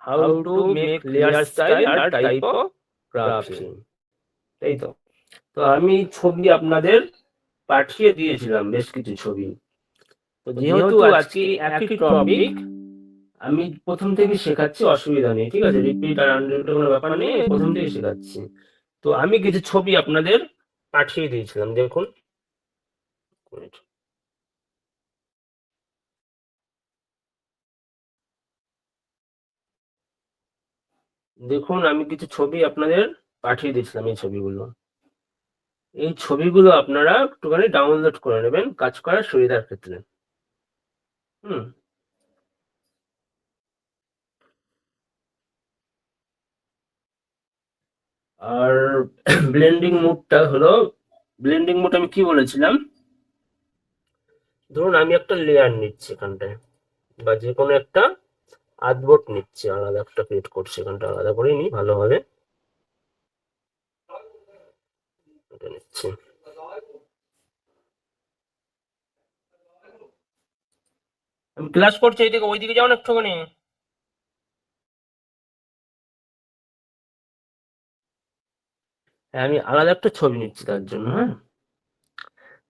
How to make layer style আর type of graphing, তাই তো। তো আমি ছবি আপনাদের পাঠিয়ে দিয়েছিলাম বেশ কিছু ছবি। তো যেহেতু আজকে একই টপিক, আমি প্রথম থেকে শেখাচ্ছি, অসুবিধা নেই, ঠিক আছে। রিপিট আর আনরিপিট কোনো ব্যাপার নেই, প্রথম থেকে শেখাচ্ছি। তো আমি কিছু ছবি আপনাদের পাঠিয়ে দিয়েছিলাম, দেখুন। দেখুন, আমি কিছু ছবি আপনাদের পাঠিয়ে দিয়েছিলাম। এই ছবিগুলো আপনারা একটুখানি ডাউনলোড করে নেবেন কাজ করার সুবিধার ক্ষেত্রে। হুম। আর ব্লেন্ডিং মোডটা হলো, ব্লেন্ডিং মোড আমি কি বলেছিলাম, ধরুন আমি একটা লেয়ার নিচ্ছি এখানটায়, বা যে কোনো একটা আর্টবোর্ড নিচ্ছি, আলাদা একটা ক্রিয়েট করছি, এখানটা আলাদা করে নিই ভালোভাবে, এটা নিচ্ছি। আমি ক্লাস করছি, এইদিকে ওইদিকে যাও না একটুখানি। হ্যাঁ, আমি আলাদা একটা ছবি নিচ্ছি তার জন্য। হ্যাঁ,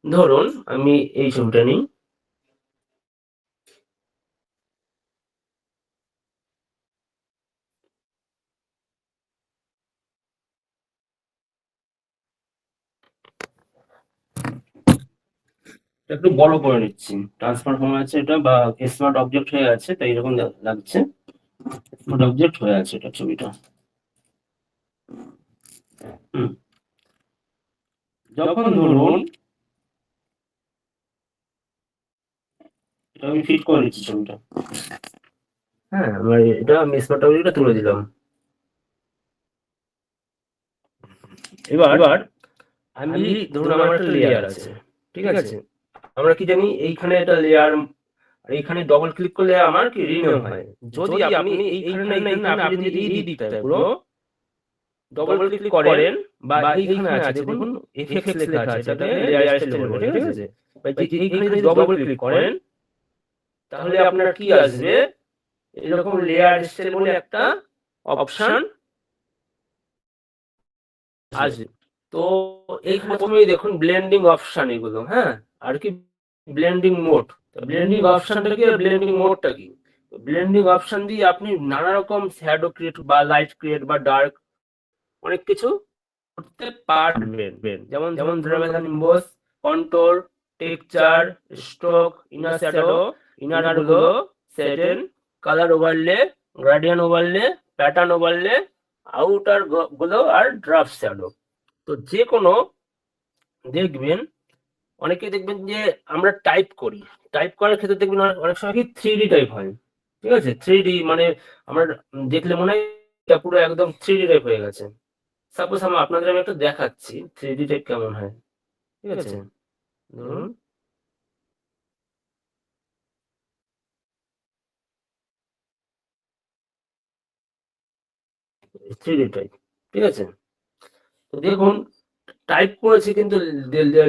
ধরুন আমি এই ছবিটা নিই। একটু বড় করে নিচ্ছি, ট্রান্সফার হয়ে আছে এটা, বা স্মার্ট অবজেক্ট হয়ে আছে, তাই এরকম লাগছে। স্মার্ট অবজেক্ট হয়ে আছে এটা, ছবিটা। হুম। যখন ধরুন এটা আমি ফিট করে নিচ্ছি ছবিটা। হ্যাঁ, আমার এটা আমি স্মার্ট অবজেক্টটা তুলে দিলাম। এবার আমি ধরুন আমার একটা লেয়ার আছে, ঠিক আছে। আমরা কি জানি, এইখানে একটা লেয়ার, আর এইখানে ডবল ক্লিক করলে আমার কি রিনেম হয়। যদি আপনি এইখানে না এইখানে আপনি যদি এই দিকটায় পুরো ডবল ক্লিক করেন, বা এইখানে আছে দেখুন এফএক্স লেখা আছে, এটাকে লেয়ার স্টাইল বলে, ঠিক আছে। বা এইখানে যদি ডবল ক্লিক করেন, তাহলে আপনার কি আসবে, এরকম লেয়ার স্টাইল বলে একটা অপশন আসবে। তো এইখানে প্রথমেই দেখুন ব্লেন্ডিং অপশন এগুলো, হ্যাঁ, আর কি ব্লেন্ডিং মোড। ব্লেন্ডিং অপশনটা কি আর ব্লেন্ডিং মোডটা কি? ব্লেন্ডিং অপশন দিয়ে আপনি নানা রকম শ্যাডো ক্রিয়েট বা লাইট ক্রিয়েট বা ডার্ক অনেক কিছু করতে পারবেন। যেমন যেমন ধরে নিম্বস, control, texture, stroke, inner shadow, inner glow, satin, colour overlay, gradient overlay, pattern overlay, outer glow আর ড্রাফট শ্যাডো। তো যে কোনো দেখবেন, অনেকেই দেখবেন যে আমরা টাইপ করি, টাইপ করার ক্ষেত্রে দেখবেন অনেক সময় কি 3D টাইপ হয়, ঠিক আছে। 3D মানে আমরা দেখলে মনে হয় এটা পুরো একদম 3D টাইপ হয়ে গেছে। সাপোজ আপনাদের আমি একটু দেখাচ্ছি 3D টাইপ কেমন হয়, ঠিক আছে। ধরুন 3D টাইপ, ঠিক আছে। তো দেখুন টাইপ করেছি, কিন্তু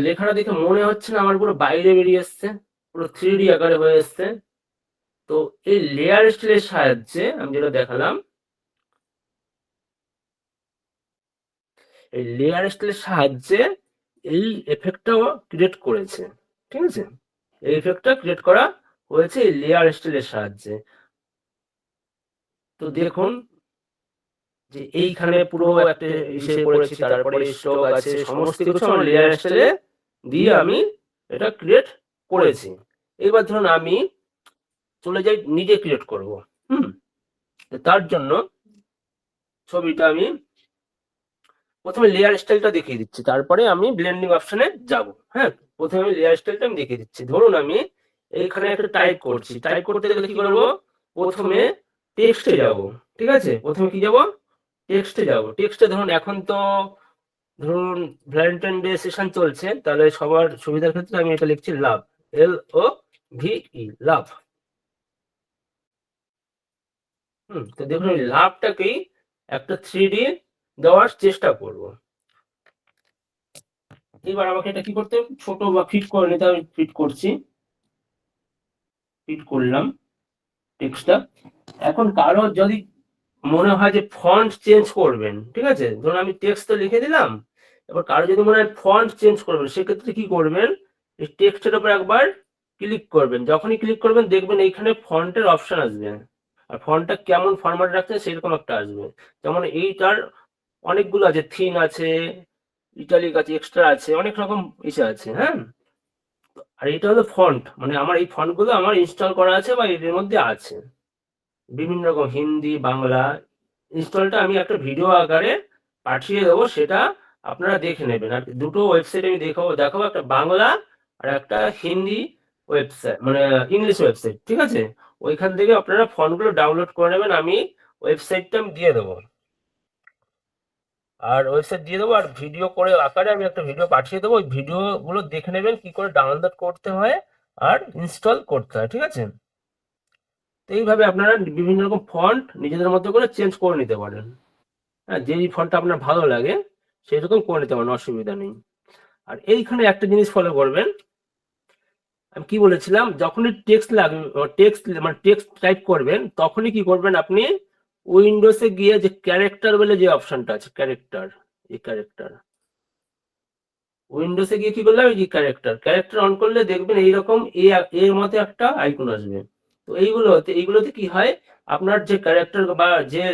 লেখাটা দেখে মনে হচ্ছে না আমার পুরো বাইরে বেরিয়ে এসছে, পুরো 3D আকারে হয়ে এসছে। তো এই লেয়ার স্টাইলের সাহায্যে আমি যেটা দেখালাম, এই লেয়ার স্টাইলের সাহায্যে এই এফেক্টটাও ক্রিয়েট করেছে, ঠিক আছে। এই এফেক্টটা ক্রিয়েট করা হয়েছে এই লেয়ার স্টাইলের সাহায্যে। তো দেখুন যে এইখানে পুরো একটা ইসে করেছি, তারপরে স্ট্রোক আছে, সমস্ত কিছু আমার লেয়ার স্টাইলে দিয়ে আমি এটা ক্রিয়েট করেছি। এবার ধরুন আমি চলে যাই নিজে ক্রিয়েট করব। হুম। তার জন্য ছবিটা আমি প্রথমে লেয়ার স্টাইলটা দেখিয়ে দিচ্ছি, তারপরে আমি ব্লেন্ডিং অপশনে যাব। হ্যাঁ, প্রথমে আমি লেয়ার স্টাইলটা আমি দেখিয়ে দিচ্ছি। ধরুন আমি এইখানে একটা টাইপ করছি, টাইপ করতে গেলে কি করব, প্রথমে টেক্সটে যাব, ঠিক আছে। প্রথমে কি যাব, টেক্সটে যাব। টেক্সটে ধরুন এখন তো ধরুন ভ্যালেন্টাইন ডে সেশন চলছে, তাহলে সবার সুবিধার ক্ষেত্রে আমি এটা লিখছি লাভ, LOVE, লাভ। তো দেখুন এই লাভটাকেই একটা 3D দেওয়ার চেষ্টা করব। এবার আমাকে এটা কি করতে হবে, ছোট বা ফিট করে নিতে, আমি ফিট করছি, ফিট করলাম টেক্সটটা। এখন কারো যদি মনে হয় যে ফন্ট চেঞ্জ করবেন, ঠিক আছে, ধরুন আমি টেক্সট তো লিখে দিলাম, এবার কারো যদি মনে হয় ফন্ট চেঞ্জ করবেন, সেক্ষেত্রে কি করবেন, এই টেক্সটের উপর একবার ক্লিক করবেন, যখনই ক্লিক করবেন দেখবেন এইখানে ফন্টের অপশন আসবে, আর ফন্টটা কেমন ফরম্যাট রাখছে সেরকম একটা আসবে, যেমন এইটার অনেকগুলো আছে, থিন আছে, ইটালিক আছে, এক্সট্রা আছে, অনেক রকম ইসে আছে, হ্যাঁ। আর এটা হলো ফন্ট, মানে আমার এই ফন্টগুলো আমার ইনস্টল করা আছে বা এর মধ্যে আছে বিভিন্ন রকম হিন্দি বাংলা। ইনস্টলটা আমি একটা ভিডিও আকারে পাঠিয়ে দেবো, সেটা আপনারা দেখে নেবেন। আর দুটো ওয়েবসাইট আমি দেখাবো, একটা বাংলা আর একটা হিন্দি ওয়েবসাইট, মানে ইংলিশ ওয়েবসাইট, ঠিক আছে। ওইখান থেকে আপনারা ফন্টগুলো ডাউনলোড করে নেবেন, আমি ওয়েবসাইটটা আমি দিয়ে দেবো, আর ওয়েবসাইট দিয়ে দেবো, আর ভিডিও করে আকারে আমি একটা ভিডিও পাঠিয়ে দেবো, ওই ভিডিওগুলো দেখে নেবেন কি করে ডাউনলোড করতে হয় আর ইনস্টল করতে হয়, ঠিক আছে। তো এইভাবে আপনারা বিভিন্ন রকম ফন্ট নিজেদের মতো করে চেঞ্জ করে নিতে পারেন, হ্যাঁ, যেই ফন্টটা আপনার ভালো লাগে সেই রকম করে নিতে পারেন, অসুবিধা নেই। আর এইখানে একটা জিনিস ফলো করবেন, আমি কি বলেছিলাম, যখনই টেক্সট লাগবে, টেক্সট মানে টেক্সট টাইপ করবেন, তখনই কি করবেন আপনি, উইন্ডোজে গিয়ে যে ক্যারেক্টার বলে যে অপশনটা আছে, ক্যারেক্টার, এই ক্যারেক্টার, উইন্ডোজে গিয়ে কি করলাম, এই যে ক্যারেক্টার অন করলে দেখবেন এইরকম এর মতো একটা আইকন আসবে। তো এইগুলোতে কি হয়, আপনার যে ক্যারেক্টার বা যে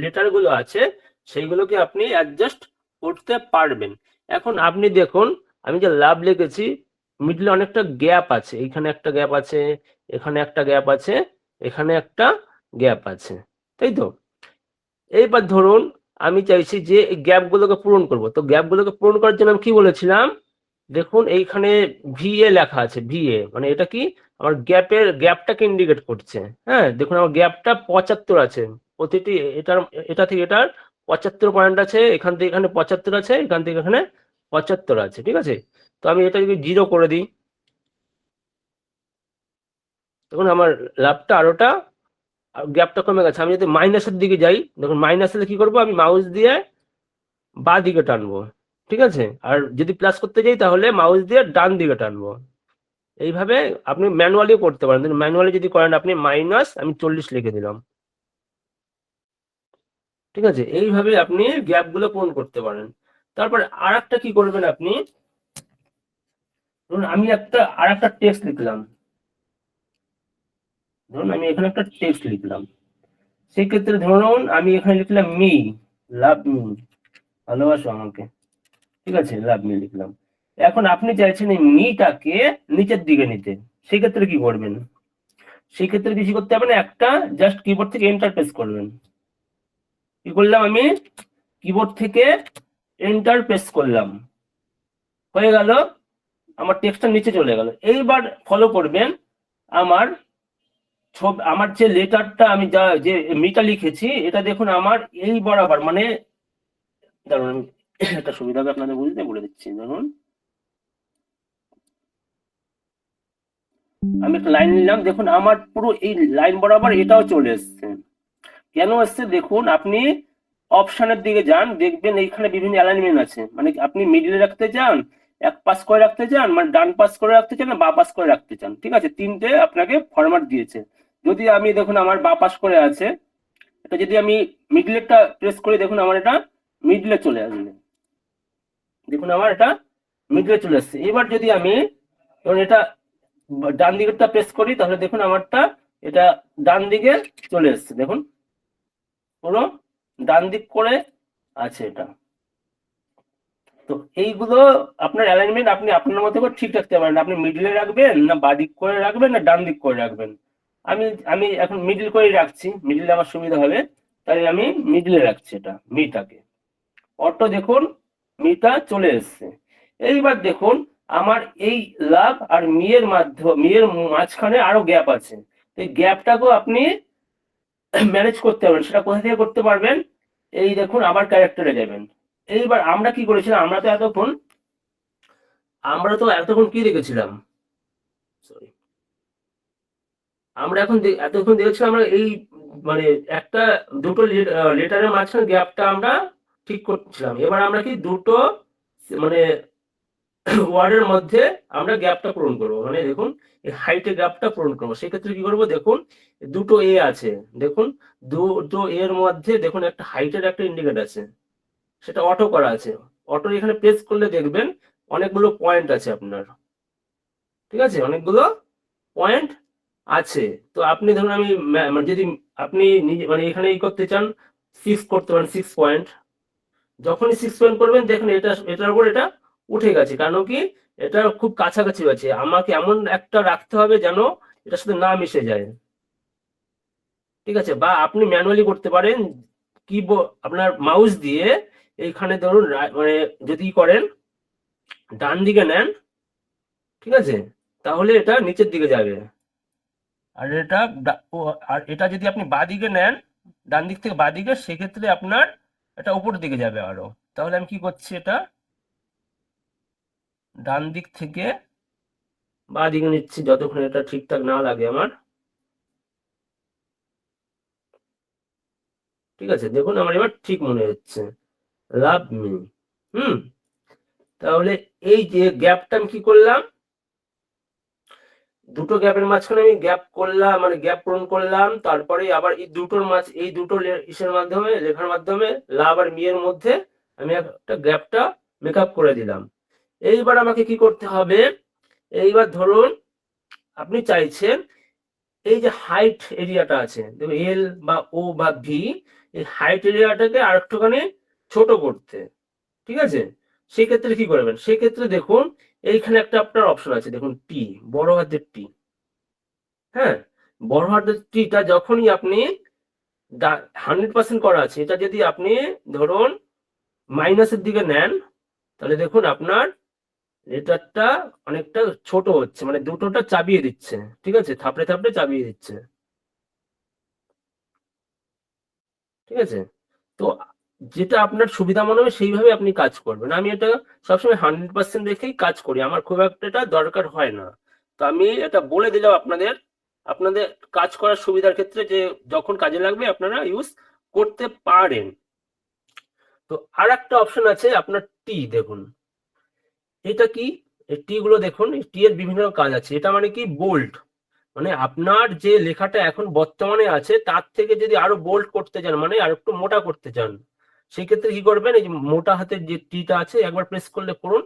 লেটার গুলো আছে সেইগুলোকে আপনি অ্যাডজাস্ট করতে পারবেন। এখন আপনি দেখুন, আমি যে লাভ লিখেছি, মিডলে অনেকটা গ্যাপ আছে, এইখানে একটা গ্যাপ আছে, এখানে একটা গ্যাপ আছে, এখানে একটা গ্যাপ আছে, তাই তো। এইবার ধরুন আমি চাইছি যে এই গ্যাপগুলোকে পূরণ করব, তো গ্যাপগুলোকে পূরণ করার জন্য আমি কি বলেছিলাম, দেখুন এইখানে ভিএ লেখা আছে, ভিএ মানে এটা কি, আমার গ্যাপটাকে ইন্ডিকেট করছে, হ্যাঁ। দেখুন আমার গ্যাপটা 75 আছে, প্রতিটি এটার, এটা থেকে এটার 75 পয়েন্ট আছে, এখান থেকে এখানে 75 আছে, এখান থেকে এখানে 75 আছে, ঠিক আছে। তো আমি এটা যদি 0 করে দিই, দেখুন আমার লাভটা আরোটা গ্যাপটা কমে গেছে। আমি যদি মাইনাসের দিকে যাই, দেখুন মাইনাস হলে কি করবো, আমি মাউস দিয়ে বাঁ দিকে টানবো, ঠিক আছে। আর যদি প্লাস করতে যাই তাহলে মাউস দিয়ে ডান দিকে টানবো। এইভাবে আপনি ম্যানুয়ালিও করতে পারেন, ম্যানুয়ালি যদি করেন আপনি মাইনাস, আমি 40 লিখে দিলাম, ঠিক আছে। এইভাবে আপনি গ্যাপ গুলো পূরণ করতে পারেন। তারপর আর একটা কি করবেন আপনি, ধরুন আমি আর একটা টেক্সট লিখলাম, ধরুন আমি এখানে একটা টেক্সট লিখলাম, সেক্ষেত্রে ধরুন আমি এখানে লিখলাম মি, লাভ মি, ভালোবাসো আমাকে, ঠিক আছে, লাভ মি লিখলাম। এখন আপনি চাইছেন এই মিটাকে নিচের দিকে নিতে, সেক্ষেত্রে কি করবেন, সেক্ষেত্রে কিছু করতে হবে না, একটা জাস্ট কিবোর্ড থেকে এন্টার প্রেস করবেন। কি করলাম আমি, কিবোর্ড থেকে এন্টার প্রেস করলাম, হয়ে গেল, আমার টেক্সটটা নিচে চলে গেল। এইবার ফলো করবেন, আমার আমার যে লেটারটা আমি যে মিটা লিখেছি, এটা দেখুন আমার এই বরাবর, মানে ধরুন একটা সুবিধা হবে আপনাদের বুঝতে, বলে দিচ্ছি। ধরুন আমি একটা লাইন নিলাম, দেখুন আমার পুরো এই লাইন বরাবর এটাও চলে এসছে। কেন এসছে দেখুন, আপনি অপশনের দিকে যান, দেখবেন এইখানে বিভিন্ন অ্যালাইনমেন্ট আছে, মানে আপনি মিডিলে রাখতে চান, এক পাশ করে রাখতে চান, মানে ডান পাশ করে রাখতে চান না বা পাশ করে রাখতে চান, ঠিক আছে, তিনটে আপনাকে ফরম্যাট দিয়েছে। যদি আমি দেখুন আমার বা পাশ করে আছে, এটা যদি আমি মিডলেরটা প্রেস করি, দেখুন আমার এটা মিডলে চলে আসবে, দেখুন আমার এটা মিডলে চলে আসছে। এবার যদি আমি ধরুন এটা ডান দিকেরটা প্রেস করি, তাহলে দেখুন আমারটা এটা ডান দিকে চলে এসছে, দেখুন পুরো ডান দিক করে আছে এটা। তো এইগুলো আপনার অ্যালাইনমেন্ট আপনি আপনার মতো করে ঠিক রাখতে পারেন, আপনি মিডলে রাখবেন না বাদিক করে রাখবেন না ডান দিক করে রাখবেন। আমি আমি এখন মিডল করে রাখছি, মিডলে আমার সুবিধা হবে, তাই আমি মিডলে রাখছি এটা মিটাকে। অটো দেখুন মিটা চলে এসছে। এইবার দেখুন আমার এই লাভ আর মিয়ের মাঝখানে আরো গ্যাপ আছে, এই গ্যাপটাকেও আপনি ম্যানেজ করতে পারবেন। সেটা কোথা থেকে করতে পারবেন, এই দেখুন আবার ক্যারেক্টারে যাবেন। এইবার আমরা কি করেছিলাম, আমরা তো এতক্ষণ কি দেখেছিলাম, সরি, আমরা এতক্ষণ দেখেছিলাম, আমরা এই মানে একটা দুটো লেটারের মাঝখানে গ্যাপটা আমরা ঠিক করছিলাম। এবার আমরা কি দুটো মানে ওয়ার্ডের মধ্যে আমরা গ্যাপটা পূরণ করবো, মানে দেখুন এই হাইটের গ্যাপটা পূরণ করবো। সেক্ষেত্রে কি করবো, দেখুন দুটো এ আছে, দেখুন দুটো এর মধ্যে দেখুন একটা হাইটের একটা ইন্ডিকেট আছে, সেটা অটো করা আছে। অটো এখানে প্রেস করলে দেখবেন অনেকগুলো পয়েন্ট আছে আপনার, ঠিক আছে, অনেকগুলো পয়েন্ট আছে। তো আপনি ধরুন আমি মানে যদি আপনি নিজে মানে এখানে ই করতে চান, 6 করতে পারেন, 6 পয়েন্ট। যখনই 6 পয়েন্ট করবেন দেখুন এটার উপর এটা উঠে গেছে, কারণ কি এটা খুব কাছাকাছি আছে। আমাকে এমন একটা রাখতে হবে যেন এটার সাথে না মিশে যায়, ঠিক আছে। বা আপনি ম্যানুয়ালি করতে পারেন, কি আপনার মাউস দিয়ে এইখানে ধরুন মানে যদি করেন ডান দিকে নেন, ঠিক আছে, তাহলে এটা নিচের দিকে যাবে। আর আর এটা যদি আপনি বাঁদিকে নেন, ডান দিক থেকে বাঁদিকে, সেক্ষেত্রে আপনার এটা উপরের দিকে যাবে আরো। তাহলে আমি কি করছি, এটা ডান দিক থেকে বাঁদিকে নিচ্ছি যতক্ষণ এটা ঠিকঠাক না লাগে আমার, ঠিক আছে। দেখুন আমার এবার ঠিক মনে হচ্ছে, লাভ মি। হুম। তাহলে এই যে গ্যাপটা আমি কি করলাম, দুটো গ্যাপের মাঝখানে আমি গ্যাপ করলাম, মানে গ্যাপ পূরণ করলাম। তারপরে আবার এই দুটো ইসের মাধ্যমে, লেখার মাধ্যমে, লাভ আর মি এর মধ্যে আমি একটা গ্যাপটা মেকআপ করে দিলাম। এইবার আমাকে কি করতে হবে, এইবার ধরুন আপনি চাইছেন এই যে হাইট এরিয়াটা আছে, দেখুন এল বা ও বা ভি, এই হাইট এরিয়াটাকে আর একটুখানি ছোট করতে, ঠিক আছে। সেক্ষেত্রে কি করবেন, সেক্ষেত্রে দেখুন এইখানে একটা আপনার অপশন আছে, দেখুন টি, বড় হাতের টি। হ্যাঁ, বড় হাতের টিটা যখনই আপনি 100% করা আছে, এটা যদি আপনি ধরুন মাইনাসের দিকে নেন, তাহলে দেখুন আপনার লেটারটা অনেকটা ছোট হচ্ছে, মানে দুটোটা চাবিয়ে দিচ্ছে, ঠিক আছে, থাপড়ে থাপড়ে চাবিয়ে দিচ্ছে, ঠিক আছে। তো যেটা আপনার সুবিধা মনে হবে সেইভাবে আপনি কাজ করবেন। আমি এটা সবসময় 100% রেখেই কাজ করি, আমার খুব একটা এটা দরকার হয় না। তো আমি এটা বলে দিলাম আপনাদের, আপনাদের কাজ করার সুবিধার ক্ষেত্রে, যে যখন কাজে লাগবে আপনারা ইউজ করতে পারেন। তো আর একটা অপশন আছে আপনার টি, দেখুন এটা কি, টি গুলো দেখুন, টি এর বিভিন্ন কাজ আছে। এটা মানে কি, বোল্ড, মানে আপনার যে লেখাটা এখন বর্তমানে আছে তার থেকে যদি আরো বোল্ড করতে চান, মানে আর একটু মোটা করতে চান, সেই ক্ষেত্রে কি করবেন, এই যে মোটা হাতের যে টিটা আছে একবার প্রেস করলে করুন,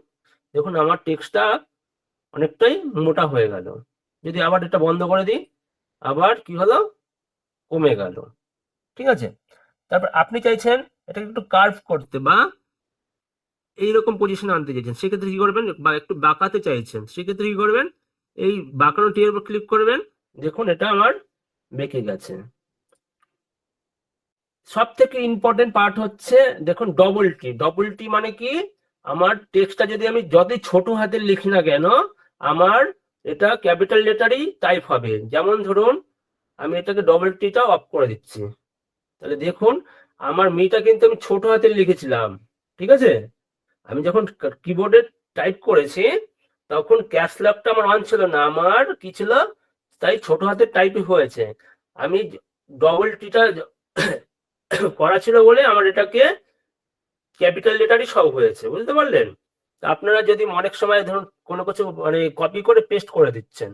দেখুন আমার টেক্সটটা অনেকটাই মোটা হয়ে গেল। যদি আবার এটা বন্ধ করে দিই, আবার কি হলো, কমে গেল, ঠিক আছে। তারপর আপনি চাইছেন এটাকে একটু কার্ভ করতে বা এইরকম পজিশনে আনতে চাইছেন, সেক্ষেত্রে কি করবেন, বা একটু বাঁকাতে চাইছেন, সেক্ষেত্রে কি করবেন, এই বাঁকানো টি এর উপর ক্লিক করবেন, দেখুন এটা আমার বেঁকে গেছে। সব থেকে ইম্পর্টেন্ট পার্ট হচ্ছে, দেখুন ডবল টি, ডবল টি মানে কি, আমার টেক্সটটা যদি আমি যতই ছোট হাতের লিখি না কেন, আমার এটা ক্যাপিটাল লেটারই টাইপ হবে। যেমন ধরুন আমি এটাকে ডবল টিটা অফ করে দিচ্ছি, তাহলে দেখুন আমার মিটা কিন্তু আমি ছোট হাতের লিখেছিলাম, ঠিক আছে। আমি যখন কিবোর্ডে টাইপ করেছি তখন ক্যাপস লকটা আমার অন ছিল না, আমার কি ছিল, তাই ছোট হাতের টাইপই হয়েছে। আমি ডবল টিটা করা ছিল বলে আমার এটাকে ক্যাপিটাল লেটারই সব হয়েছে, বুঝতে পারলেন। তা আপনারা যদি অনেক সময় ধরুন কোনো কিছু মানে কপি করে পেস্ট করে দিচ্ছেন,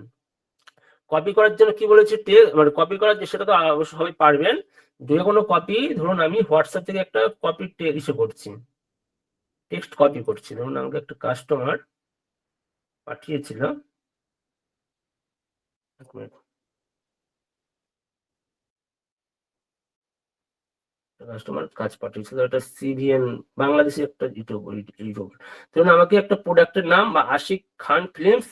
কপি করার জন্য কি বলেছি, মানে কপি করার যে সেটা তো অবশ্য সবাই পারবেন, যে কোনো কপি, ধরুন আমি হোয়াটসঅ্যাপ থেকে একটা কপি ইস্যু করছি, টেক্সট কপি করছি, ধরুন আমাকে একটা কাস্টমার পাঠিয়েছিল, এক মিনিট, কাস্টমার কাজ পাঠিয়েছিল, একটা সিভিএন বাংলাদেশি একটা ইউটিউব, ধরুন আমাকে একটা প্রোডাক্টের নাম বা আশিক খান ফিল্মস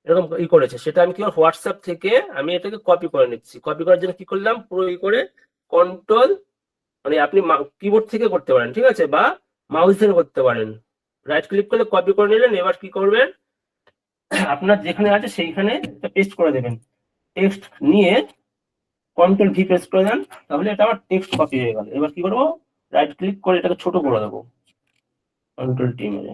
এরকম করেছে, সেটা আমি কি হোয়াটসঅ্যাপ থেকে আমি এটাকে কপি করে নিচ্ছি। কপি করার জন্য কি করলাম, পুরো করে কন্ট্রোল, মানে আপনি কিবোর্ড থেকে করতে পারেন, ঠিক আছে, বা মাউস থেকে করতে পারেন, রাইট ক্লিক করলে কপি করে নিলেন। এবার কি করবেন, আপনার যেখানে আছে সেইখানে পেস্ট করে দেবেন, টেক্সট নিয়ে কন্ট্রোল ভি প্রেস করে দেন, তাহলে এটা আমার টেক্সট কপি হয়ে গেল। এবার কি করবো, রাইট ক্লিক করে এটাকে ছোট করে দেবো, কন্ট্রোল টি মেরে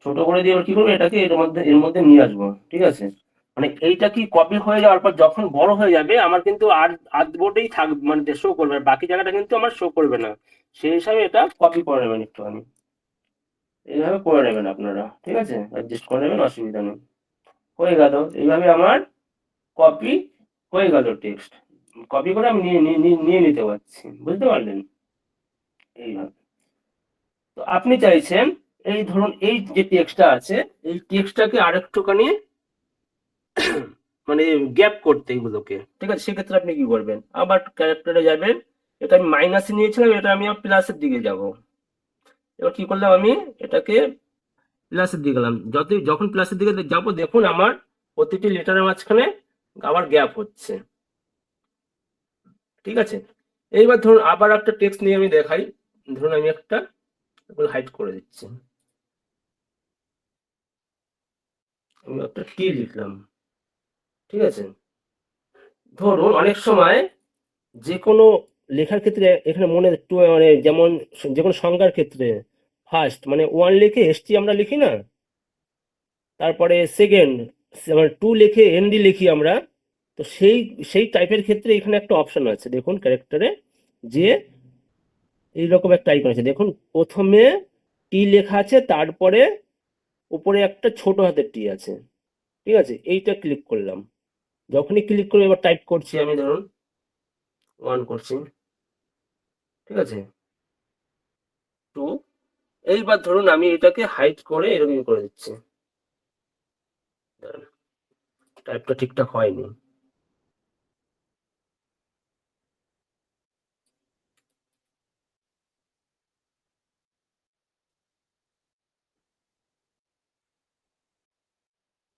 ছোট করে দিয়ে এবার কি করবো, এটাকে এর মধ্যে নিয়ে আসবো, ঠিক আছে। মানে এইটা কি কপি হয়ে যাওয়ার পর যখন বড় হয়ে যাবে আমার কিন্তু আর আর্টবোর্ডেই থাকবে, মানে শো করবে, আর বাকি জায়গাটা কিন্তু আমার শো করবে না। সেই হিসাবে এটা কপি করে নেবেন একটুখানি, এইভাবে করে নেবেন আপনারা, ঠিক আছে, অ্যাডজাস্ট করে নেবেন, অসুবিধা নেই। হয়ে গেল, এইভাবে আমার কপি হয়ে গেল টেক্সট, কপি করে আমি নিয়ে নিতে পারছি, বুঝতে পারলেন? এইভাবে। তো আপনি চাইছেন এই ধরুন এই যে টেক্সটটা আছে, এই টেক্সটটাকে আরেকটুখানি মানে গ্যাপ করতে এগুলোকে, ঠিক আছে, সেক্ষেত্রে আপনি কি করবেন, আবার ক্যারেক্টারে যাবেন, এটা আমি মাইনাসে নিয়েছিলাম, এটা আমি প্লাসের দিকে যাব। এবার কি করলাম, আমি এটাকে প্লাসের দিকে গেলাম, যখন প্লাসের দিকে যাব দেখুন আমার প্রতিটি লেটারের মাঝখানে আবার গ্যাপ হচ্ছে, ঠিক আছে। এইবার ধরুন আবার একটা টেক্সট নিয়ে আমি দেখাই, ধরুন আমি একটা হাইড করে দিচ্ছি, আমি একটা টি লিখলাম, ঠিক আছে। ধরুন অনেক সময় যে কোনো লেখার ক্ষেত্রে এখানে মনে মানে যেমন যে কোনো সংখ্যার ক্ষেত্রে ফার্স্ট মানে ওয়ান লিখে এসটি আমরা লিখি না, তারপরে সেকেন্ড মানে টু লিখে এনডি লিখি আমরা। তো সেই সেই টাইপের ক্ষেত্রে এখানে একটা অপশন আছে দেখুন ক্যারেক্টারে, যে এইরকম একটা আইকন আছে দেখুন, প্রথমে টি লেখা আছে, তারপরে উপরে একটা ছোট হাতের টি আছে, ঠিক আছে, এইটা ক্লিক করলাম। যখনই ক্লিক করে এবার টাইপ করছি আমি, ধরুন ওয়ান করছি, ঠিক আছে, টু, এইবার ধরুন আমি এটাকে হাইড করে এরকম করে দিচ্ছি, টাইপটা ঠিকঠাক হয়নি।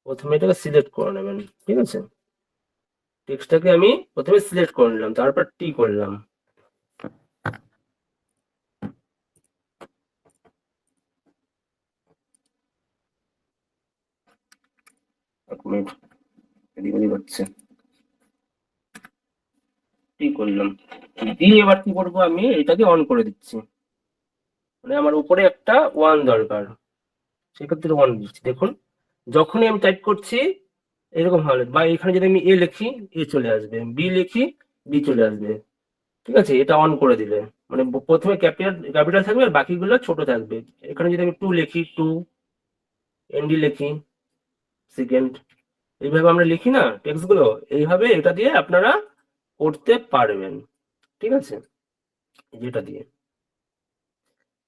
প্রথমে এটাকে সিলেক্ট করে নেবেন, ঠিক আছে, টেক্সটটাকে আমি প্রথমে সিলেক্ট করে নিলাম, তারপর টি করলাম, এক মিনিট, এদিক ওদিক হচ্ছে, টি করলাম, দিয়ে এবার কি করবো, আমি এটাকে অন করে দিচ্ছি, মানে আমার উপরে একটা ওয়ান দরকার, সেক্ষেত্রে ওয়ান দিচ্ছি, দেখুন যখনই আমি টাইপ করছি এরকম হবে, বা এখানে যদি আমি এ লিখি এ চলে আসবে, বি লিখি বি চলে আসবে, ঠিক আছে, এটা অন করে দিলে মানে প্রথমে ক্যাপিটাল ক্যাপিটাল থাকবে আর বাকিগুলো ছোট থাকবে। এখানে যদি আমি টু লিখি টু, এনডি লিখি সেকেন্ড, এইভাবে আমরা লিখি না টেক্সট গুলো, এইভাবে এটা দিয়ে আপনারা করতে পারবেন, ঠিক আছে, যেটা দিয়ে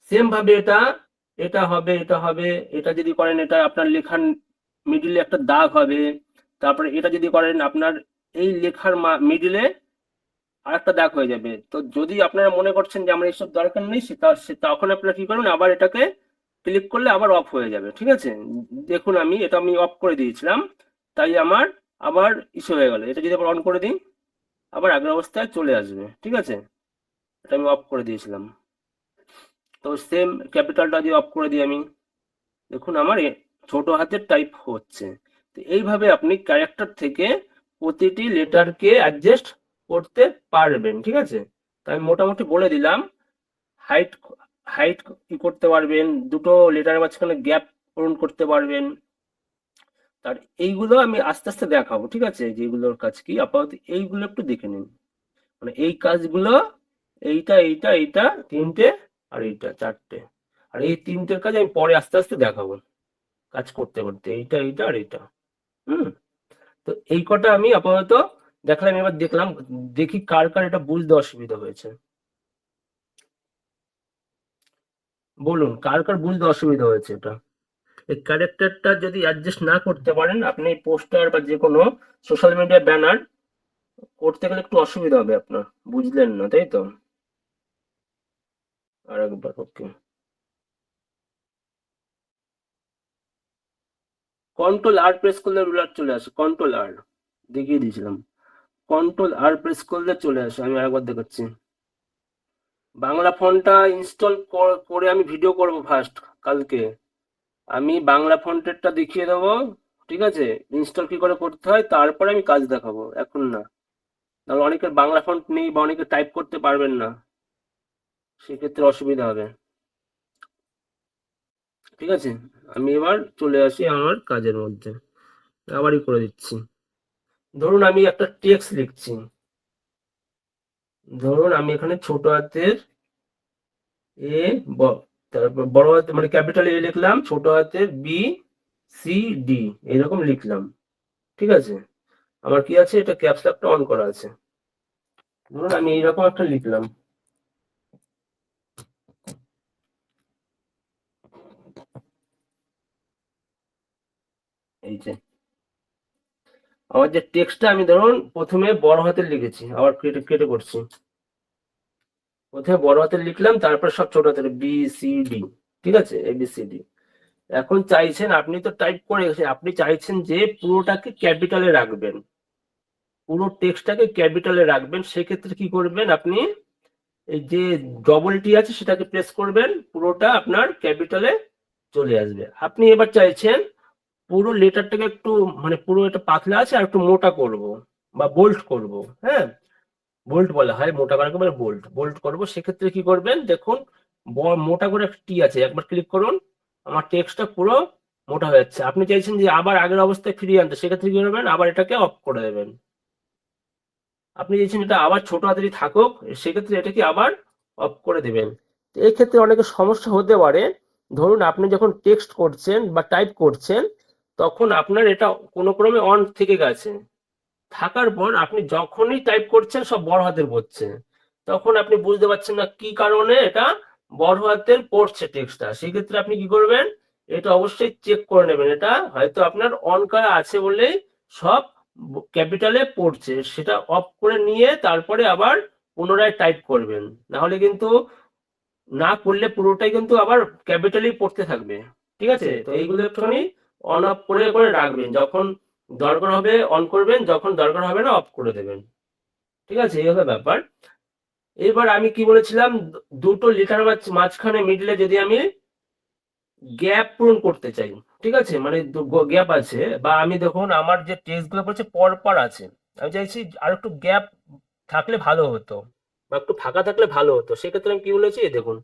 সেম ভাবে এটা এটা হবে, এটা হবে, এটা যদি করেন এটা আপনার লেখার মিডিলে একটা দাগ হবে, তারপরে এটা যদি করেন আপনার এই লেখার মিডিলে আর একটা দাগ হয়ে যাবে। তো যদি আপনারা মনে করছেন যে আমার এইসব দরকার নেই, তখন আপনারা কি করবেন, আবার এটাকে ক্লিক করলে আবার অফ হয়ে যাবে, ঠিক আছে। দেখুন আমি অফ করে দিয়েছিলাম, তাই আমার আবার ইস্যু হয়ে গেল, এটা যদি আবার অন করে দিই আবার আগের অবস্থায় চলে আসবে, ঠিক আছে, এটা আমি অফ করে দিয়েছিলাম। তো সেম ক্যাপিটালটা দিয়ে অফ করে দিই আমি, দেখুন আমার ছোট হাতের টাইপ হচ্ছে। তো এইভাবে আপনি ক্যারেক্টার থেকে প্রতিটি লেটারকে অ্যাডজাস্ট করতে পারবেন, ঠিক আছে। তাই আমি মোটামুটি বলে দিলাম, হাইট হাইট কি করতে পারবেন, দুটো লেটারের মাঝখানে গ্যাপ পূরণ করতে পারবেন, তার এইগুলো আমি আস্তে আস্তে দেখাবো, ঠিক আছে, যেগুলোর কাজ কি আপাতত এইগুলো একটু দেখে নিন, মানে এই কাজগুলো, এইটা এইটা এইটা তিনটে, আর এইটা চারটে, আর এই তিনটের কাজ আমি পরে আস্তে আস্তে দেখাবো কাজ করতে করতে, এইটা এইটা আর এইটা। হুম। তো এই কটা আমি আপাতত দেখলাম, এবার দেখলাম, দেখি কার কার এটা বুঝতে অসুবিধা হয়েছে, বলুন কার কার বুঝতে অসুবিধা হয়েছে এটা। এই ক্যারেক্টারটা যদি অ্যাডজাস্ট না করতে পারেন আপনি পোস্টার বা যে কোনো সোশ্যাল মিডিয়া ব্যানার করতে গেলে একটু অসুবিধা হবে আপনার, বুঝলেন না তাই তো? আর একবার ওকে, কন্ট্রোল আর প্রেস করলে রুলার চলে আসে, কন্ট্রোল আর দেখিয়ে দিয়েছিলাম, কন্ট্রোল আর প্রেস করলে চলে আসে, আমি আরেকবার দেখাচ্ছি। বাংলা ফন্টটা ইনস্টল করে আমি ভিডিও করব ফার্স্ট কালকে, আমি বাংলা ফন্টেরটা দেখিয়ে দেবো, ঠিক আছে, ইনস্টল কি করে করতে হয়, তারপরে আমি কাজ দেখাবো, এখন না, তাহলে অনেকের বাংলা ফন্ট নেই বা অনেকে টাইপ করতে পারবেন না, সেক্ষেত্রে অসুবিধা হবে, ঠিক আছে। আমি এবার চলে আসি আমার কাজের মধ্যে, আবারই করে দিচ্ছি। ধরুন আমি একটা টেক্সট লিখছি, ধরুন আমি এখানে ছোট হাতের এ, তারপর বড় হাতে মানে ক্যাপিটাল এ লিখলাম, ছোট হাতের বি সি ডি এরকম লিখলাম। ঠিক আছে, আমার কি আছে, এটা ক্যাপস লকটা অন করা আছে। ধরুন আমি এইরকম একটা লিখলাম, এই যে আমার যে টেক্সটটা আমি ধরুন প্রথমে বড় হাতের লিখেছি, আবার কেটে কেটে করছি। প্রথমে বড় হাতের লিখলাম, তারপর সব ছোট হাতের বি সি ডি। ঠিক আছে, এ বি সি ডি। এখন চাইছেন, আপনি তো টাইপ করে গেছেন, আপনি চাইছেন যে পুরোটাকে ক্যাপিটালে রাখবেন, পুরো টেক্সটটাকে ক্যাপিটালে রাখবেন। সেক্ষেত্রে কি করবেন, আপনি এই যে ডবল টি আছে সেটাকে প্রেস করবেন, পুরোটা আপনার ক্যাপিটালে চলে আসবে। আপনি এবার চাইছেন পুরো লেটারটাকে একটু মানে পুরো এটা পাতলা আছে আর একটু মোটা করব বা বোল্ড করব। হ্যাঁ, বোল্ট বলা হয়, মোটা করাকে বলে বোল্ট, বোল্ট করবো। সেক্ষেত্রে কি করবেন, দেখুন মোটা করে একটা টি আছে, একবার ক্লিক করুন, আমার টেক্সটটা পুরো মোটা হয়ে যাচ্ছে। আপনি চাইছেন যে আবার আগের অবস্থায় ফিরিয়ে আনতে, সেক্ষেত্রে কি করবেন, আবার এটাকে অফ করে দেবেন। আপনি চাইছেন এটা আবার ছোট হাতেরই থাকুক, সেক্ষেত্রে এটাকে আবার অফ করে দেবেন। এই ক্ষেত্রে অনেকের সমস্যা হতে পারে, ধরুন আপনি যখন টেক্সট করছেন বা টাইপ করছেন, তখন আপনার এটা কোনো ক্রমে অন থেকে গেছে, থাকার পর আপনি যখনই টাইপ করছেন সব বড় হাতের পড়ছে, তখন আপনি বুঝতে পারছেন না কি কারণে এটা বড় হাতের পড়ছে টেক্সটটা। সেক্ষেত্রে আপনি কি করবেন, এটা অবশ্যই চেক করে নেবেন, এটা হয়তো আপনার অন করা আছে বলেই সব ক্যাপিটালে পড়ছে, সেটা অফ করে নিয়ে তারপরে আবার পুনরায় টাইপ করবেন। না হলে কিন্তু, না করলে পুরোটাই কিন্তু আবার ক্যাপিটালি পড়তে থাকবে। ঠিক আছে, তো এইগুলো একটুখানি অন অফ করে করে রাখবেন, যখন দরকার হবে অন করবেন, যখন দরকার হবে না অফ করে দেবেন। ঠিক আছে, এই হলো ব্যাপার। এবার আমি কি বলেছিলাম, দুটো লেটার মাঝখানে মিডলে যদি আমি গ্যাপ পূরণ করতে চাই, ঠিক আছে, মানে গ্যাপ আছে, বা আমি দেখুন আমার যে টেক্সট গুলো পড়ছে পর পর আছে, আমি চাইছি আর একটু গ্যাপ থাকলে ভালো হতো বা একটু ফাঁকা থাকলে ভালো হতো। সেক্ষেত্রে আমি কি বলেছি, এই দেখুন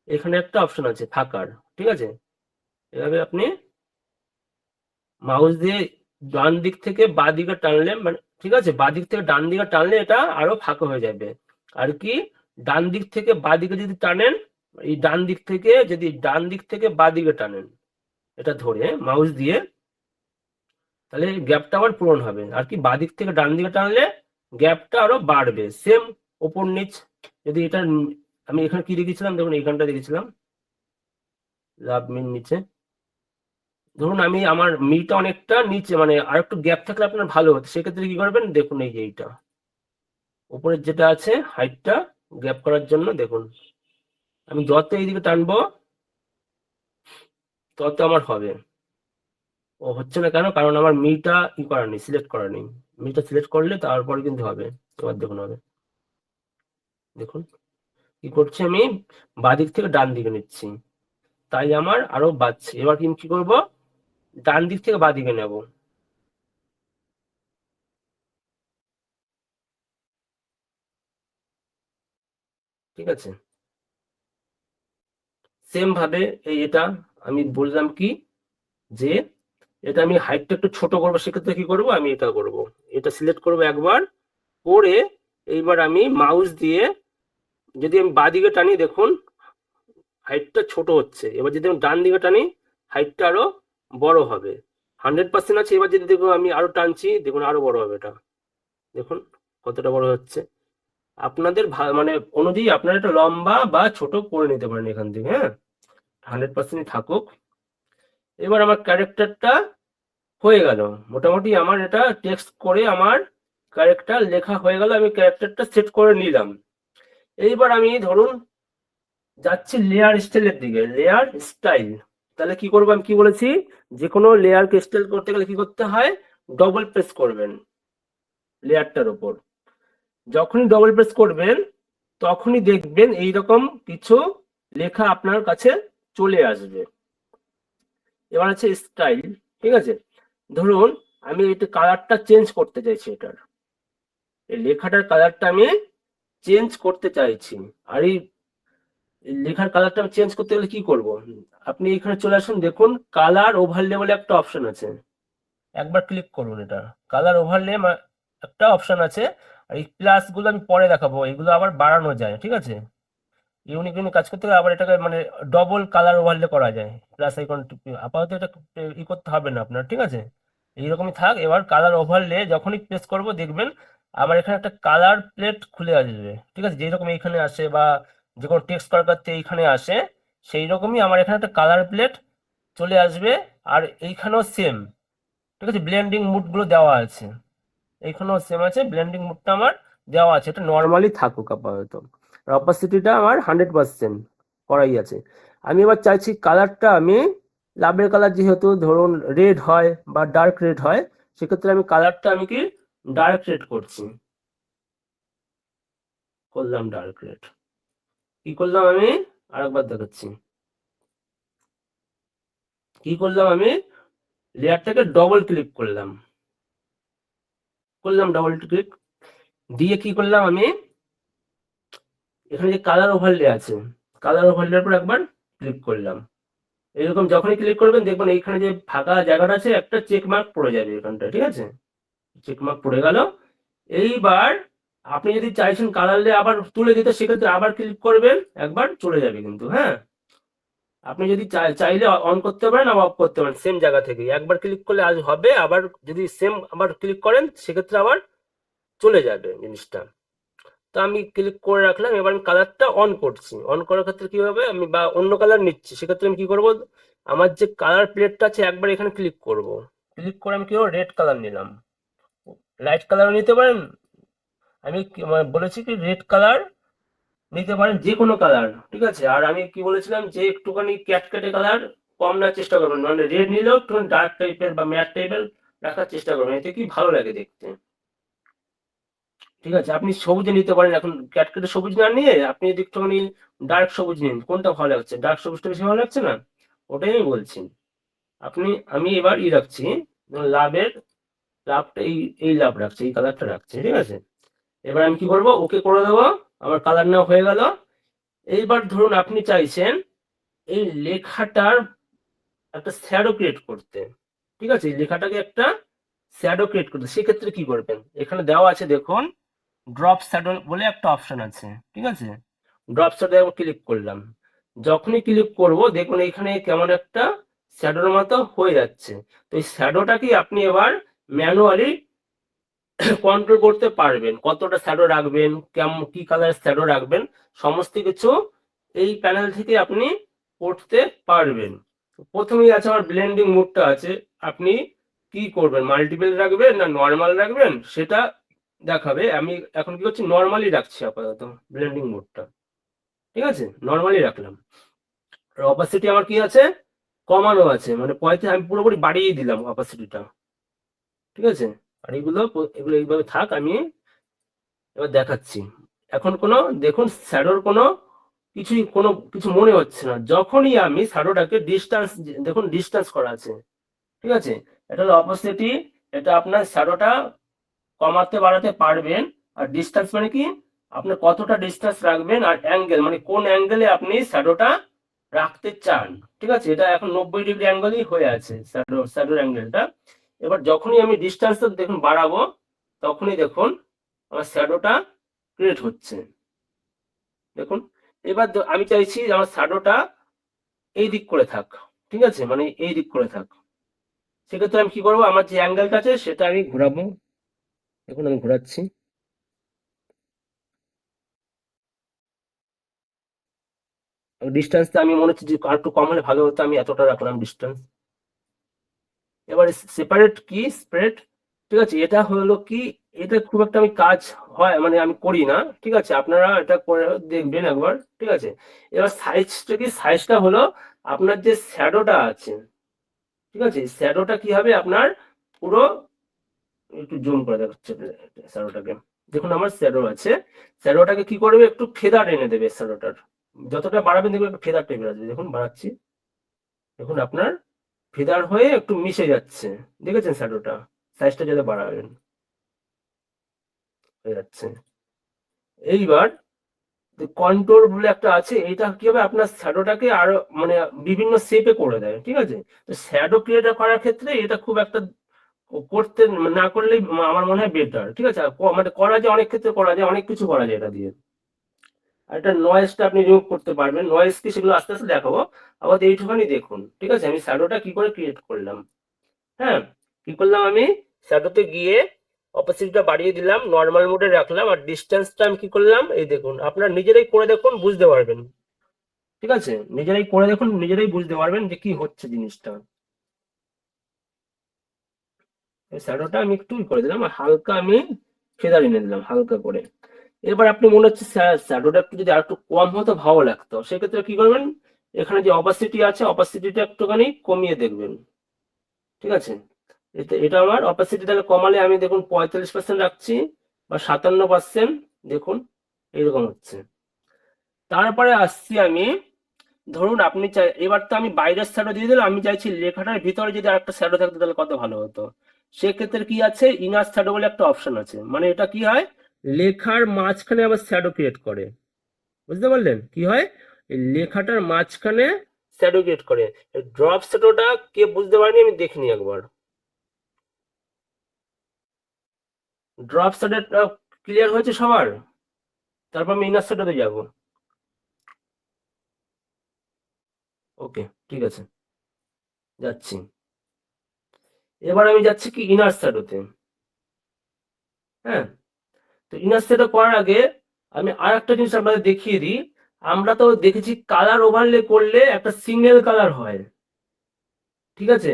এখানে একটা অপশন আছে ফাঁকার। ঠিক আছে, এভাবে আপনি মাউস দিয়ে ডান দিক থেকে বাঁ দিকে টানলে, মানে ঠিক আছে, বাঁ দিক থেকে ডান দিকে টানলে এটা আরো ফাঁকা হয়ে যাবে। আর কি, ডান দিক থেকে বাঁ দিকে যদি টানেন, এই ডান দিক থেকে বাঁ দিকে টানেন এটা ধরে মাউস দিয়ে, তাহলে গ্যাপটা আবার পূরণ হবে। আর কি, বাঁ দিক থেকে ডান দিকে টানলে গ্যাপটা আরো বাড়বে, সেম ওপর নিচ। যদি এটা আমি এখানে কি লিখেছিলাম, দেখুন এইখানটা লিখেছিলাম লাভ মিন নিচে, ধরুন আমি আমার মিটা অনেকটা নিচে, মানে আর একটু গ্যাপ থাকলে আপনার ভালো হতো। সেক্ষেত্রে কি করবেন, দেখুন এই যে এইটা উপরের যেটা আছে হাইটটা গ্যাপ করার জন্য, দেখুন আমি যত এইদিকে টানবো তত আমার হবে। ও হচ্ছে না কেন, কারণ আমার মিটা ই করা নেই, সিলেক্ট করা নেই। মিটা সিলেক্ট করলে তারপরে কিন্তু হবে। এবার দেখুন হবে, দেখুন কি করছি আমি, বাদিক থেকে ডান দিকে নিচ্ছি, তাই আমার আরো বাড়ছে। এবার কিন্তু কি করবো, ডান দিক থেকে বাদিকে নেব। ঠিক আছে, সেম ভাবে এটা আমি বললাম কি, যে এটা আমি হাইটটা একটু ছোট করবো, সেক্ষেত্রে কি করব, আমি এটা করব, এটা সিলেক্ট করব একবার করে, এইবার আমি মাউস দিয়ে যদি আমি বাঁ দিকে টানি, দেখুন হাইটটা ছোট হচ্ছে। এবার যদি আমি ডান দিকে টানি, হাইটটা আরো বড় হবে। 100% আছে। এবার যদি দেখুন আমি আরো টানছি, দেখুন আরো বড় হবে এটা, দেখুন কতটা বড় হচ্ছে। আপনাদের মানে অনুযায়ী আপনারা এটা লম্বা বা ছোট করে নিতে পারেন এখান থেকে। হ্যাঁ, 100% থাকুক। এবার আমার ক্যারেক্টারটা হয়ে গেল, মোটামুটি আমার এটা টেক্সট করে আমার ক্যারেক্টার লেখা হয়ে গেল, আমি ক্যারেক্টারটা সেট করে নিলাম। এইবার আমি ধরুন যাচ্ছি লেয়ার স্টাইলের দিকে, লেয়ার স্টাইল। তাহলে কি করবো, আমি কি বলেছি, যে কোনো লেয়ারকে স্টাইল করতে গেলে কি করতে হয়, ডবল প্রেস করবেন লেয়ারটার উপর। যখনই ডবল প্রেস করবেন তখনই দেখবেন এইরকম কিছু লেখা আপনার কাছে চলে আসবে। এবার আছে স্টাইল। ঠিক আছে, ধরুন আমি এটা কালারটা চেঞ্জ করতে চাইছি, এটার এই লেখাটার কালারটা আমি চেঞ্জ করতে চাইছি। আর এই লেখার কালারটা আমি চেঞ্জ করতে গেলে কি করব, আপনি এখানে চলে আসুন, দেখুন কালার ওভারলে বলে একটা অপশন আছে, একবার ক্লিক করুন। এটা কালার ওভারলে একটা অপশন আছে, আর এই প্লাস গুলো আমি পরে দেখাবো, এগুলো আবার বাড়ানো যায়, ঠিক আছে। ইউনিক ইউনিক কাজ করতে গেলে আবার এটাকে মানে ডবল কালার ওভারলে করা যায়। প্লাস আইকন আপাতত এটা ই করতে হবে না আপনার, ঠিক আছে। এইরকমই থাক। এবার কালার ওভারলে যখনই প্রেস করব দেখবেন আমার এখানে একটা কালার প্লেট খুলে আসবে, ঠিক আছে। যেরকম এইখানে আসে বা যে কোনো টেক্সট করার ক্ষেত্রে এইখানে আসে, সেই রকমই আমার এখানে একটা কালার প্লেট চলে আসবে। আর এইখানেও সেম, ঠিক আছে, ব্লেন্ডিং মুডগুলো দেওয়া আছে। এইখানেও সেম আছে, ব্লেন্ডিং মুডটা আমার দেওয়া আছে। এটা নর্মালি থাকুক আপাতত। আর অপাসিটিটা আমার 100% করাই আছে। আমি এবার চাইছি কালারটা আমি লাভের কালার, যেহেতু ধরুন রেড হয় বা ডার্ক রেড হয়, সেক্ষেত্রে আমি কালারটা আমি কি ডার্ক রেড করছি, করলাম ডার্ক রেড। কি করলাম আমি আরেকবার দেখাচ্ছি। কি করলাম আমি লেয়ারটাকে ডবল ক্লিক করলাম, ডবল ক্লিক দিয়ে কি করলাম আমি এখানে যে কালার ওভারলে আছে, কালার ওভারলের উপর একবার ক্লিক করলাম। এরকম যখনই ক্লিক করবেন দেখবেন এইখানে যে ফাঁকা জায়গাটা আছে একটা চেক মার্ক পড়ে যাবে এখানটা, ঠিক আছে। চেক মার্ক পড়ে গেল। এইবার আপনি যদি চাইছেন কালারলে আবার তুলে দিতে, সেক্ষেত্রে আবার ক্লিক করবেন, একবার চলে যাবে কিন্তু, হ্যাঁ। আপনি যদি চাইলে অন করতে পারেন আবার অফ করতে পারেন, সেম জায়গা থেকে একবার ক্লিক করলে আজ হবে, আবার যদি সেম আবার ক্লিক করেন সেক্ষেত্রে আবার চলে যাবে জিনিসটা। তো আমি ক্লিক করে রাখলাম। এবার আমি কালারটা অন করছি। অন করার ক্ষেত্রে কি হবে, আমি বা অন্য কালার নিচ্ছি, সেক্ষেত্রে আমি কি করব, আমার যে কালার প্লেটটা আছে একবার এখানে ক্লিক করব। ক্লিক করে আমি কি করবো, রেড কালার নিলাম। লাইট কালারও নিতে পারেন, আমি মানে বলেছি কি রেড কালার নিতে পারেন, যে কোনো কালার, ঠিক আছে। আর আমি কি বলেছিলাম যে একটুখানি ক্যাটকেটে কালার কম নেওয়ার চেষ্টা করবেন, মানে রেড নিলেও একটু ডার্ক টাইপের বা ম্যাট টাইপের রাখার চেষ্টা করবেন, এতে কি ভালো লাগে দেখতে, ঠিক আছে। আপনি সবুজে নিতে পারেন, এখন ক্যাটকেটে সবুজ না নিয়ে আপনি যদি একটুখানি ডার্ক সবুজ নিন, কোনটা ভালো লাগছে, ডার্ক সবুজটা বেশি ভালো লাগছে না, ওটাই আমি বলছি। আমি এবার রাখছি লাভের, লাভটা এই লাভ রাখছি, এই কালারটা রাখছি, ঠিক আছে। এবার আমি কি করব, ওকে করে দেবো। আমার কালার নেওয়া হয়ে গেল। এইবার ধরুন আপনি চাইছেন এই লেখাটার একটা শ্যাডো ক্রিয়েট করতে, ঠিক আছে। এই লেখাটাকে একটা শ্যাডো ক্রিয়েট করতে, সেক্ষেত্রে কি করবেন, এখানে দেওয়া আছে দেখুন ড্রপ শ্যাডো বলে একটা অপশন আছে, ঠিক আছে। ড্রপ শ্যাডো ক্লিক করলাম। যখনই ক্লিক করব দেখুন এখানে কেমন একটা শ্যাডোর মতো হয়ে যাচ্ছে। তো এই শ্যাডোটাকে আপনি এবার ম্যানুয়ালি কন্ট্রোল করতে পারবেন, কতটা শ্যাডো রাখবেন, কেমন কি কালার শ্যাডো রাখবেন, সমস্ত কিছু এই প্যানেল থেকে আপনি করতে পারবেন। প্রথমেই আছে আমার ব্লেন্ডিং মোডটা আছে, আপনি কি করবেন, মাল্টিপল রাখবেন না নর্মাল রাখবেন সেটা দেখাবে। আমি এখন কি করছি, নর্মালি রাখছি আপাতত ব্লেন্ডিং মোডটা, ঠিক আছে, নর্মালি রাখলাম। আর অপাসিটি আমার কি আছে, কমানো আছে, মানে আমি পুরোপুরি বাড়িয়ে দিলাম অপাসিটিটা, ঠিক আছে। আর এগুলো এগুলো এইভাবে থাক, আমি এবার দেখাচ্ছি। এখন কোনো দেখুন শ্যাডোর কোনো কিছু মনে হচ্ছে না, যখনই আমি শ্যাডোটাকে ডিস্টেন্স, দেখুন ডিস্টেন্স করা আছে, ঠিক আছে। এটা হলো অপাসিটি, এটা আপনার শ্যাডোটা কমাতে বাড়াতে পারবেন। আর ডিস্টেন্স মানে কি, আপনি কতটা ডিস্টেন্স রাখবেন, আর অ্যাঙ্গেল মানে কোন অ্যাঙ্গেলে আপনি শ্যাডোটা রাখতে চান, ঠিক আছে। এটা এখন 90 ডিগ্রি অ্যাঙ্গেলই হয়ে আছে শ্যাডোর অ্যাঙ্গেলটা। এবার যখনই আমি ডিস্টেন্সটা দেখুন বাড়াবো, তখনই দেখুন আমার শ্যাডোটা ক্রিয়েট হচ্ছে, দেখুন। এবার আমি চাইছি আমার শ্যাডোটা এই দিক করে থাক, ঠিক আছে, মানে এই দিক করে থাক। সেক্ষেত্রে আমি কি করবো, আমার যে অ্যাঙ্গেলটা আছে সেটা আমি ঘোরাবো, দেখুন আমি ঘোরাচ্ছি। ডিস্টেন্সটা আমি মনে হচ্ছে যে আর একটু কম হলে ভালো হতো, আমি এতটা রাখলাম ডিস্টেন্স। এবার সেপারেট কি স্প্রেড, ঠিক আছে। এটা হলো কি, এটা খুব একটা আমি কাজ হয় মানে আমি করি না, ঠিক আছে, আপনারা এটা করে দেখবেন একবার, ঠিক আছে। এবার সাইজটা কি, সাইজটা হলো আপনার যে শ্যাডোটা আছে, ঠিক আছে, শ্যাডোটা কি হবে আপনার পুরো, একটু জুম করে দেখাচ্ছে শ্যাডোটাকে, দেখুন আমার শ্যাডো আছে, শ্যাডোটাকে কি করবে, একটু ফেদার এনে দেবে শ্যাডোটার, যতটা বাড়াবেন দেখবেন একটু ফেদার টাইপের আছে, দেখুন বাড়াচ্ছি, দেখুন আপনার ফেদার হয়ে একটু মিশে যাচ্ছে, দেখেছেন শ্যাডোটা, সাইজটা যাতে বাড়াবেন, হয়ে যাচ্ছে। এইবার কন্ট্রোল বলে একটা আছে, এটা কি হবে আপনার শ্যাডোটাকে আরো মানে বিভিন্ন শেপে করে দেয়, ঠিক আছে। তো শ্যাডো ক্রিয়েট করার ক্ষেত্রে এটা খুব একটা করতে না করলেই আমার মনে হয় বেটার, ঠিক আছে? মানে করা যায়, অনেক ক্ষেত্রে করা যায়, অনেক কিছু করা যায় এটা দিয়ে। আর এটা নয়েজটা আপনি রিমুভ করতে পারবেন, নয়েজ কি সেগুলো আস্তে আস্তে দেখাবো। আবার এইটুখানি দেখুন, ঠিক আছে? আমি শ্যাডোটা কি করে ক্রিয়েট করলাম। হ্যাঁ, কি করলাম, আমি শ্যাডোতে গিয়ে অপাসিটিটা বাড়িয়ে দিলাম, নর্মাল মোডে রাখলাম, আর ডিস্টেন্সটা আমি কি করলাম, এই দেখুন, আপনারা নিজেরাই করে দেখুন, বুঝতে পারবেন। ঠিক আছে, নিজেরাই করে দেখুন, নিজেরাই বুঝতে পারবেন যে কি হচ্ছে জিনিসটা। শ্যাডোটা আমি একটু করে দিলাম, আর হালকা আমি ফেদার এনে দিলাম হালকা করে। এবার আপনি মনে হচ্ছে শ্যাডোটা একটু যদি আর একটু কম হতো ভালো লাগতো, সেক্ষেত্রে কি করবেন, এখানে যে অপাসিটি আছে অপাসিটিটা একটুখানি কমিয়ে দেখবেন। ঠিক আছে, এটা আমার অপাসিটি তাহলে কমালে আমি দেখুন 45% রাখছি বা 57%, দেখুন এইরকম হচ্ছে। তারপরে আসছি আমি, ধরুন আপনি চাই, এবার তো আমি বাইরের শ্যাডো দিয়ে দিলাম, আমি চাইছি লেখাটার ভিতরে যদি আরেকটা শ্যাডো থাকতো তাহলে কত ভালো হতো। সেক্ষেত্রে কি আছে, ইনার শ্যাডো বলে একটা অপশন আছে, মানে এটা কি হয়, লেখার মাঝখানে আবার শ্যাডো ক্রিয়েট করে। বুঝতে পারলেন কি হয়, এই লেখাটার মাঝখানে শ্যাডো ক্রিয়েট করে। ড্রপ শ্যাডোটা কে বুঝতে পারেনি আমি দেখিনি একবার। ড্রপ শ্যাডোটা ক্লিয়ার হয়েছে সবার? তারপর আমি ইনার শ্যাডোতে যাব। ওকে, ঠিক আছে, যাচ্ছি। এবার আমি যাচ্ছি কি ইনার শ্যাডোতে। হ্যাঁ, তো ইনার শ্যাডো করার আগে আমি আর একটা জিনিস আপনাদের দেখিয়ে দিই। আমরা তো দেখেছি কালার ওভারলে করলে একটা সিঙ্গেল কালার হয়, ঠিক আছে?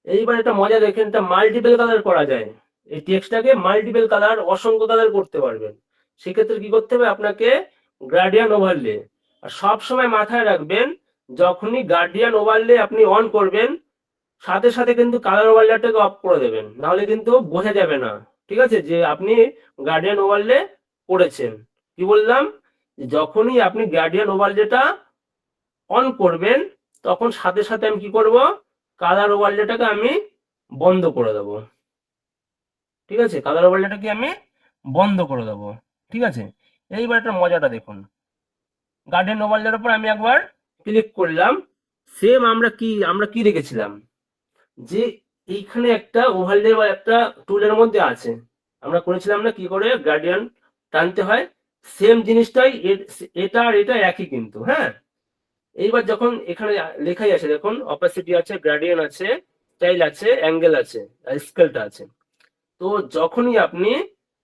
এইবার একটা মজা দেখেন, এটা মাল্টিপল কালার করা যায়। এই টেক্সটটাকে মাল্টিপল কালার, অসংখ্য কালার করতে পারবেন। সেক্ষেত্রে কি করতে হবে আপনাকে, গ্রাডিয়ান ওভারলে। আর সব সময় মাথায় রাখবেন, যখনই গার্ডিয়ান ওভারলে আপনি অন করবেন, সাথে সাথে কিন্তু কালার ওভারলেটাকে অফ করে দেবেন, নাহলে কিন্তু বোঝা যাবে না। ঠিক আছে, যে আপনি গার্ডিয়ান ওভারলে করেছেন। কি বললাম, যখনই আপনি গার্ডিয়ান ওভারলেটা অন করবেন, তখন সাথে সাথে আমি কি করব, কালার ওভারলেটাকে আমি বন্ধ করে দেবো। ঠিক আছে, কালার ওভারলেটাকে আমি বন্ধ করে দেবো। ঠিক আছে, এইবার একটা মজাটা দেখুন, গার্ডিয়ান ওভারলের উপর আমি একবার ক্লিক করলাম। সেম আমরা কি রেখেছিলাম, যে এইখানে একটা ওভারলে বা একটা টুলের মধ্যে আছে, আমরা করেছিলাম না কি করে গার্ডিয়ান টানতে হয়। সেম জিনিসটাই এটা আর এটা একই কিন্তু। হ্যাঁ, এইবার যখন এখানে লেখাই আছে, দেখুন অপাসিটি আছে, গ্রেডিয়েন্ট আছে, স্টাইল আছে, অ্যাঙ্গেল আছে, আর স্কেলটা আছে। তো যখনই আপনি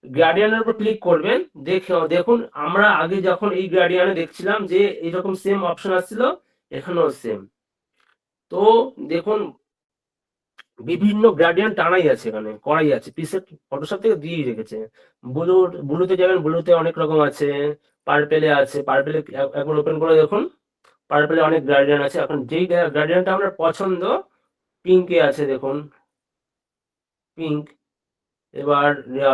গ্রেডিয়েন্টের উপর ক্লিক করবেন, দেখুন আমরা আগে যখন এই গ্রেডিয়েন্টে দেখছিলাম যে এরকম সেম অপশন আসছিল, এখানেও সেম। তো দেখুন বিভিন্ন গ্রেডিয়েন্ট টানাই আছে, এখানে করাই আছে, প্রিসেট ফটোশপ থেকে দিয়েই রেখেছে। ব্লুতে যাবেন, ব্লুতে অনেক রকম আছে, পার্পেলে আছে, পার্পেলে একবার ওপেন করে দেখুন, পার্পেলে অনেক গ্রেডিয়েন্ট আছে। এখন যেই গ্রেডিয়েন্টটা আপনার পছন্দ, পিঙ্কে আছে দেখুন, পিঙ্ক। এবার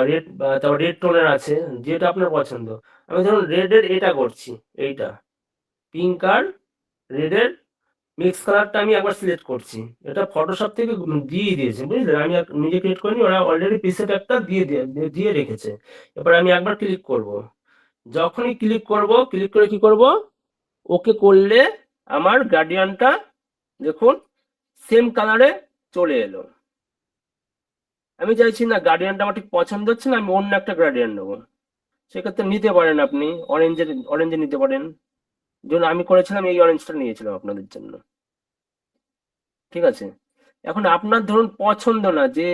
রেড, তারপর রেড টোনের আছে, যেটা আপনার পছন্দ। আমি ধরুন রেডের এটা করছি, এইটা পিঙ্ক আর রেডের মিক্স কালারটা আমি একবার সিলেক্ট করছি। এটা ফটোশপ থেকে দিয়ে দিয়েছে, বুঝলেন, আমি নিজে ক্রিয়েট করিনি, ওরা অলরেডি প্রিসেট একটা দিয়ে রেখেছে। এবার আমি একবার ক্লিক করব, যখনই ক্লিক করব, ক্লিক করে কি করব, ওকে করলে আমার গার্ডিয়ানটা দেখুন সেম কালারে চলে এলো। আমি চাইছি না, গার্ডিয়ানটা আমার ঠিক পছন্দ হচ্ছে না, আমি অন্য একটা গার্ডিয়ান নেবো। সেক্ষেত্রে নিতে পারেন আপনি, অরেঞ্জে নিতে পারেন। যেমন আমি করেছিলাম, এই অরেঞ্জটা নিয়েছিলাম আপনাদের জন্য। ঠিক আছে, এখন আপনার ধরুন পছন্দ না, যে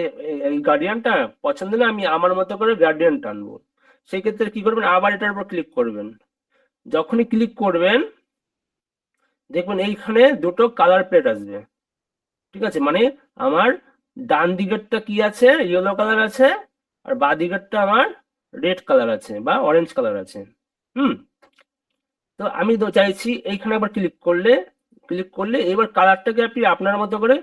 এই গার্ডিয়ানটা পছন্দ না, আমি আমার মতো করে গার্ডিয়ান টানবো। সেই ক্ষেত্রে কি করবেন, আবার এটার উপর ক্লিক করবেন। যখনই ক্লিক করবেন, দেখবেন এইখানে দুটো কালার প্লেট আসবে। ঠিক আছে, মানে আমার ডান দিকেরটা কি আছে, ইয়েলো কালার আছে, আর বাঁ দিকেরটা আমার রেড কালার আছে বা অরেঞ্জ কালার আছে। হুম, তো আমি তো চাইছি এইখানে আবার ক্লিক করলে এবার কালারটাকে আপনি আপনার মতো করে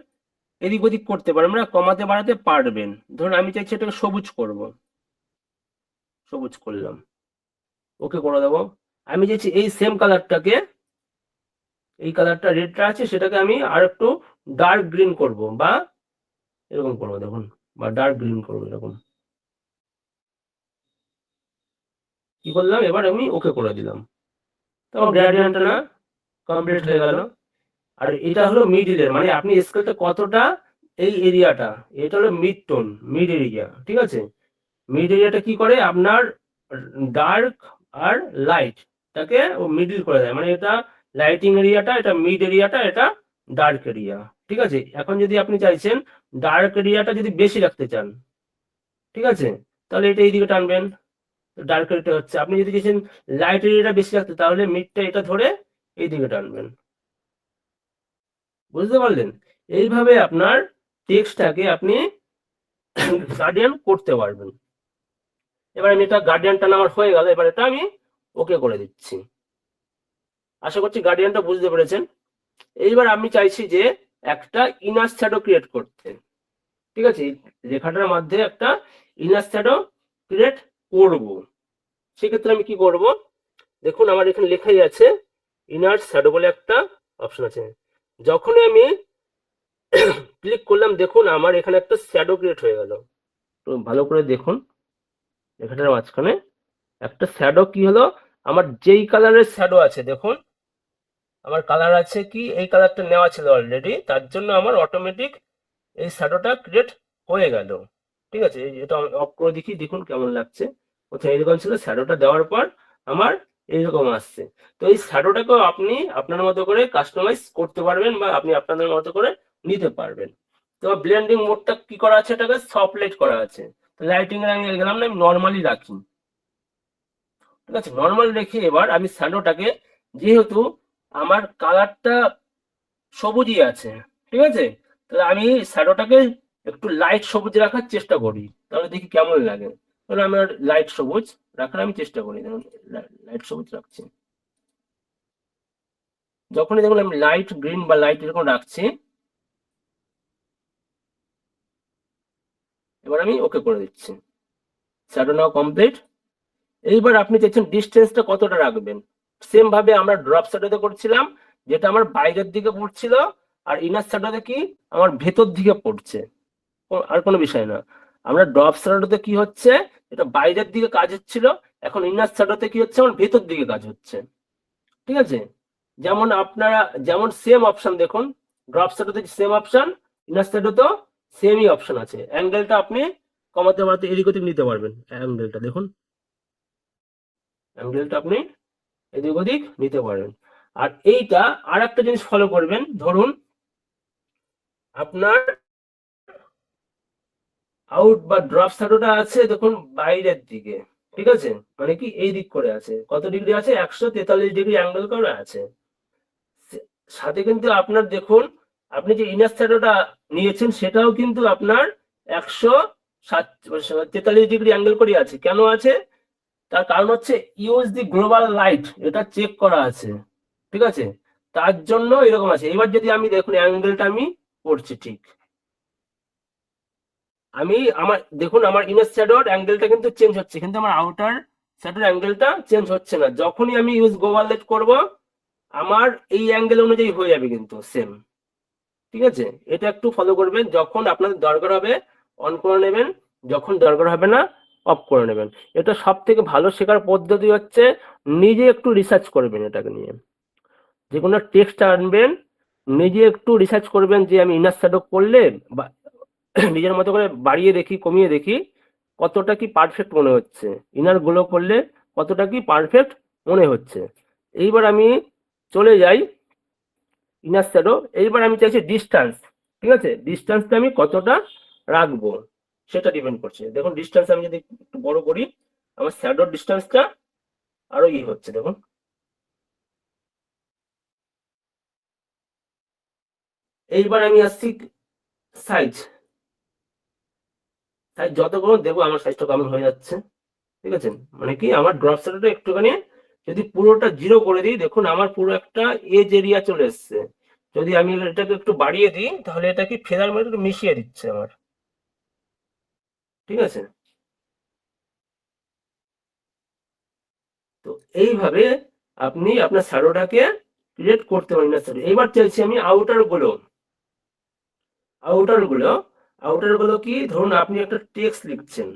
এদিক ওদিক করতে পারেন, মানে কমাতে বাড়াতে পারবেন। ধরুন আমি চাইছি এটাকে সবুজ করব, সবুজ করলাম, ওকে করে দেবো। আমি চাইছি এই সেম কালারটাকে, এই কালারটা রেডটা আছে সেটাকে আমি আর একটু ডার্ক গ্রিন করব, বা এরকম করবো দেখুন, বা ডার্ক গ্রিন করবো এরকম। কি করলাম, এবার আমি ওকে করে দিলাম, তখন গ্রেডিয়েন্টটা না কমপ্লিট হয়ে গেল। আর এটা হলো মিডিলের, মানে আপনি স্কেলটা কতটা এই এরিয়াটা, এটা হলো মিড টোন, মিড এরিয়া, ঠিক আছে। মিড এরিয়াটা কি করে আপনার ডার্ক আর লাইট তাকে ও মিডল করে দেয়, মানে এটা লাইটিং এরিয়াটা, এটা মিড এরিয়াটা, এটা ডার্ক এরিয়া, ঠিক আছে। এখন যদি আপনি চাইছেন ডার্ক এরিয়াটা যদি বেশি রাখতে চান, ঠিক আছে, তাহলে এটা এইদিকে টানবেন, ডার্ক এরিয়াটা হচ্ছে। আপনি যদি চাইছেন লাইট এরিয়াটা বেশি রাখতে, তাহলে মিডটা এটা ধরে এইদিকে টানবেন। বুঝতে পারলেন? এইভাবে আপনার টেক্সটটাকে আপনি গার্ডিয়ান করতে পারবেন। এবার আমি এটা গার্ডিয়ান টানা আমার হয়ে গেল, এবার এটা আমি ওকে করে দিচ্ছি। আশা করছি গার্ডিয়ানটা বুঝতে পেরেছেন। এইবার আমি চাইছি যে একটা ইনার শ্যাডো ক্রিয়েট করতে, ঠিক আছে। রেখাটার মধ্যে একটা ইনার শ্যাডো ক্রিয়েট করব। সেক্ষেত্রে আমি কি করব, দেখুন আমার এখানে লেখাই আছে ইনার শ্যাডো বলে একটা অপশন আছে। যখনই আমি ক্লিক করলাম, দেখুন আমার এখানে একটা শ্যাডো ক্রিয়েট হয়ে গেল। তো ভালো করে দেখুন, রেখাটার মাঝখানে একটা শ্যাডো কি হলো, আমার যেই কালারের শ্যাডো আছে, দেখুন আমার কালার আছে কি, এই কালারটা নেওয়া ছিল অলরেডি, তার জন্য আমার অটোমেটিক এই শ্যাডোটা ক্রিয়েট হয়ে গেল, ঠিক আছে। এটা অফ করে দেখি, দেখুন কেমন লাগছে। প্রথমে এরকম ছিল, শ্যাডোটা দেওয়ার পর আমার এইরকম আসছে। তো এই শ্যাডোটাকেও আপনি আপনার মতো করে কাস্টমাইজ করতে পারবেন, বা আপনি আপনাদের মতো করে নিতে পারবেন। তো ব্লেন্ডিং মোডটা কি করা আছে, এটাকে সফট লাইট করা আছে। তো লাইটিং এর আমি গেলাম না, আমি নর্মালি রাখি, ঠিক আছে। নর্মাল রেখে এবার আমি শ্যাডোটাকে, যেহেতু আমার কালারটা সবুজই আছে, ঠিক আছে, তাহলে আমি শ্যাডোটাকে একটু লাইট সবুজ রাখার চেষ্টা করি, তাহলে দেখি কেমন লাগে। তাহলে আমার লাইট সবুজ রাখার আমি চেষ্টা করি, দেখুন লাইট সবুজ রাখছি। যখনই দেখুন আমি লাইট গ্রিন বা লাইট এরকম রাখছি, এবার আমি ওকে করে দিচ্ছি। শ্যাডো নাও কমপ্লিট। এইবার আপনি চাইছেন ডিস্টেন্সটা কতটা রাখবেন। সেম ভাবে আমরা ড্রপ শ্যাডোতে করছিলাম, যেটা আমার বাইরের দিকে পড়ছিল, আর ইনার শ্যাডোতে কি আমার ভেতর দিকে পড়ছে, আর কোনো বিষয় না। আমরা ড্রপ শ্যাডোতে কি হচ্ছে, এটা বাইরের দিকে কাজ হচ্ছিল, এখন ইনার শ্যাডোতে কি হচ্ছে, আমার ভেতর দিকে কাজ হচ্ছে, ঠিক আছে। যেমন আপনারা যেমন সেম অপশন দেখুন, ড্রপ শ্যাডোতে সেম অপশন, ইনার শ্যাডোতেও সেমই অপশন আছে। অ্যাঙ্গেলটা আপনি কমাতে বাড়াতে এদিক ওদিক নিতে পারবেন। অ্যাঙ্গেলটা দেখুন, অ্যাঙ্গেলটা আপনি এদিক ওদিক নিতে পারবেন। আর এইটা আর একটা জিনিস ফলো করবেন, ধরুন আপনার আউট বা ড্রপ শ্যাডোটা আছে দেখুন বাইরের দিকে, ঠিক আছে, মানে কি এই দিক করে আছে, কত ডিগ্রি আছে, 143 ডিগ্রি অ্যাঙ্গেল করে আছে। সাথে কিন্তু আপনার দেখুন, আপনি যে ইনার শ্যাডোটা নিয়েছেন সেটাও কিন্তু আপনার 143 ডিগ্রি অ্যাঙ্গেল করে আছে। কেন আছে, তার কারণ হচ্ছে ইউজ দি গ্লোবাল লাইট, এটা চেক করা আছে, ঠিক আছে, তার জন্য এরকম আছে। এবার যদি আমি দেখুন অ্যাঙ্গেলটা আমি করছি ঠিক, আমি আমার দেখুন আমার ইনার শ্যাডোর অ্যাঙ্গেলটা কিন্তু চেঞ্জ হচ্ছে, কিন্তু আমার আউটার শ্যাডোর অ্যাঙ্গেলটা চেঞ্জ হচ্ছে না। যখনই আমি ইউজ গ্লোবাল লাইট করব, আমার এই অ্যাঙ্গেল অনুযায়ী হয়ে যাবে কিন্তু সেম, ঠিক আছে। এটা একটু ফলো করবেন, যখন আপনাদের দরকার হবে অন করে নেবেন, যখন দরকার হবে না অফ করে নেবেন। এটা সব থেকে ভালো শেখার পদ্ধতি হচ্ছে নিজে একটু রিসার্চ করবেন এটাকে নিয়ে। যে কোনো টেক্সট আনবেন, নিজে একটু রিসার্চ করবেন যে আমি ইনার শ্যাডো করলে বা নিজের মতো করে বাড়িয়ে দেখি, কমিয়ে দেখি কতটা কি পারফেক্ট মনে হচ্ছে, ইনার গ্লো করলে কতটা কি পারফেক্ট মনে হচ্ছে। এইবার আমি চলে যাই ইনার শ্যাডো। এইবার আমি চাইছি ডিস্টেন্স, ঠিক আছে, ডিস্টেন্সটা আমি কতটা রাখবো সেটা ডিপেন্ড করছে। দেখুন ডিস্টেন্স আমি যদি একটু বড় করি, আমার শ্যাডোর ডিস্টেন্সটা আরো হচ্ছে, দেখুন। এইবার আমি আসছি সাইজ, সাইজ যত কোনো দেবো আমার সাইজটা কমন হয়ে যাচ্ছে, ঠিক আছে। মানে কি আমার ড্রপ শ্যাডোটা একটুখানি যদি পুরোটা 0 করে দিই, দেখুন আমার পুরো একটা এজ এরিয়া চলে এসছে। যদি আমি এটাকে একটু বাড়িয়ে দিই, তাহলে এটা কি ফেদার মধ্যে একটু মিশিয়ে দিচ্ছে আমার, ঠিক আছে। তো এইভাবে আপনি আপনার শ্যাডোটাকে ক্রিয়েট করতে পারেন না স্যার। এবার চাইছি আমি আউটার গুলো, আউটার গুলো, আউটার গুলো কি, ধরুন আপনি একটা টেক্সট লিখছেন,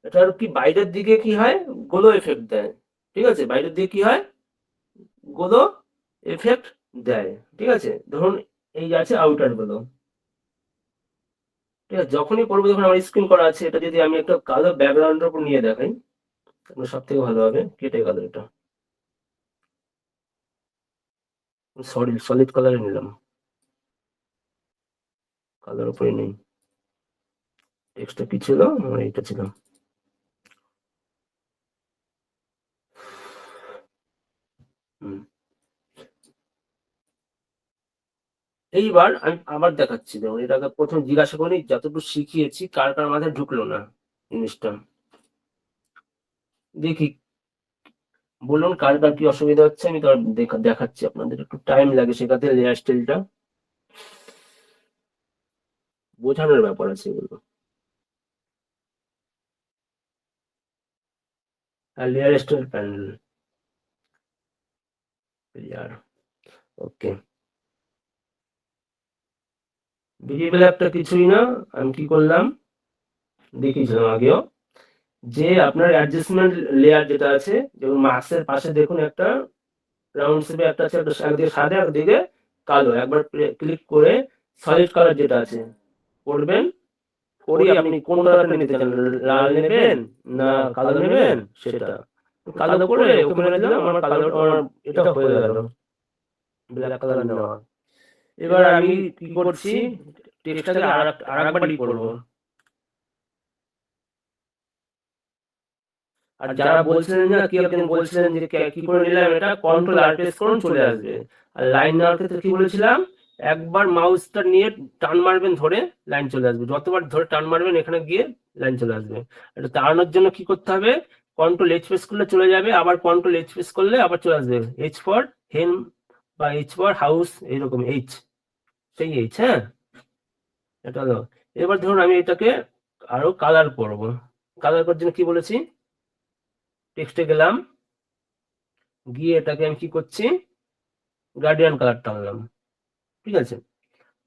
এটার কি বাইরের দিকে কি হয়, গোলো এফেক্ট দেয়, ঠিক আছে, বাইরের দিকে কি হয়, গোলো এফেক্ট দেয়, ঠিক আছে। ধরুন এই আছে আউটার গুলো, ঠিক আছে, যখনই করবো দেখুন আমার স্ক্রিন করা আছে, এটা যদি আমি একটা কালো ব্যাকগ্রাউন্ডের উপর নিয়ে দেখাই তাহলে সব থেকে ভালো হবে। কেটে গেল এটা, সলিড কালারে নিলাম, কালার উপরে নেই। টেক্সটটা কি ছিল, এটা ছিল। এইবার আমি আবার দেখাচ্ছি, দেখুন এটাকে প্রথম জিজ্ঞাসা করি যতটুকু শিখিয়েছি কার কার মাথায় ঢুকলো না জিনিসটা, দেখি বলুন কার কার কি অসুবিধা হচ্ছে। আমি তো আর দেখাচ্ছি আপনাদের, একটু টাইম লাগে শেখাতে, লেয়ার স্টাইলটা বোঝানোর ব্যাপার আছে এগুলো। আর লেয়ার স্টাইল প্যানেল, লেয়ার, ওকে। ভেরিয়েবল একটা কিছুই না, আমি কি করলাম দেখিয়েছিলাম আগেও, যে আপনার অ্যাডজাস্টমেন্ট লেয়ার যেটা আছে, যেমন মার্কসের পাশে দেখুন একটা রাউন্ড শেপে একটা আছে, একটা একদিকে সাদা একদিকে কালো, একবার ক্লিক করে সলিড কালার যেটা আছে করবেন, করে আপনি কোন কালারটা নিতে চান, লাল নেবেন না কালো নেবেন সেটা, কালো করে ওকে মেরে দিলাম, আমার কালো আমার এটা হয়ে গেল ব্ল্যাক কালার নেওয়া। এবার আমি কি করছি, টেক্সটটাকে আরেকবার ডিলিট করবো। আর যারা বলছিলেন না, কি একজন বলছিলেন যে কি করে নিলাম, এটা কন্ট্রোল আর প্রেস করুন চলে আসবে। আর লাইন নেওয়ার ক্ষেত্রে কি বলেছিলাম, একবার মাউসটা নিয়ে টান মারবেন ধরে, লাইন চলে আসবে, যতবার ধরে টান মারবেন এখানে গিয়ে লাইন চলে আসবে। এটা তাড়ানোর জন্য কি করতে হবে, কন্ট্রোল এইচ প্রেস করলে চলে যাবে, আবার কন্ট্রোল এইচ প্রেস করলে আবার চলে আসবে। এইচ ফর হেন বা এইচ ফর হাউস, এইরকম এইচ, সেই এইচ, হ্যাঁ এটা হলো। এবার ধরুন আমি এটাকে আরো কালার করব, কালার করার জন্য কি বলেছি, টেক্সটে গেলাম, গিয়ে এটাকে আমি কি করছি, গার্ডিয়ান কালার টানলাম, ঠিক আছে।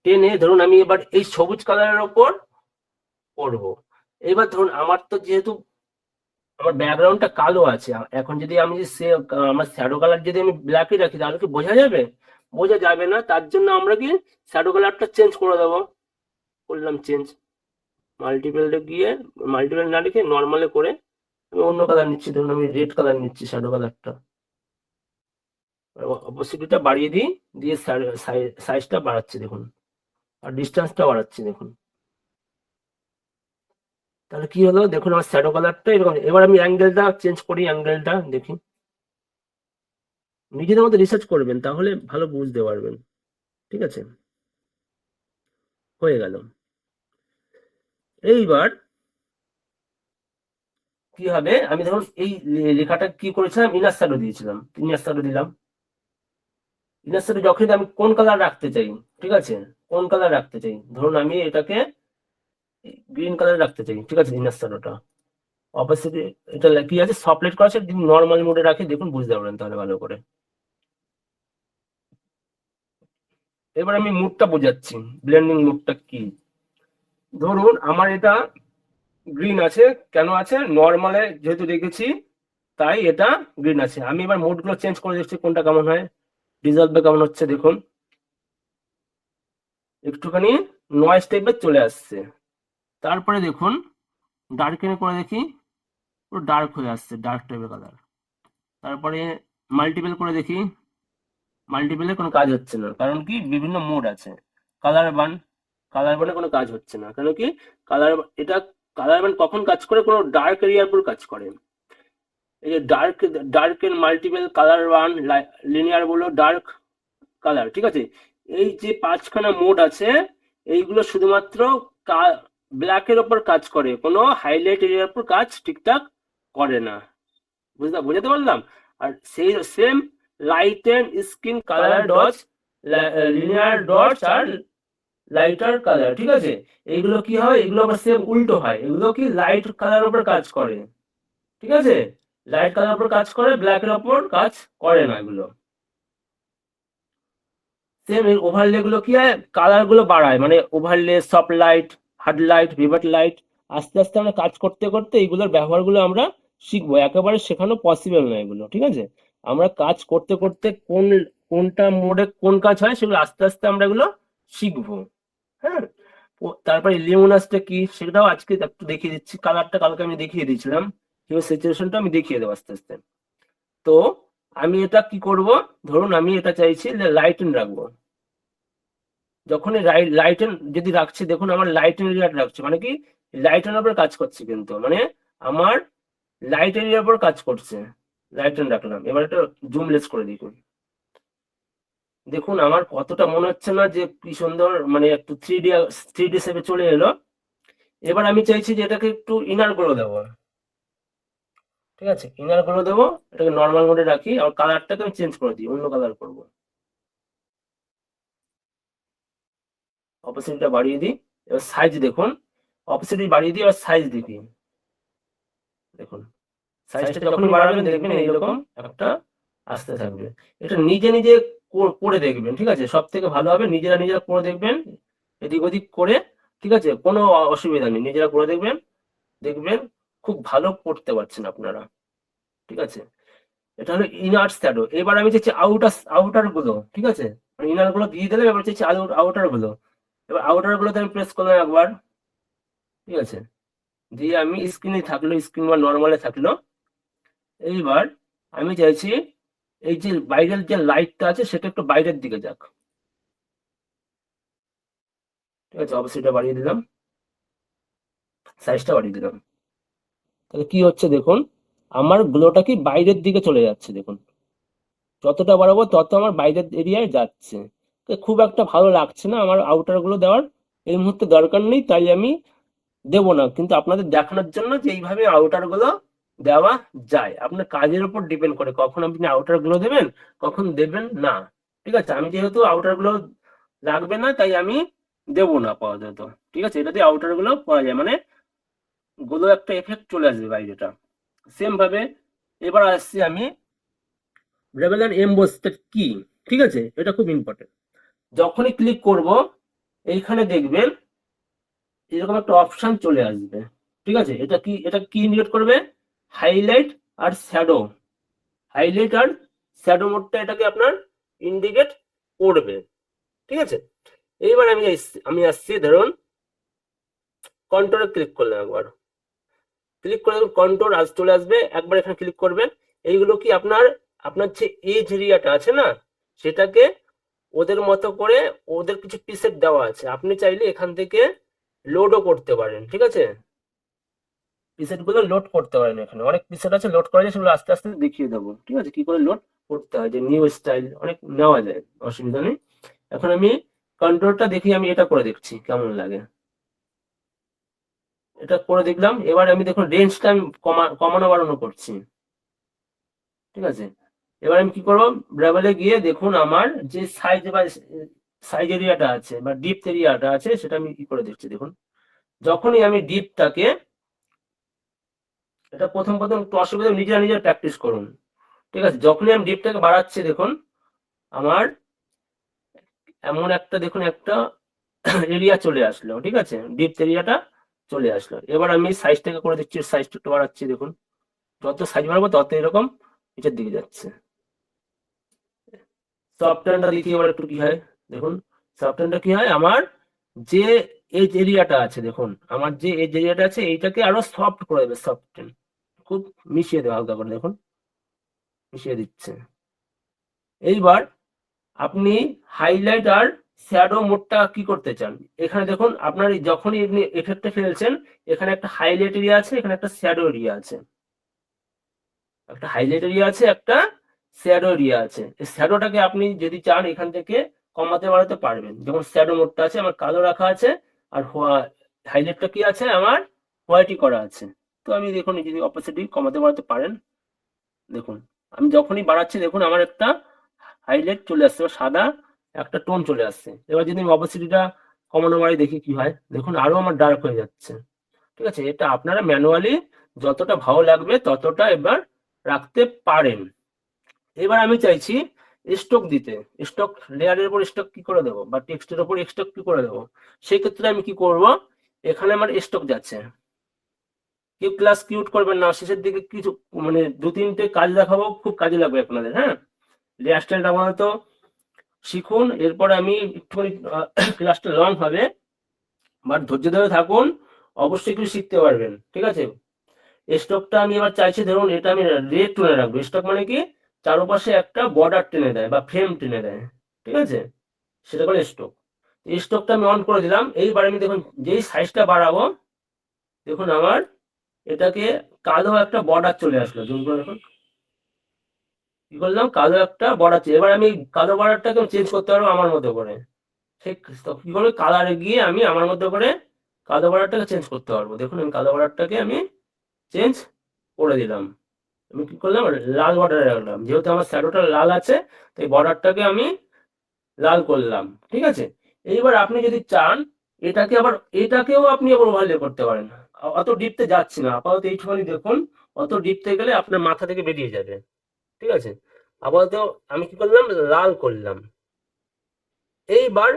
টেনে ধরুন আমি এবার এই সবুজ কালারের ওপর করব। এবার ধরুন আমার তো যেহেতু আমার ব্যাকগ্রাউন্ডটা কালো আছে, এখন যদি আমি আমার শ্যাডো কালার যদি আমি ব্ল্যাকই রাখি তাহলে কি বোঝা যাবে, বোঝা যাবে না। তার জন্য আমরা কি শ্যাডো কালারটা চেঞ্জ করে দেবো, করলাম চেঞ্জ, মাল্টিপেলে গিয়ে, মাল্টিপেল না রেখে নর্মালে করে আমি অন্য কালার নিচ্ছি, ধরুন আমি রেড কালার নিচ্ছি শ্যাডো কালারটা, অপসিটিটা বাড়িয়ে দিই, দিয়ে সাইজটা বাড়াচ্ছি দেখুন, আর ডিস্টেন্সটা বাড়াচ্ছি দেখুন। তাহলে কি হলো দেখুন, আমার শ্যাডো কালারটা এরকম। এবার আমি অ্যাঙ্গেলটা চেঞ্জ করি, অ্যাঙ্গেলটা দেখি, নিজেদের মধ্যে রিসার্চ করবেন তাহলে ভালো বুঝতে পারবেন, ঠিক আছে। হয়ে গেল। এইবার কি হবে, আমি ধরুন এই লেখাটা কি করেছিলাম, ইনার শ্যাডো দিয়েছিলাম, ইনার শ্যাডো দিলাম। ইনার শ্যাডো যখন আমি কোন কালার রাখতে চাই, ঠিক আছে, কোন কালার রাখতে চাই, ধরুন আমি এটাকে গ্রিন কালার রাখতে চাই, ঠিক আছে, ইনার শ্যাডোটা অপোজিট, এটা কি আছে সফট লাইট করা আছে, নর্মাল মোডে রাখি, দেখুন বুঝতে পারবেন তাহলে ভালো করে। এবার আমি মুডটা বোঝাচ্ছি, ব্লেন্ডিং মুডটা কি। ধরুন আমার এটা গ্রিন আছে, কেন আছে, নর্মালে যেহেতু রেখেছি তাই এটা গ্রিন আছে। আমি এবার মোড গুলো চেঞ্জ করে দেখছি কোনটা কেমন হয়, ডিজলভে কেমন হচ্ছে দেখুন, একটুখানি নয়েজ টাইপের চলে আসছে। তারপরে দেখুন ডার্কেন করে দেখি, পুরো ডার্ক হয়ে আসছে, ডার্ক টাইপের কালার। তারপরে মাল্টিপল করে দেখি, মাল্টিপলে কোনো কাজ হচ্ছে না, কারণ কি বিভিন্ন মোড আছে। কালার বান, কালার বানে কোনো কাজ হচ্ছে না, কারণ কি কালার, এটা কালার বান কখন কাজ করে, কোনো ডার্ক এরিয়ার উপর কাজ করে। এই যে ডার্ক এন্ড মাল্টিপল কালার বান, লিনিয়ার বলো, ডার্ক কালার, ঠিক আছে। এই যে পাঁচখানা মোড আছে এইগুলো শুধুমাত্র ব্ল্যাকের ওপর কাজ করে, কোনো হাইলাইট এরিয়ার উপর কাজ ঠিকঠাক করে না, বুঝতে পারলাম। আর সেই same light and skin colour dots, linear dots আর লাইটার কালার, ঠিক আছে। এইগুলো কি হয়, এগুলো আবার সেম উল্টো হয়, এগুলো কি লাইট কালার উপর কাজ করে, ঠিক আছে, লাইট কালার উপর কাজ করে, ব্ল্যাকের উপর কাজ করে না এগুলো। সেম ওভারলে গুলো কি হয়, কালার গুলো বাড়ায়, মানে overlay, soft light, hard light, vivid light, আস্তে আস্তে আমরা কাজ করতে করতে এইগুলোর ব্যবহারগুলো আমরা শিখবো, একেবারে শেখানো পসিবল না এগুলো, ঠিক আছে। আমরা কাজ করতে করতে কোনটা মোডে কোন কাজ হয় সেগুলো আস্তে আস্তে আমরা এগুলো শিখবো, হ্যাঁ। তারপরে লিউমিনাসটা কি সেটাও আজকে একটু দেখিয়ে দিচ্ছি। কালারটা কালকে আমি দেখিয়ে দিয়েছিলাম, হিউ স্যাচুরেশনটা আমি দেখিয়ে দেবো আস্তে আস্তে। তো আমি এটা কি করব, ধরুন আমি এটা চাইছি লাইটেন রাখবো। যখনই লাইটেন যদি রাখছি, দেখুন আমার লাইটেন এরিয়াটা রাখছি, মানে কি লাইটেনের উপর কাজ করছে, কিন্তু মানে আমার লাইট এরিয়ার উপর কাজ করছে। লাইটেন রাখলাম, এবার এটা জুমলেস করে দেখুন। দেখুন আমার কতটা মনে হচ্ছে না যে কি সুন্দর, মানে একটু থ্রি ডি শেপে চলে এলো। এবার আমি চাইছি যে এটাকে একটু ইনার গ্লো দেবো। ঠিক আছে, ইনার গ্লো দেবো, এটাকে নর্মাল মোডে রাখি, আর কালারটাকে আমি চেঞ্জ করে দিই, অন্য কালার করবো। অপাসিটিটা বাড়িয়ে দিই, এবার সাইজ দেখুন, অপাসিটি বাড়িয়ে দিই, এবার সাইজ দেখি। দেখুন সাইজটা যখনই বাড়াবেন দেখবেন এইরকম একটা আসতে থাকবে। এটা নিজে নিজে করে দেখবেন, ঠিক আছে, সব থেকে ভালো হবে নিজেরা নিজেরা করে দেখবেন, এদিক ওদিক করে। ঠিক আছে, কোনো অসুবিধা নেই, নিজেরা করে দেখবেন, দেখবেন খুব ভালো করতে পারছেন আপনারা। ঠিক আছে, এটা হলো ইনার শ্যাডো। এবার আমি চাইছি আউটার গুলো, ঠিক আছে, ইনার গুলো দিয়ে দিলাম, এবার চাইছি আউটার গুলো। এবার আউটার গুলোতে আমি প্রেস করলাম একবার, ঠিক আছে, দিয়ে আমি স্ক্রিনে থাকলো, স্ক্রিন বা নর্মালে থাকলো। এইবার আমি চাইছি এই যে বাইরের যে লাইটটা আছে সেটা একটু বাইরের দিকে যাক। ঠিক আছে, অবশ্যই বাড়িয়ে দিলাম, সাইজটা বাড়িয়ে দিলাম। তাহলে কি হচ্ছে দেখুন, আমার গ্লোটা কি বাইরের দিকে চলে যাচ্ছে, দেখুন যতটা বাড়াবো তত আমার বাইরের এরিয়ায় যাচ্ছে। তো খুব একটা ভালো লাগছে না আমার আউটার গুলো দেওয়ার, এই মুহূর্তে দরকার নেই, তাই আমি দেবো না, কিন্তু আপনাদের দেখানোর জন্য যে এইভাবে আউটার গুলো দেওয়া যায়। আপনার কাজের উপর ডিপেন্ড করে কখন আপনি আউটার গুলো দেবেন, কখন দেবেন না। ঠিক আছে, আমি যেহেতু আউটার গুলো লাগবে না তাই আমি দেবো না আপাতত। ঠিক আছে, এটাতে আউটার গুলো করা যায়, মানে গুলো একটা এফেক্ট চলে আসবে বাইরেটা। সেম ভাবে এবার আসছি আমি রেভেলার এমবোসটা কি। ঠিক আছে, এটা খুব ইম্পর্টেন্ট। যখনই ক্লিক করব এইখানে দেখবেন এরকম একটা অপশন চলে আসবে। ঠিক আছে, এটা কি ইন্ডিকেট করবে, হাইলাইট আর শ্যাডো। হাইলাইট আর শ্যাডো মোডটা এটাকে আপনার ইন্ডিকেট করবে। ঠিক আছে, এইবার আমি আসছি, ধরুন কন্ট্রোলে ক্লিক করলাম, একবার ক্লিক করে কন্ট্রোল চলে আসবে, একবার এখানে ক্লিক করবেন। এইগুলো কি আপনার আপনার যে এজ এরিয়াটা আছে না, সেটাকে ওদের মতো করে ওদের কিছু প্রিসেট দেওয়া আছে, আপনি চাইলে এখান থেকে লোডও করতে পারেন। ঠিক আছে, প্রিসেট গুলো লোড করতে পারেন, এখানে অনেক প্রিসেট আছে লোড করা যায়, সেগুলো আস্তে আস্তে দেখিয়ে দেবো। ঠিক আছে, কি করে লোড করতে হয়, যে নিউ স্টাইল অনেক নেওয়া যায়, অসুবিধা নেই। এখন আমি কন্ট্রোলটা দেখি, আমি এটা করে দেখছি কেমন লাগে। এটা করে দেখলাম, এবার আমি দেখুন রেঞ্জটা আমি কমানো বাড়ানো করছি। ঠিক আছে, এবার আমি কি করবো, ব্রাভেলে গিয়ে দেখুন আমার যে সাইজ বা সাইজ এরিয়াটা আছে বা ডিপথ এরিয়াটা আছে সেটা আমি কি করে দেখছি। দেখুন যখনই আমি ডিপটাকে, এটা প্রথম প্রথম একটু অসুবিধা, নিজেরা নিজের প্র্যাকটিস করুন। ঠিক আছে, যখনই আমি ডিপটাকে বাড়াচ্ছি দেখুন আমার এমন একটা, দেখুন একটা এরিয়া চলে আসলো। ঠিক আছে, ডিপথ এরিয়াটা চলে আসলো। এবার আমি সাইজটাকে করে দিচ্ছি, সাইজটা একটু বাড়াচ্ছি, দেখুন যত সাইজ বাড়াবো তত এরকম নিচের দিকে যাচ্ছে। সফটওয়্যারটা দেখি এবার একটু কি হয়। দেখুন সফটওয়্যারটা কি হয়, আমার যে এজ এরিয়াটা আছে, দেখুন আমার যে এজ এরিয়াটা আছে এইটাকে আরো সফট করে দেবে। সফটওয়্যার খুব মিশিয়ে দেবে হালকা করে, দেখুন মিশিয়ে দিচ্ছে। এইবার আপনি হাইলাইট আর শ্যাডো মোডটা কি করতে চান, এখানে দেখুন আপনার যখনই আপনি এফেক্টে ফেলছেন এখানে একটা হাইলাইট এরিয়া আছে, এখানে একটা শ্যাডো এরিয়া আছে, একটা হাইলাইট এরিয়া আছে, একটা শ্যাডো এরিয়া আছে। এই শ্যাডোটাকে আপনি যদি চান এখান থেকে কমাতে বাড়াতে পারবেন। যেমন শ্যাডো মোডটা আছে আমার কালো রাখা আছে, আর হাইলাইটটা কি আছে আমার হোয়াইটই করা আছে। তো আমি দেখুন যদি অপাসিটি কমাতে বাড়াতে পারেন, দেখুন আমি যখনই বাড়াচ্ছি দেখুন আমার একটা হাইলাইট চলে আসছে, সাদা একটা টোন চলে আসছে। এবার যদি আমি অপাসিটিটা কমানো বাড়াই দেখি কি হয়, দেখুন আরো আমার ডার্ক হয়ে যাচ্ছে। ঠিক আছে, এটা আপনারা ম্যানুয়ালি যতটা ভালো লাগবে ততটা এবার রাখতে পারেন। এবার আমি চাইছি স্টক দিতে, স্টক লেয়ারের উপর স্টক কি করে দেবো, বা টেক্সটের উপর স্টক কি করে দেবো। সেই ক্ষেত্রে আমি কি করব, এখানে আমার স্টক যাচ্ছে। কেউ ক্লাস কিউট করবেন না, শেষের দিকে কিছু মানে দু তিনটে কাজ দেখাবো, খুব কাজে লাগবে আপনাদের। হ্যাঁ, লেয়ার স্টাইলটা আপাতত শিখুন, এরপরে আমি একটুখানি ক্লাসটা লং হবে, বাট ধৈর্য ধরে থাকুন, অবশ্যই কিছু শিখতে পারবেন। ঠিক আছে, স্টকটা আমি এবার চাইছি, ধরুন এটা আমি রেড টেনে রাখবো। স্টক মানে কি, চারপাশে একটা বর্ডার টেনে দেয় বা ফ্রেম টেনে দেয়, ঠিক আছে, সেটা বলে স্টক। স্টকটা আমি অন করে দিলাম। এইবার আমি দেখুন যেই সাইজটা বাড়াবো, দেখুন আমার এটাকে কালো একটা বর্ডার চলে আসলো। জুম করে দেখুন, কি করলাম, কালো একটা বর্ডার। এবার আমি কালো বর্ডারটাকে চেঞ্জ করতে পারবো আমার মতো করে। ঠিক, তো কি করবো, কালারে গিয়ে আমি আমার মতো করে কালো বর্ডারটাকে চেঞ্জ করতে পারবো। দেখুন আমি কালো বর্ডারটাকে আমি চেঞ্জ করে দিলাম। আমি কি করলাম, লাল বর্ডারে রাখলাম। যেহেতু আমার শ্যাডোটা লাল আছে, তাই বর্ডারটাকে আমি লাল করলাম। ঠিক আছে, এইবার আপনি যদি চান এটাকে আবার, এটাকেও আপনি আবার ওভারলে করতে পারেন। অত ডিপতে যাচ্ছি না, আপাতত এইটুখানি দেখুন। অত ডিপতে গেলে আপনার মাথা থেকে বেরিয়ে যাবে। ঠিক আছে, আপাতত আমি কি করলাম, লাল করলাম। এইবার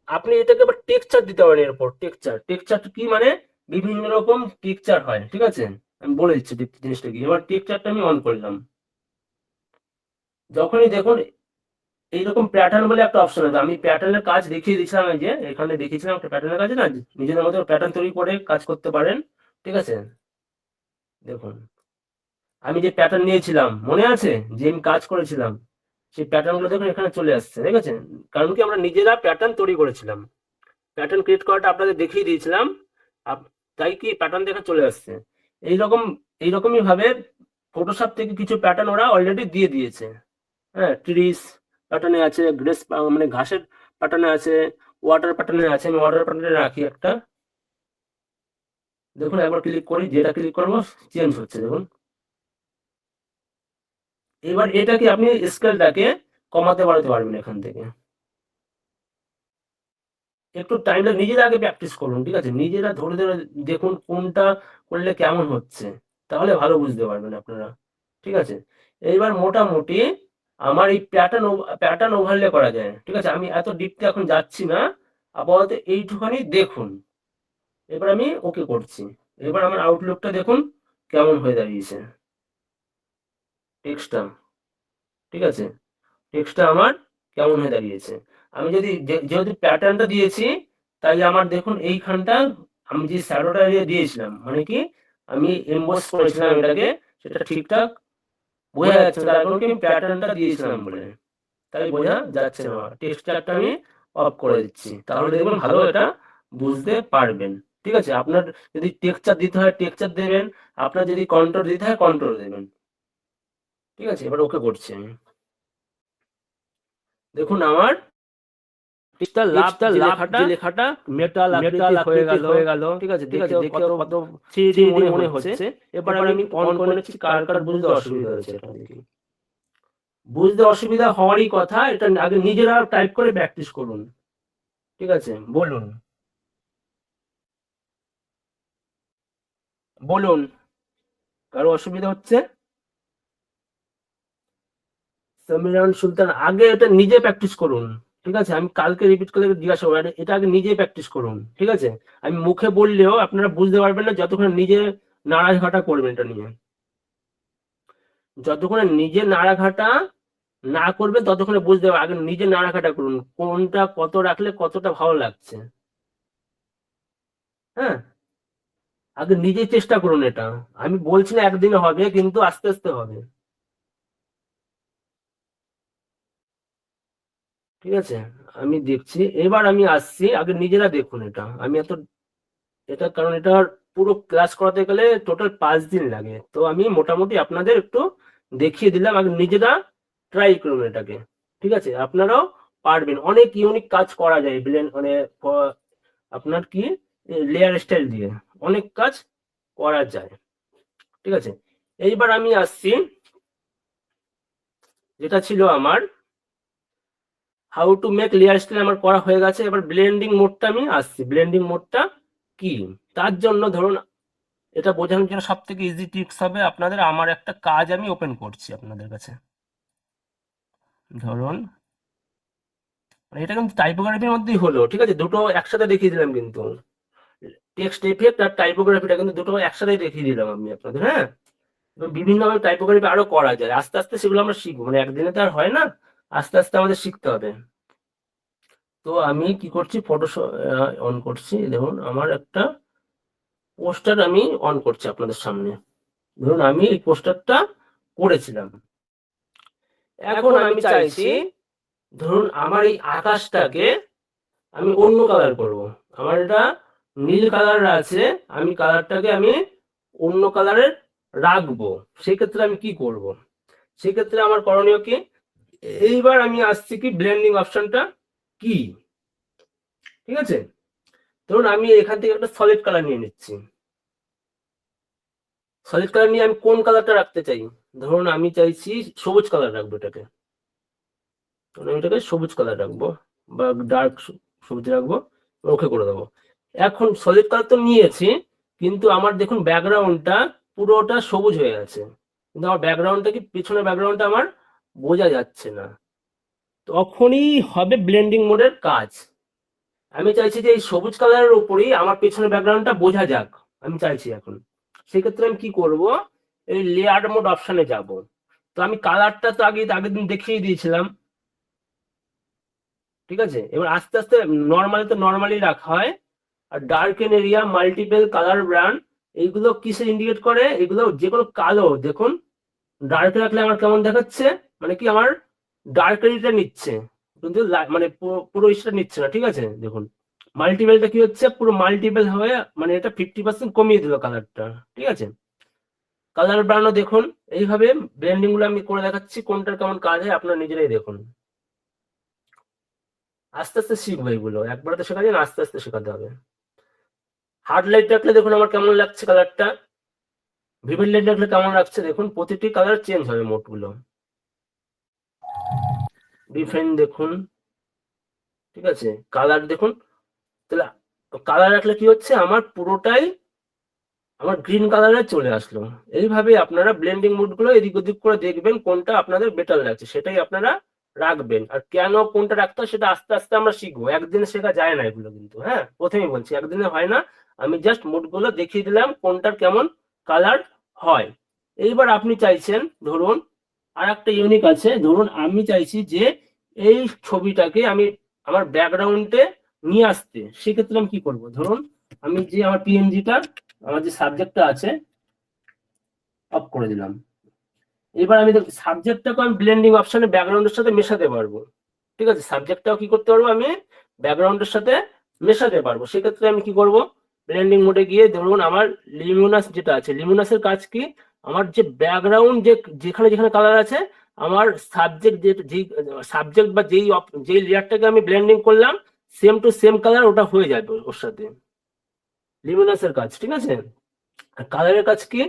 আপনি এটাকে আবার টেক্সচার দিতে পারেন। এরপর টেক্সচার, টেক্সচার কি মানে, বিভিন্ন রকম টেক্সচার হয়। ঠিক আছে, আমি বলে দিচ্ছি জিনিসটা কি। এবার টেক্সচারটা আমি অন করলাম। যখনই দেখুন এইরকম প্যাটার্ন বলে একটা অপশন আছে, আমি প্যাটার্নের কাজ দেখিয়ে দিয়েছিলাম। এই যে এখানে দেখিয়েছিলাম একটা প্যাটার্নের কাজ না, নিজেদের মতো প্যাটার্ন তৈরি করে কাজ করতে পারেন। ঠিক আছে, দেখুন আমি যে প্যাটার্ন নিয়েছিলাম মনে আছে, যে আমি কাজ করেছিলাম, সেই প্যাটার্ন গুলো দেখুন এখানে চলে আসছে। দেখেছেন, কারণ কি আমরা নিজেরা প্যাটার্ন তৈরি করেছিলাম। প্যাটার্ন ক্রিয়েট করাটা আপনাদের দেখিয়ে দিয়েছিলাম। তাই কি প্যাটার্ন দেখা চলে আসছে। এইরকম, এইরকমই ভাবে ফটোশপ থেকে কিছু প্যাটার্ন ওরা অলরেডি দিয়ে দিয়েছে। হ্যাঁ, ট্রিস প্যাটার্নে আছে, গ্রেস মানে ঘাসের প্যাটার্নে আছে, ওয়াটার প্যাটার্নে আছে। আমি ওয়াটার প্যাটার্নে রাখি একটা। দেখুন একবার ক্লিক করি, যেটা ক্লিক করবো চেঞ্জ হচ্ছে দেখুন। এবার এটাকে আপনি স্কেলটাকে কমাতে বাড়াতে পারবেন এখান থেকে। একটু টাইমটা নিজেরা আগে প্র্যাকটিস করুন। ঠিক আছে, নিজেরা ধরে ধরে দেখুন কোনটা করলে কেমন হচ্ছে, তাহলে ভালো বুঝতে পারবেন আপনারা। ঠিক আছে, এইবার মোটামুটি আমার এই প্যাটার্ন প্যাটার্ন ওভারলে করা যায়। ঠিক আছে, আমি এত ডিপতে এখন যাচ্ছি না, আপাতত এইটুখানি দেখুন। এবার আমি ওকে করছি। এবার আমার আউটলুকটা দেখুন কেমন হয়ে দাঁড়িয়েছে টেক্সটটা। ঠিক আছে, টেক্সটটা আমার কেমন হয়ে দাঁড়িয়েছে। আমি যদি যেহেতু প্যাটার্নটা দিয়েছি, তাই আমার দেখুন এইখানটা আমি যে শ্যাডোটা দিয়েছিলাম, মানে কি আমি এমবস করেছিলাম এটাকে, সেটা ঠিকঠাক বোঝা যাচ্ছে না, তার কারণ কি আমি প্যাটার্নটা দিয়েছিলাম বলে, তাই বোঝা যাচ্ছে না। টেক্সচারটা আমি অফ করে দিচ্ছি, তাহলে দেখবেন ভালো এটা বুঝতে পারবেন। ঠিক আছে, আপনার যদি টেক্সচার দিতে হয় টেক্সচার দেবেন, আপনার যদি কন্ট্রোল দিতে হয় কন্ট্রোল দেবেন। ঠিক আছে, এবার ওকে করছি আমি। দেখুন আমার টেক্সটটা লাভ যে লেখাটা মেটাল আকৃতির হয়ে গেল। ঠিক আছে, দেখে কত 3D মনে হচ্ছে। এবার আমি অন করে নিচ্ছি, কার কার বুঝতে অসুবিধা হচ্ছে এটা দেখি। বুঝতে অসুবিধা হওয়ারই কথা, এটা আগে নিজেরা টাইপ করে প্র্যাকটিস করুন। ঠিক আছে, বলুন বলুন, কারো অসুবিধা হচ্ছে? সামিরান সুলতান, আগে এটা নিজে প্র্যাকটিস করুন। ঠিক আছে, আমি কালকে রিপিট করে জিজ্ঞাসা করবো, এটা আগে নিজে প্র্যাকটিস করুন। ঠিক আছে, আমি মুখে বললেও আপনারা বুঝতে পারবেন না যতক্ষণ নিজে নাড়াঘাটা করবেন এটা নিয়ে। যতক্ষণ নিজে নাড়াঘাটা না করবেন ততক্ষণে বুঝতে পারবেন। আগে নিজে নাড়াঘাটা করুন, কোনটা কত রাখলে কতটা ভালো লাগছে। হ্যাঁ, আগে নিজেই চেষ্টা করুন এটা। আমি বলছি না একদিনে হবে, কিন্তু আস্তে আস্তে হবে। ঠিক আছে, আমি দেখছি। এবার আমি আসছি, আগে নিজেরা দেখুন এটা। আমি এত এটা, কারণ এটা পুরো ক্লাস করাতে গেলে টোটাল 5 দিন লাগে, তো আমি মোটামুটি আপনাদের একটু দেখিয়ে দিলাম। আগে নিজেরা ট্রাই করুন এটাকে। ঠিক আছে, আপনারাও পারবেন। অনেক ইউনিক কাজ করা যায় ব্লেন্ড মানে আপনার কি লেয়ার স্টাইল দিয়ে অনেক কাজ করা যায়। ঠিক আছে, এইবার আমি আসছি, যেটা ছিল আমার how to make layer style আমার করা হয়ে গেছে। এবার ব্লেন্ডিং মোডটা আমি আসছি, ব্লেন্ডিং মোডটা কি, তার জন্য ধরুন এটা বোঝানোর জন্য সব থেকে ইজি টিপস হবে আপনাদের, আমার একটা কাজ আমি ওপেন করছি আপনাদের কাছে। ধরুন মানে এটা কিন্তু টাইপোগ্রাফির মধ্যেই হলো। ঠিক আছে, দুটো একসাথে দেখিয়ে দিলাম কিন্তু, টেক্সট এফেক্ট আর টাইপোগ্রাফিটা কিন্তু দুটো একসাথে দেখিয়ে দিলাম আমি আপনাদের। হ্যাঁ, বিভিন্ন ভাবে টাইপোগ্রাফি আরো করা যায়, আস্তে আস্তে সেগুলো আমরা শিখবো, মানে একদিনে তো আর হয় না, আস্তে আস্তে আমাদের শিখতে হবে। তো আমি কি করছি, ফটোশপ অন করছি, দেখুন আমার একটা পোস্টার আমি অন করছি আপনাদের সামনে। ধরুন আমি এই পোস্টারটা করেছিলাম, এখন আমি চাইছি ধরুন আমার এই আকাশটাকে আমি অন্য কালার করব। আমার এটা নীল কালার আছে, আমি কালারটাকে আমি অন্য কালারের রাখবো। সেক্ষেত্রে আমি কি করব, সেক্ষেত্রে আমার করণীয় কি, এইবার আমি আসছি কি ব্লেন্ডিং অপশনটা কি, ঠিক আছে। ধরুন আমি এখান থেকে একটা সলিড কালার নিয়ে নিচ্ছি। সলিড কালার নিয়ে আমি কোন কালারটা রাখতে চাই, ধরুন আমি চাইছি সবুজ কালার রাখবো এটাকে। ধরুন আমি এটাকে সবুজ কালার রাখবো বা ডার্ক সবুজ রাখবো, ওকে করে দেবো। এখন সলিড কালার তো নিয়েছি, কিন্তু আমার দেখুন ব্যাকগ্রাউন্ডটা পুরোটা সবুজ হয়ে গেছে, কিন্তু আমার ব্যাকগ্রাউন্ডটা কি, পিছনের ব্যাকগ্রাউন্ডটা আমার বোঝা যাচ্ছে না। তখনই হবে ব্লেন্ডিং মোডের কাজ। আমি চাইছি যে এই সবুজ কালারের উপরেই আমার পেছনের ব্যাকগ্রাউন্ডটা বোঝা যাক, আমি চাইছি এখন। সেক্ষেত্রে আমি কি করব, এই লেয়ার মোড অপশনে যাব। তো আমি কালারটা তো আগের দিন দেখিয়ে দিয়েছিলাম, ঠিক আছে। এবার আস্তে আস্তে নর্মালি তো নর্মালি রাখা হয়, আর darken area, multiple colour brand, এইগুলো কিসে ইন্ডিকেট করে, এগুলো যে কোনো কালো দেখুন ডার্ক রাখলে আমার কেমন দেখাচ্ছে, মানে কি আমার ডার্ক এরিয়াটা নিচ্ছে, কিন্তু মানে পুরো ইসটা নিচ্ছে না, ঠিক আছে। দেখুন মাল্টিপলটা কি হচ্ছে, পুরো মাল্টিপল হয়ে মানে এটা 50% কমিয়ে দিল কালারটা, ঠিক আছে। কালার ব্র্যান্ডও দেখুন এইভাবে ব্লেন্ডিং গুলো আমি করে দেখাচ্ছি, কোনটার কেমন কাজ হয় আপনারা নিজেরাই দেখুন। আস্তে আস্তে শিখবো, এগুলো একবার তো শেখা যায় না, আস্তে আস্তে শেখাতে হবে। হার্ড লাইট রাখলে দেখুন আমার কেমন লাগছে কালারটা, ভিভিড লাইট রাখলে কেমন লাগছে, দেখুন প্রতিটি কালার চেঞ্জ হবে মোডগুলো। ডিফারেন্ট দেখুন, ঠিক আছে। কালার দেখুন, তাহলে কালার রাখলে কি হচ্ছে, আমার পুরোটাই আমার গ্রিন কালারে চলে আসলো। এইভাবে আপনারা ব্লেন্ডিং মোড গুলো এদিক ওদিক করে দেখবেন কোনটা আপনাদের বেটার লাগছে, সেটাই আপনারা রাখবেন। আর কেন কোনটা রাখতে হয় সেটা আস্তে আস্তে আমরা শিখবো, একদিনে শেখা যায় না এগুলো কিন্তু, হ্যাঁ প্রথমেই বলছি একদিনে হয় না। আমি জাস্ট মোড গুলো দেখিয়ে দিলাম কোনটার কেমন কালার হয়। এইবার আপনি চাইছেন ধরুন আর একটা ইউনিক আছে, ধরুন আমি চাইছি যে এই ছবিটাকে আমি আমার ব্যাকগ্রাউন্ডে নিয়ে আসতে, সেক্ষেত্রে আমি কি করব, ধরুন আমি যে আমার পিএনজিটা, আমার যে সাবজেক্টটা আছে, অফ করে দিলাম। এবার আমি সাবজেক্টটাকে আমি ব্লেন্ডিং অপশনে ব্যাকগ্রাউন্ডের সাথে মেশাতে পারবো, ঠিক আছে। সাবজেক্টটাও কি করতে পারবো, আমি ব্যাকগ্রাউন্ডের সাথে মেশাতে পারবো। সেক্ষেত্রে আমি কি করব, ব্লেন্ডিং মোডে গিয়ে ধরুন আমার লিমিনাস যেটা আছে, লিমিনাসের কাজ কি, আমার যে ব্যাকগ্রাউন্ড যে যেখানে যেখানে কালার আছে, আমার সাবজেক্ট যেই সাবজেক্ট বা যেই লেয়ারটাকে আমি ব্লেন্ডিং করলাম, সেম টু সেম কালার ওটা হয়ে যাবে ওর সাথে, লিমিনাসের কাজ, ঠিক আছে। আর কালারের কাজ কি,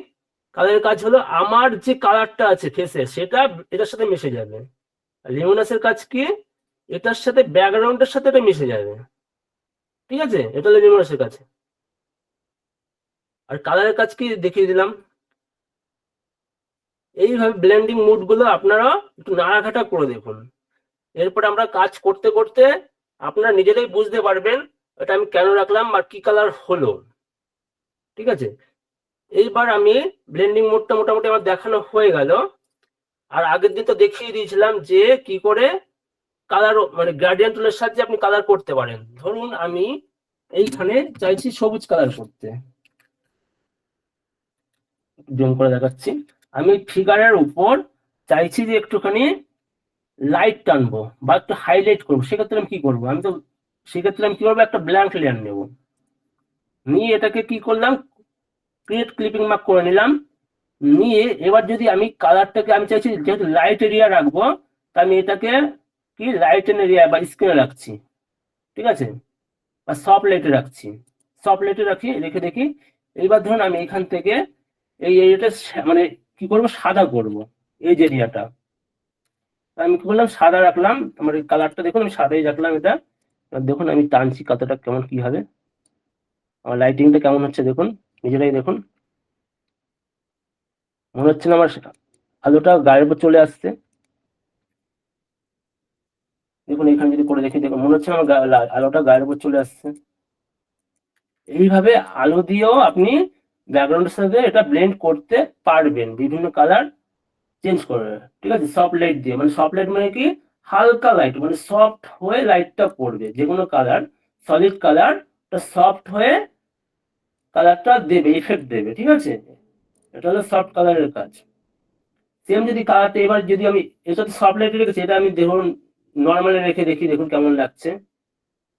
কালারের কাজ হলো আমার যে কালারটা আছে ফেসে সেটা এটার সাথে মিশে যাবে। আর লিউমিনাসের কাজ কি, এটার সাথে ব্যাকগ্রাউন্ডের সাথে এটা মিশে যাবে, ঠিক আছে। এটা হলো লিউমিনাসের কাজ। আর কালারের কাজ কি দেখিয়ে দিলাম। এইভাবে ব্লেন্ডিং মুড গুলো আপনারা একটু নাড়াঘাটা করে দেখুন। এরপর আমরা কাজ করতে করতে আপনারা নিজেরাই বুঝতে পারবেন এটা আমি কেন রাখলাম আর কি কালার হলো, ঠিক আছে। এইবার আমি ব্লেন্ডিং মোডটা মোটামুটি আমার দেখানো হয়ে গেল। আর আগের দিন তো দেখিয়ে দিয়েছিলাম যে কি করে কালার মানে গ্রেডিয়েন্ট টুলের সাহায্যে আপনি কালার করতে পারেন। ধরুন আমি এইখানে চাইছি সবুজ কালার করতে, জুম করে দেখাচ্ছি। আমি ফিগারের উপর চাইছি যে একটুখানি লাইট টানবো বা একটু হাইলাইট করবো, সেক্ষেত্রে আমি কি করবো, সেক্ষেত্রে আমি কি করবো, একটা ব্ল্যাঙ্ক লেয়ার নেব, নিয়ে এটাকে কি করলাম, ক্রিয়েট ক্লিপিং মার্ক করে নিলাম। নিয়ে এবার যদি আমি কালারটাকে আমি চাইছি যেহেতু লাইট এরিয়া রাখবো, তা আমি এটাকে কি লাইট এরিয়া বা স্ক্রিনে রাখছি, ঠিক আছে, বা সফট লাইটে রাখছি, সফট লাইটে রেখে দেখি। এইবার ধরুন আমি এখান থেকে এই এরিয়াটা মানে কি করব, সাদা করব এই যে এরিয়াটা। আমি কি করলাম, সাদা রাখলাম, আমার এই কালারটা দেখুন আমি সাদাই রাখলাম এটা। দেখুন আমি টানছি কতটা কেমন কি হবে, আমার লাইটিংটা কেমন হচ্ছে দেখুন, নিজেরাই দেখুন। মনে হচ্ছে না আমার আলোটা গায়ের উপর চলে আসছে, দেখুন এখানে যদি করে দেখি, দেখুন মনে হচ্ছে আমার আলোটা গায়ের উপর চলে আসছে। এইভাবে আলো দিয়েও আপনি ব্যাকগ্রাউন্ডের সাথে এটা ব্লেন্ড করতে পারবেন, বিভিন্ন কালার চেঞ্জ করে, ঠিক আছে। সফট লাইট দিয়ে, মানে সফট লাইট মানে কি, হালকা লাইট মানে সফট হয়ে লাইটটা পড়বে, যে কোনো কালার সলিড কালারটা সফট হয়ে কালারটা দেবে, ইফেক্ট দেবে, ঠিক আছে? এটা হলো সফট কালারের কাজ। সেম যদি কালারটা এবার যদি আমি এটা তো সফট লাইটে রেখেছি, এটা আমি দেখুন নর্মালে রেখে দেখি, দেখুন কেমন লাগছে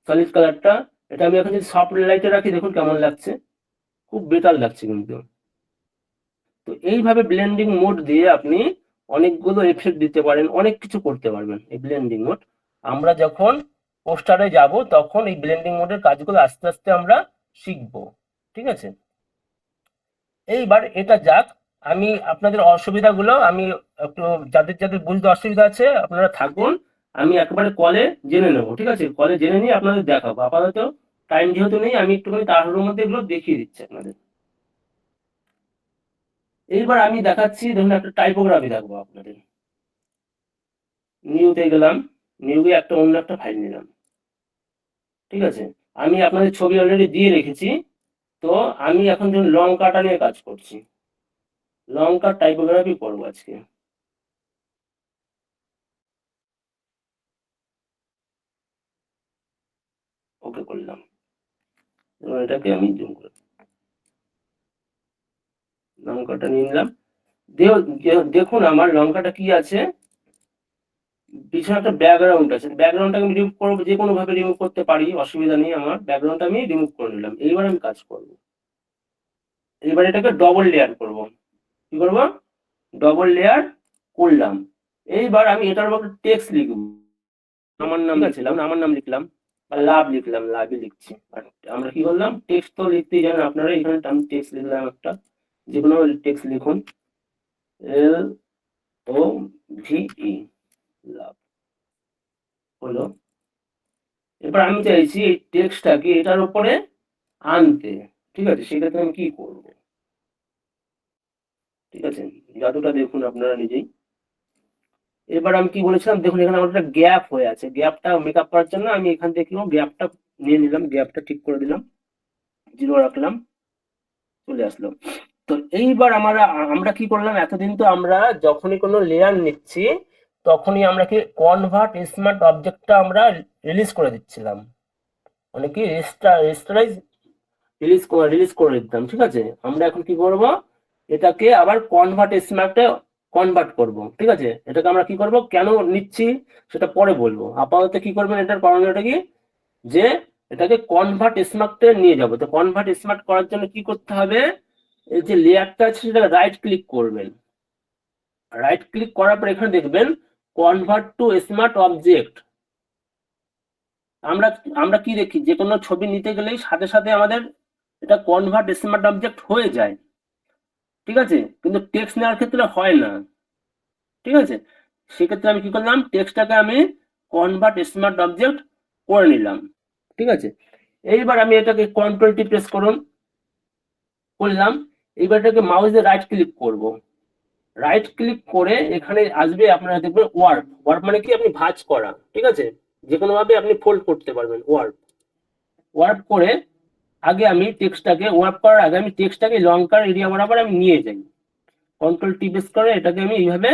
সলিড কালারটা। এটা আমি এখন যদি সফট লাইটে রাখি, দেখুন কেমন লাগছে, খুব বেটার লাগছে কিন্তু। তো এইভাবে ব্লেন্ডিং মোড দিয়ে আপনি অনেকগুলো এফেক্ট দিতে পারেন, অনেক কিছু করতে পারবেন এই ব্লেন্ডিং মোড। আমরা যখন পোস্টারে যাব তখন এই ব্লেন্ডিং মোডের কাজগুলো আস্তে আস্তে আমরা শিখবো, ঠিক আছে? এইবার এটা যাক, আমি আপনাদের অসুবিধাগুলো আমি একটু, যাদের যাদের বুঝতে অসুবিধা আছে আপনারা থাকুন, আমি একবারে কলে জেনে নেবো, ঠিক আছে? কলে জেনে নিয়ে আপনাদের দেখাবো। আপাতত টাইম যেহেতু নেই, আমি একটুখানি তাড়াহুড়োর মধ্যে এগুলো দেখিয়ে দিচ্ছি আপনাদের। এইবার আমি দেখাচ্ছি, ধরুন একটা টাইপোগ্রাফি দেখাবো আপনাদের। নিউতে গেলাম, নিউতে একটা অন্য একটা ফাইল নিলাম, ঠিক আছে? আমি আপনাদের ছবি অলরেডি দিয়ে রেখেছি। তো আমি এখন ধরুন লঙ্কাটা নিয়ে কাজ করছি, লঙ্কার টাইপোগ্রাফি করবো আজকে। ওকে করলাম, এবার এটাকে আমি জুম করে লঙ্কাটা নিয়ে নিলাম। দেখুন আমার লঙ্কাটা কি আছে, পিছনে একটা ব্যাকগ্রাউন্ড আছে, ব্যাকগ্রাউন্ডটাকে আমি রিমুভ করবো, যে কোনো ভাবে রিমুভ করতে পারি, অসুবিধা নেই আমার। ব্যাকগ্রাউন্ডটা আমি রিমুভ করে নিলাম। এইবার আমি কাজ করব, এবার এটাকে ডবল লেয়ার করব। কি করব? ডবল লেয়ার করলাম। এইবার আমি এটার উপর টেক্সট লিখব, আমার নাম লিখলাম, আমার নাম লিখলাম, বা লাভ লিখলাম, লাভই লিখছি। আর আমরা কি করলাম, টেক্সট তো লিখতেই জানেন আপনারা, এখানে আমি টেক্সট লিখলাম একটা, যে কোনো টেক্সট লিখুন, LOVE, লাভ হলো। এবার আমি চাইছি এই টেক্সটটাকে এটার উপরে আনতে, ঠিক আছে? সেক্ষেত্রে আমি কি করব, ঠিক আছে? জাদুটা দেখুন আপনারা নিজেই। এবার আমি কি বলেছিলাম, দেখুন এখানে আমার একটা গ্যাপ হয়ে আছে, গ্যাপটা মেকআপ করার জন্য আমি এখান থেকে গ্যাপটা নিয়ে নিলাম, গ্যাপটা ঠিক করে দিলাম, 0 রাখলাম, চলে আসলো। তো এইবার আমরা কি করলাম, এতদিন তো আমরা যখনই কোনো লেয়ার নিচ্ছি তখনই আমরা কি কনভার্ট স্মার্ট অবজেক্টটা আমরা রিলিজ করে দিচ্ছিলাম, মানে কি রেস্টারাইজ রিলিজ করে দিতাম, ঠিক আছে? আমরা এখন কি করব, এটাকে আবার কনভার্ট স্মার্টে কনভার্ট করব, ঠিক আছে? এটাকে আমরা কি করব, কেন নিচ্ছি সেটা পরে বলবো। আপাতত কি করবেন, এটার করণীয়টা কি, যে এটাকে কনভার্ট স্মার্টে নিয়ে যাব। তো কনভার্ট স্মার্ট করার জন্য কি করতে হবে, এই যে লেয়ারটা আছে সেটা রাইট ক্লিক করবেন, রাইট ক্লিক করার পর এখানে দেখবেন কনভার্ট টু স্মার্ট অবজেক্ট। আমরা আমরা কি দেখি, যে কোনো ছবি নিতে গেলেই সাথে সাথে আমাদের এটা কনভার্ট স্মার্ট অবজেক্ট হয়ে যায়, ঠিক আছে? কিন্তু টেক্সট নেওয়ার ক্ষেত্রে হয় না, ঠিক আছে? সেক্ষেত্রে আমি কি করলাম, টেক্সটটাকে আমি কনভার্ট স্মার্ট অবজেক্ট করে নিলাম, ঠিক আছে? এইবার আমি এটাকে কন্ট্রোল টি প্রেস করলাম। এইবার এটাকে মাউসে রাইট ক্লিক করব, রাইট ক্লিক করে এখানে আসবে, আপনারা দেখবেন ওয়ার্প। ওয়ার্প মানে কি, আপনি ভাঁজ করা, ঠিক আছে? যে কোনো ভাবে আপনি ফোল্ড করতে পারবেন। ওয়ার্প, ওয়ার্প করে আগে আমি টেক্সটটাকে, ওয়ার্প করার আগে আমি টেক্সটটাকে লঙ্কার এরিয়া বরাবর আমি নিয়ে যাই, কন্ট্রোল টি প্রেস করে এটাকে আমি এইভাবে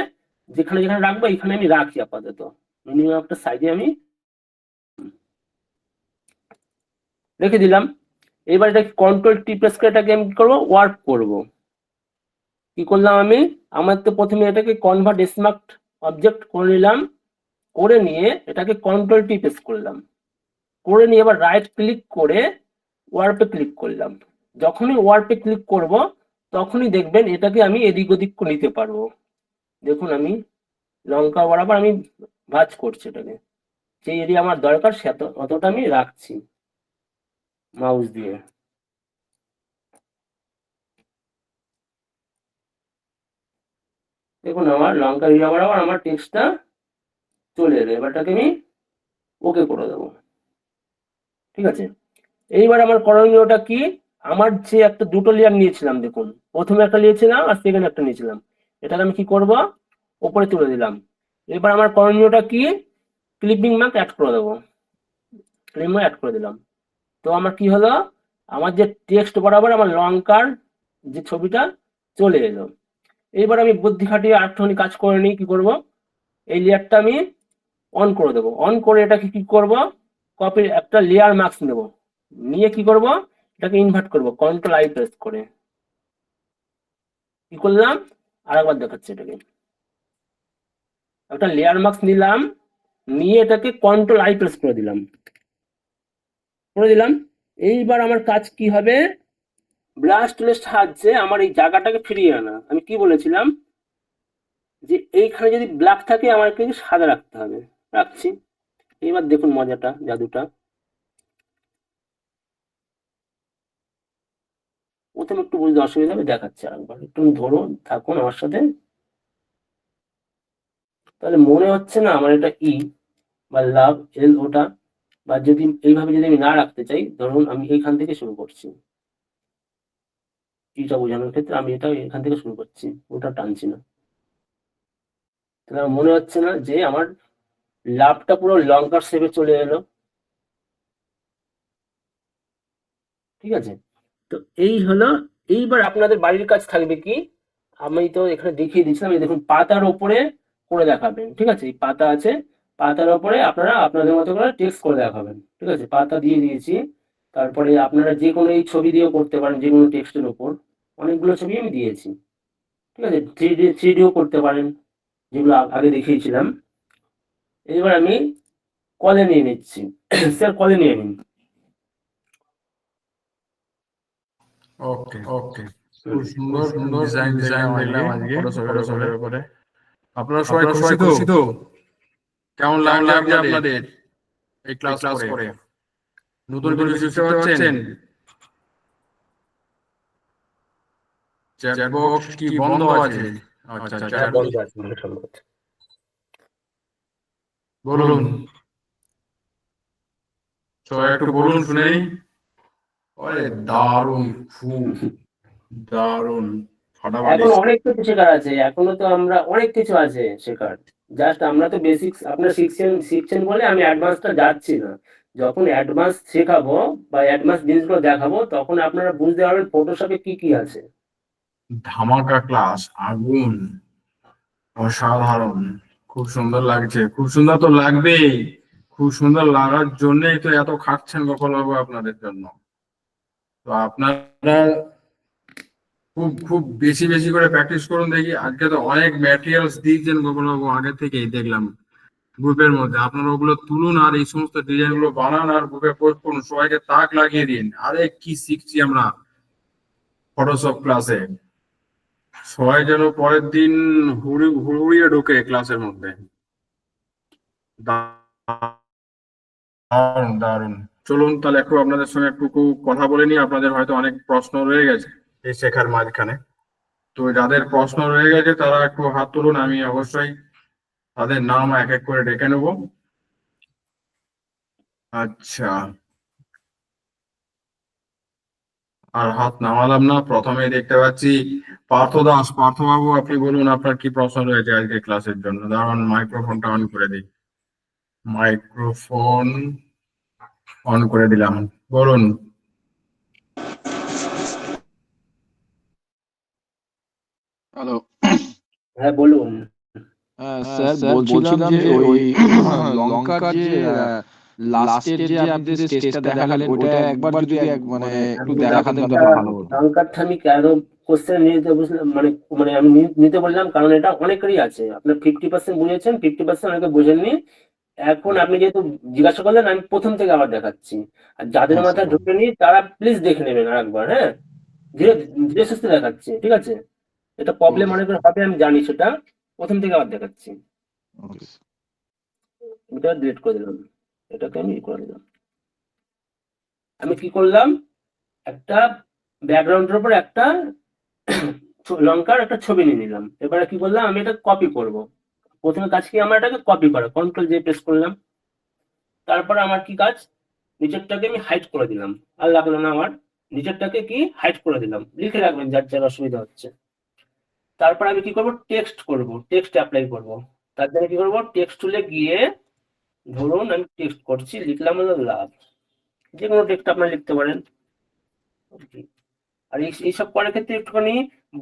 যেখানে যেখানে রাখবো এখানে আমি রাখি আপাতত, মিনিমাম একটা সাইজে আমি রেখে দিলাম। এবার এটাকে কন্ট্রোল টি প্রেস করে এটাকে আমি কি করবো, ওয়ার্প করব। কি করলাম আমি, আমার তো প্রথমে এটাকে কনভার্ট স্মার্ট অবজেক্ট করে নিলাম, করে নিয়ে এটাকে কন্ট্রোল টি প্রেস করলাম, করে নিয়ে এবার রাইট ক্লিক করে ওয়ার্পে ক্লিক করলাম। যখনই ওয়ার্পে ক্লিক করব তখনই দেখবেন এটাকে আমি এদিক ওদিক করে নিতে পারবো। দেখুন আমি লঙ্কা বরাবর আমি ভাঁজ করছি এটাকে, যে এরিয়া আমার দরকার সে অতটা আমি রাখছি মাউস দিয়ে। দেখুন আমার লঙ্কা এরিয়া বরাবর আমার টেক্সটটা চলে এলো। এবারটাকে আমি ওকে করে দেবো, ঠিক আছে? এইবার আমার করণীয়টা কি, আমার যে একটা দুটো লেয়ার নিয়েছিলাম, দেখুন প্রথমে একটা নিয়েছিলাম আর সেকেন্ড একটা নিয়েছিলাম, এটাকে আমি কি করব, উপরে তুলে দিলাম। এবার আমার করণীয়টা কি, ক্লিপিং মার্ক অ্যাড করে দেবো, ক্লিপিং মার্ক অ্যাড করে দিলাম। তো আমার কি হলো, আমার যে টেক্সট বরাবর আমার লঙ্কার যে ছবিটা চলে এলো। এইবার আমি বুদ্ধি খাটিয়ে আরেকটুখানি কাজ করে নিই, কি করব, এই লেয়ারটা আমি অন করে দেবো। অন করে এটাকে কি করব, কপি একটা লেয়ার মার্কস নেব, নিয়ে কি করব, এটাকে ইনভার্ট করব কন্ট্রোল আই প্রেস করে। কি করলাম, আরেকবার দেখাচ্ছি এটাকে, একটা লেয়ার মার্কস নিলাম, নিয়ে এটাকে কন্ট্রোল আই প্রেস করে দিলাম, এইবার আমার কাজ কি হবে, ব্রাশ টুলের সাহায্যে আমার এই জায়গাটাকে ফিরিয়ে আনা। আমি কি বলেছিলাম যে এইখানে যদি ব্ল্যাক থাকে আমার কিন্তু সাদা রাখতে হবে, রাখছি। এবার দেখুন মজাটা, জাদুটা। প্রথমে একটু বুঝতে অসুবিধা হবে, দেখাচ্ছি আরেকবার, একটু ধরুন, থাকুন আমার সাথে। তাহলে মনে হচ্ছে না আমার এটা ই বা লাভ এল ওটা, বা যদি এইভাবে যদি আমি না রাখতে চাই, ধরুন আমি এইখান থেকে শুরু করছি, ইটা বোঝানোর ক্ষেত্রে আমি এটা এখান থেকে শুরু করছি, ওটা টানছি না। তাহলে আমার মনে হচ্ছে না যে আমার লাভটা পুরো লঙ্কার শেপে চলে এলো। ঠিক আছে, তো এই হলো। এইবার আপনাদের বাড়ির কাজ থাকবে কি, আমি তো এখানে দেখিয়ে দিচ্ছিলাম, এই দেখুন পাতার ওপরে করে দেখাবেন। ঠিক আছে, এই পাতা আছে, পাতার ওপরে আপনারা আপনাদের মতো করে টেক্সট করে দেখাবেন। ঠিক আছে, পাতা দিয়ে দিয়েছি। তারপরে আপনারা যে কোনো এই ছবি দিয়েও করতে পারেন, যে কোনো টেক্সটের ওপর অনেকগুলো ছবি আমি দিয়েছি। ঠিক আছে, থ্রি ডিও করতে পারেন, যেগুলো আগে দেখিয়েছিলাম। এবার আমি কলে নিয়ে নিচ্ছি। স্যার কলে নিয়ে নিন। ওকে ওকে, খুব সুন্দর সুন্দর ডিজাইন দেখলাম আজকে ফটোশপের উপরে। আপনারা সবাই খুশি তো? কেমন লাগছে আপনাদের এই ক্লাস করে? নতুন কিছু শিখতে পারছেন? চ্যাট বক্স কি বন্ধ আছে? আচ্ছা, হ্যাঁ, চ্যাট বন্ধ আছে, মনে সম্ভব। বলুন, সবাই একটু বলুন শুনে নিই। আরে দারুণ, খুব দারুণ, ফাটাফাটি। এখন অনেক কিছু শেখার আছে, এখনো তো আমরা অনেক কিছু আছে শেখার। জাস্ট আমরা তো বেসিক্স আপনারা শিখছেন শিখছেন বলে আমি অ্যাডভান্সটা যাচ্ছি না। যখন অ্যাডভান্স শেখাবো বা অ্যাডভান্স জিনিসগুলো দেখাবো, তখন আপনারা বুঝতে পারবেন ফটোশপে কি কি আছে। ধামাকা ক্লাস, আগুন, অসাধারণ, খুব সুন্দর লাগছে। খুব সুন্দর তো লাগবেই, খুব সুন্দর লাগার জন্যই তো এত খাটছেন গোপালবাবু আপনাদের জন্য। তো আপনারা খুব খুব বেশি বেশি করে প্র্যাকটিস করুন দেখি। আজকে তো অনেক ম্যাটেরিয়ালস দিয়েছেন গোপালবাবু, আগে থেকেই দেখলাম গ্রুপের মধ্যে। আপনারা ওগুলো তুলুন আর এই সমস্ত ডিজাইন গুলো বানান আর গ্রুপে পোস্ট করুন, সবাইকে তাক লাগিয়ে দিন। আরে কি শিখছি আমরা ফটোশপ ক্লাসে, সবাই যেন পরের দিন হুড়িয়ে ঢোকে ক্লাসের মধ্যে। দারুণ দারুণ। চলুন তাহলে একটু আপনাদের সঙ্গে একটু কথা বলে নিই। আপনাদের হয়তো অনেক প্রশ্ন রয়ে গেছে এই শেখার মাঝখানে। তো যাদের প্রশ্ন রয়ে গেছে তারা একটু হাত তুলুন, আমি অবশ্যই তাদের নাম এক এক করে ডেকে নেব। আচ্ছা, আর হাত নামালাম না, প্রথমেই দেখতে পাচ্ছি পার্থ দাস। পার্থবাবু, আপনি বলুন আপনার কি প্রশ্ন রয়েছে আজকে ক্লাসের জন্য। দাঁড়ান, মাইক্রোফোনটা অন করে দিই। মাইক্রোফোন অন করে দিলাম, বলুন। হ্যালো। হ্যাঁ, বলুন। স্যার বলছিলাম যে ওই লঙ্কার যে লাস্টের যে আপনি যে স্টেজটা দেখালেন ওটা একবার যদি মানে একটু দেখাতেন তাহলে ভালো হতো। লঙ্কারটা আমি কেন কোশ্চেন নিতে বুঝলাম, মানে মানে আমি নিতে বললাম, কারণ এটা অনেকেরই আছে। আপনার 50% বুঝেছেন, 50% অনেকে বোঝেননি। এখন আপনি যেহেতু জিজ্ঞাসা করলেন, আমি প্রথম থেকে আবার দেখাচ্ছি। আর যাদের হ্যাঁ মাথায় স্যার। ঢোকেনি তারা প্লিজ দেখে নেবেন আরেকবার। হ্যাঁ, ধীরে ধীরে সুস্থে দেখাচ্ছি। ঠিক আছে, এটা প্রবলেম ওকে অনেকের হবে, আমি জানি সেটা। প্রথম থেকে আবার দেখাচ্ছি। ওকে। এটা ডিলিট করে দিলাম, এটাকে আমি করে দিলাম। আমি কি করলাম, একটা ব্যাকগ্রাউন্ডের উপর একটা লঙ্কার একটা ছবি নিয়ে নিলাম। এবারে কি করলাম, আমি এটা কপি করব। প্রথমে কাজ কি, আমার এটাকে কপি করা, কন্ট্রোল জে প্রেস করলাম। তারপরে আমার কি কাজ, নিচেরটাকে আমি হাইড করে দিলাম। আর লাগলো না আমার, নিচেরটাকে কি হাইড করে দিলাম। লিখে রাখবেন যার যার অসুবিধা হচ্ছে। তারপর আমি কি করব, টেক্সট করব, টেক্সট অ্যাপ্লাই করব। তার জন্য কি করব, টেক্সট টুলে গিয়ে ধরুন আমি টেক্সট করছি, লিখলাম হলো লাভ। যে কোনো টেক্সট আপনারা লিখতে পারেন। আর এইসব করার ক্ষেত্রে একটুখানি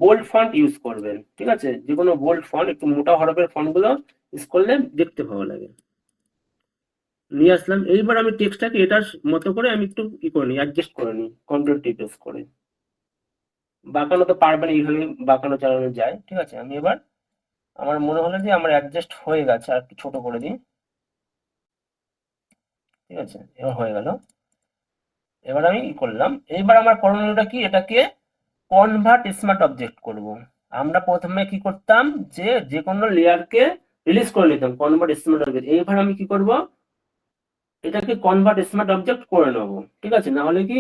বোল্ড ফন্ট ইউজ করবেন। ঠিক আছে, যে কোনো বোল্ড ফন্ট, একটু মোটা হরফের ফন্ট গুলো ইউজ করলে দেখতে ভালো লাগে। নিয়ে আসলাম। এইবার আমি টেক্সটটাকে এটার মতো করে আমি একটু করে নিই, অ্যাডজাস্ট করে নিই, কন্ট্রোল টি প্রেস করে। বাঁকানো তো পারবে না, এইভাবে বাঁকানো চালানো যায়, ঠিক আছে। আমি এবার আমার মনে হলো যে আমার অ্যাডজাস্ট হয়ে গেছে, আর একটু ছোট করে দিই, ঠিক আছে। এবার হয়ে গেল। এবার আমি করলাম, এইবার আমার করণীয়টা কি, এটাকে কনভার্ট স্মার্ট অবজেক্ট করব। আমরা প্রথমে কি করতাম, যে কোনো লেয়ারকে রিলিজ করে নিতাম কনভার্ট স্মার্ট অবজেক্ট। এইবার আমি কি করব, এটাকে কনভার্ট স্মার্ট অবজেক্ট করে নেবো, ঠিক আছে। না হলে কি,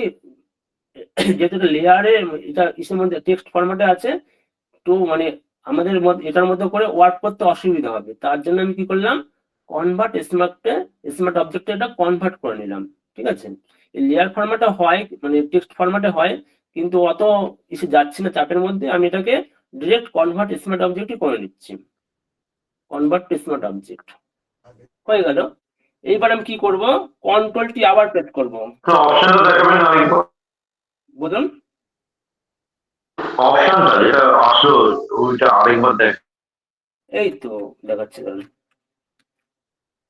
যেহেতু লেয়ারে এটা ইসের মধ্যে টেক্সট ফরম্যাটে আছে, তো মানে আমাদের এটার মধ্যে করে ওয়ার্ক করতে অসুবিধা হবে। তার জন্য আমি কি করলাম, কনভার্ট স্মার্ট অবজেক্টে এটা কনভার্ট করে নিলাম, ঠিক আছে। এই লেয়ার ফরম্যাটে হয়, মানে টেক্সট ফরম্যাটে হয়, কিন্তু অত কিছু যাচ্ছে না চাপের মধ্যে, আমি এটাকে ডিরেক্ট কনভার্ট স্মার্ট অবজেক্টই করে নিচ্ছি। কনভার্ট স্মার্ট অবজেক্ট হয়ে গেল। এইবার আমি কি করব, কন্ট্রোল টি আবার প্রেস করব। তো অপশনটা দেখাবেন আরেকবার, বুঝুন, অপশনটা যেটা আসলো ওইটা আরেকবার দেখ। এই তো দেখাচ্ছে, ধরুন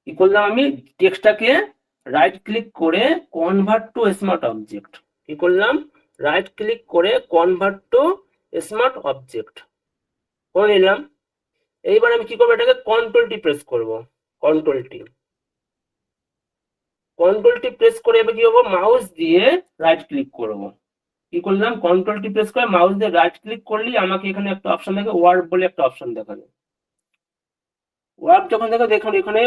কি করলাম, আমি টেক্সটটাকে রাইট ক্লিক করে কনভার্ট টু স্মার্ট অবজেক্ট, কি করলাম, রাইট ক্লিক করে কনভার্ট টু স্মার্ট অবজেক্ট করে নিলাম। এইবার আমি কি করবো, এটাকে কন্ট্রোল টি প্রেস করব। কন্ট্রোল টি প্রেস করে এবার কি করবো, মাউস দিয়ে রাইট ক্লিক করব। কি করলাম, কন্ট্রোল টি প্রেস করে মাউস দিয়ে রাইট ক্লিক করলেই আমাকে এখানে একটা অপশন দেখে, ওয়ার্ড বলে একটা অপশন দেখাবে। ওয়ার্ড যখন দেখুন এখানে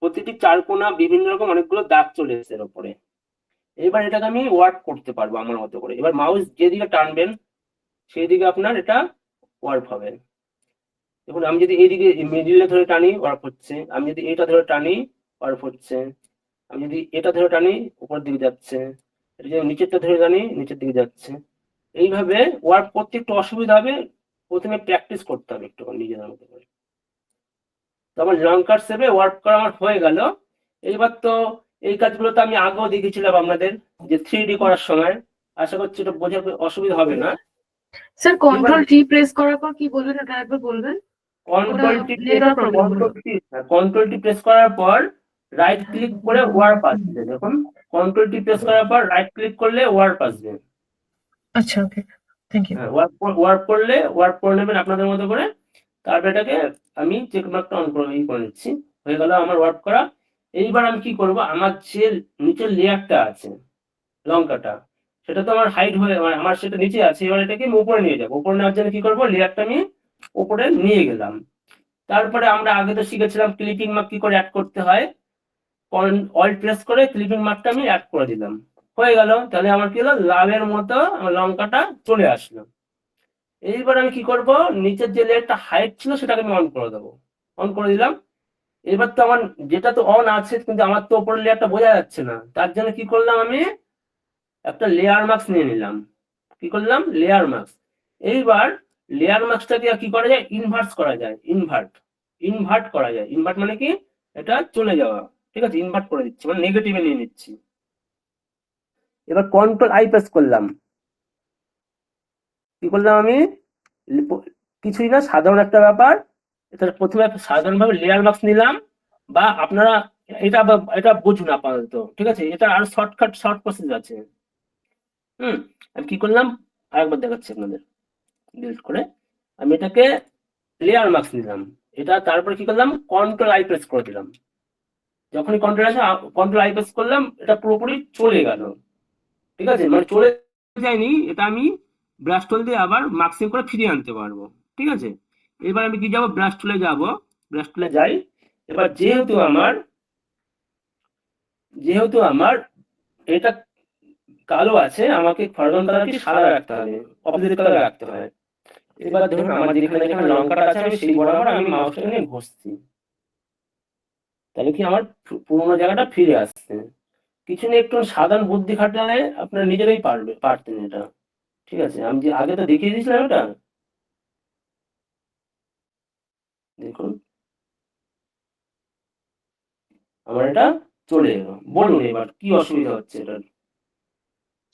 প্রতিটি চার কোণা বিভিন্ন রকম অনেকগুলো দাগ চলে এসেছে এর উপরে। এবার এটাকে আমি ওয়ার্ক করতে পারবো আমার মতো করে। এবার মাউস যেদিকে টানবেন সেই দিকে আপনার এটা ওয়ার্ক হবে। দেখুন আমি যদি এইদিকে মিডিলে ধরে টানি, ওয়ার্ক হচ্ছে। আমি যদি এটা ধরে টানি, ওয়ার্ক হচ্ছে। আমি যদি এটা ধরে টানি, উপর দিকে যাচ্ছে। এটা যদি নিচেরটা ধরে টানি, নিচের দিকে যাচ্ছে। এইভাবে ওয়ার্ক করতে একটু অসুবিধা হবে, প্রথমে প্র্যাকটিস করতে হবে একটু নিজেদের মতো করে। তো আমার লঙ্কার শেপে ওয়ার্ক করা আমার হয়ে গেল। এইবার তো এই কাজগুলো তো আমি আগেও দেখিয়েছিলাম আপনাদের, যে 3D করার সময়। আশা করছি এটা বোঝার অসুবিধা হবে না। স্যার কন্ট্রোল টি প্রেস করার পর কি বলবেন, এটা একবার বলবেন? কন্ট্রোল টি প্রেস করার পর রাইট ক্লিক করে ওয়ার্প আসবে। দেখুন কন্ট্রোল টি প্রেস করার পর রাইট ক্লিক করলে ওয়ার্প আসবে। আচ্ছা, ওকে, থ্যাংক ইউ। ওয়ার্প করলে ওয়ার্প করে নেবেন আপনাদের মতো করে। তারপর এটাকে আমি চেক মার্কটা অন করে নিচ্ছি। হয়ে গেল আমার ওয়ার্প করা। এইবার আমি কি করব, আমার যে নিচের লেয়ারটা আছে লঙ্কাটা, সেটা তো আমার হাইড হয়ে আমার সেটা নিচে আছে। এবার এটাকে আমি উপরে নিয়ে যাবো। উপরে নেওয়ার জন্য কি করবো, লেয়ারটা আমি উপরে নিয়ে গেলাম। তারপরে আমরা আগে তো শিখেছিলাম ক্লিপিং মার্ক কি করে অ্যাড করতে হয়। অল্ট প্রেস করে ক্লিপিং মার্কটা আমি অ্যাড করে দিলাম। হয়ে গেল। তাহলে আমার কি হলো, লাভের মতো আমার লঙ্কাটা চলে আসলো। এইবার আমি কি করব, নিচের যে লেয়ারটা হাইট ছিল সেটাকে আমি অন করে দেবো। অন করে দিলাম। এবার তো আমার যেটা তো অন আছে, কিন্তু আমার তো উপরের লেয়ারটা বোঝা যাচ্ছে না। তার জন্য কি করলাম, আমি একটা লেয়ার মার্কস নিয়ে নিলাম। কি করলাম, লেয়ার মার্কস। এইবার লেয়ার মার্কসটাকে কি করা যায়, ইনভার্ট করা যায়। ইনভার্ট করা যায়। ইনভার্ট মানে কি, এটা চলে যাওয়া, ঠিক আছে। ইনভার্ট করে দিচ্ছি, মানে নেগেটিভে নিয়ে নিচ্ছি। এবার কন্ট্রোল আই প্রেস করলাম। কি করলাম আমি, কিছুই না, সাধারণ একটা ব্যাপার। এটা প্রথমে একটা সাধারণভাবে লেয়ার মার্কস নিলাম, বা আপনারা এটা বুঝুন আপাতত, ঠিক আছে। এটা আর শর্ট প্রসেস আছে। আমি কি করলাম, আরেকবার দেখাচ্ছি আপনাদের। ডিলিট করে আমি এটাকে লেয়ার মার্কস নিলাম। এটা তারপরে কি করলাম, কন্ট্রোল আই প্রেস করে দিলাম। যখনই কন্ট্রোল আই প্রেস করলাম, এটা পুরোপুরি চলে গেল, ঠিক আছে। মানে চলে যায়নি, এটা আমি ব্রাশ টুল দিয়ে আবার মার্কসিং করে ফিরিয়ে আনতে পারবো, ঠিক আছে। এবার আমি কি যাবো, ব্রাশ টুলে যাবো। ব্রাশ টুলে যাই। এবার যেহেতু আমার এটা কালো আছে, আমাকে ফরগ্রাউন্ড কালারটি সাদা রাখতে হবে, অপোজিট কালার রাখতে হয়। এবার ধরুন আমার যেখানে যেখানে লঙ্কাটা আছে আমি সেই বরাবর আমি মাউসটা নিয়ে ঘষছি। তাহলে কি আমার পুরোনো জায়গাটা ফিরে আসছে। কিছু নিয়ে একটু সাধারণ বুদ্ধি খাটালে আপনারা নিজেরাই পারতেন এটা, ঠিক আছে। আমি যে আগে তো দেখিয়ে দিয়েছিলাম এটা, দেখুন আমার এটা চলে এলো। বলুন এবার কি অসুবিধা হচ্ছে এটা।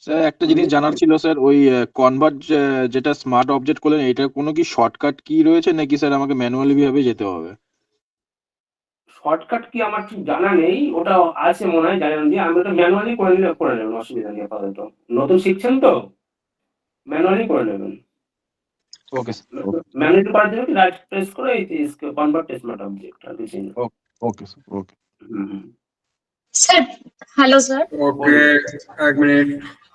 স্যার একটা জিনিস জানার ছিল স্যার, ওই কনভার্ট যেটা স্মার্ট অবজেক্ট করলেন, এটা কোনো কি শর্টকাট কি রয়েছে নাকি স্যার আমাকে ম্যানুয়ালি ভাবে যেতে হবে? শর্টকাট কি আমার ঠিক জানা নেই, ওটা আছে মনে হয়, জানেন দিয়ে আমি ওটা ম্যানুয়ালি করে নেবেন, অসুবিধা নেই আপাতত। নতুন শিখছেন তো, ম্যানুয়ালি করে নেবেন। ওকে স্যার, ওকে ম্যানুয়ালি করার জন্য রাইট প্রেস করে এই কনভার্ট স্মার্ট অবজেক্ট আর কিছু না। Okay sir, okay. Hmm. Sir, hello sir. Okay, এক মিনিট।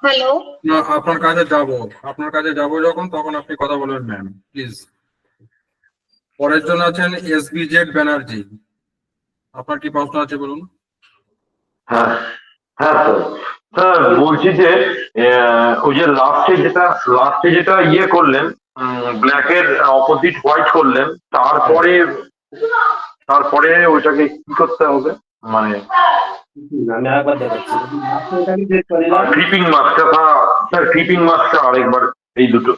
হ্যালো। না, আপনার কাছে যাব যখন তখন আপনি কথা বলবেন ম্যাম, প্লিজ। পরের জন আছেন SBZ ব্যানার্জি। আপনার কি প্রশ্ন আছে বলুন। হ্যাঁ হ্যাঁ স্যার, স্যার বলছি যে ওই যে লাস্টে যেটা ইয়ে করলেন, ব্ল্যাকের অপোজিট হোয়াইট করলেন, তারপরে ওইটাকে কি করতে হবে, মানে আমি আরেকবার দেখাচ্ছি। এটাকে click করে আর নিলাম। ক্রিপিং মাস্কটা আরেকবার, এই দুটো।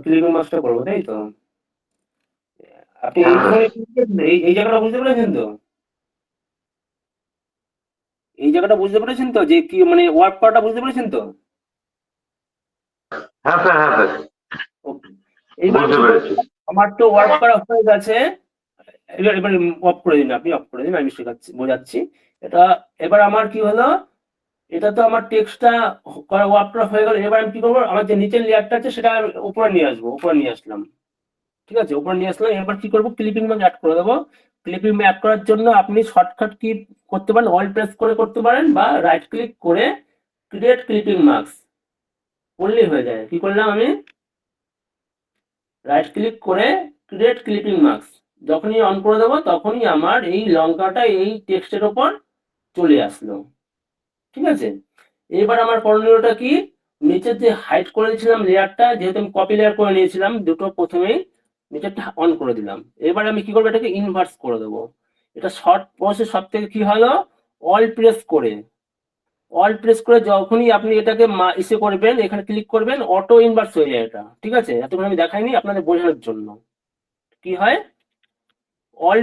ক্লিপিং মাস্টার করবো, তাই তো? আপনি হ্যাঁ এই জায়গাটা বুঝতে পেরেছেন তো? এই জায়গাটা বুঝতে পেরেছেন তো, যে কি মানে ওয়ার্ক করাটা বুঝতে পেরেছেন তো? হ্যাঁ স্যার, হ্যাঁ স্যার, ওকে। এইবার বুঝতে পেরেছি। আমার তো ওয়ার্ক করা হয়ে গেছে। এবার অফ করে দিন, আপনি অফ করে দিন, আমি বোঝাচ্ছি। এটা এবার আমার কি হলো, এটা তো আমার টেক্সটটা করা ওয়ার্ক করা হয়ে গেল। এবার আমি কি করবো, আমার যে নিচের লেয়ারটা আছে সেটা আমি উপরে নিয়ে আসবো, উপরে নিয়ে আসলাম। ঠিক আছে, উপরে নিয়ে আসলাম। এবার কি করবো, ক্লিপিং ম্যাপ অ্যাড করে দেবো। ক্লিপিং ম্যাপ করার জন্য আপনি শর্টকাট কি করতে পারেন, অল প্রেস করে করতে পারেন, বা রাইট ক্লিক করে ক্রিয়েট ক্লিপিং মার্কস করলেই হয়ে যায়। কি করলাম আমি, রাইট ক্লিক করে ক্রিয়েট ক্লিপিং মার্কস যখনই অন করে দেবো, তখনই আমার এই লঙ্কাটা এই টেক্সটের ওপর চলে আসলো। ঠিক আছে, এবার আমার করণীয়টা কি, নিচের যে হাইড করে দিয়েছিলাম লেয়ারটা, যেহেতু আমি কপি লেয়ার করে নিয়েছিলাম দুটো, প্রথমেই নিচেরটা অন করে দিলাম। এবার আমি কি করবো, এটাকে ইনভার্স করে দেবো। এটা শর্ট প্রসেস সব থেকে কি হলো, অল প্রেস করে যখনই আপনি এটাকে ইসে করবেন, এখানে ক্লিক করবেন, অটো ইনভার্স হয়ে যায় এটা। ঠিক আছে, এতক্ষণ আমি দেখাইনি আপনাদের বোঝানোর জন্য। কি হয়, অল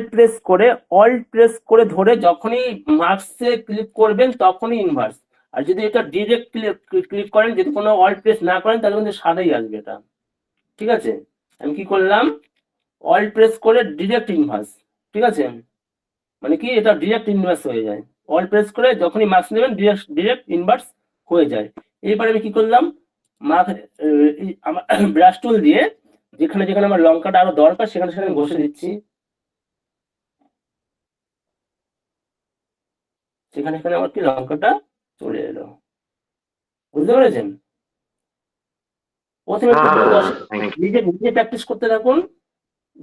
প্রেস করে ধরে যখনই মার্কসে ক্লিক করবেন তখনই ইনভার্স। আর যদি এটা ডিরেক্ট ক্লিক করেন, যদি কোনো অল প্রেস না করেন, তাহলে কিন্তু সাদাই আসবে এটা। ঠিক আছে, আমি কি করলাম, অল প্রেস করে ডিরেক্ট ইনভার্স। ঠিক আছে, মানে কি এটা ডিরেক্ট ইনভার্স হয়ে যায়। অল প্রেস করে যখনই মার্কস নেবেন ডিরেক্ট ইনভার্স হয়ে যায়। এরপর আমি কি করলাম, আমার ব্রাশ টুল দিয়ে যেখানে যেখানে আমার লঙ্কাটা আরো দরকার সেখানে সেখানে ঘষে দিচ্ছি, সেখানে সেখানে আমার কি লঙ্কাটা চলে এলো। বুঝতে পেরেছেন? প্রথমে হ্যাঁ একটু হ্যাঁ হ্যাঁ, নিজে নিজে প্র্যাকটিস করতে থাকুন,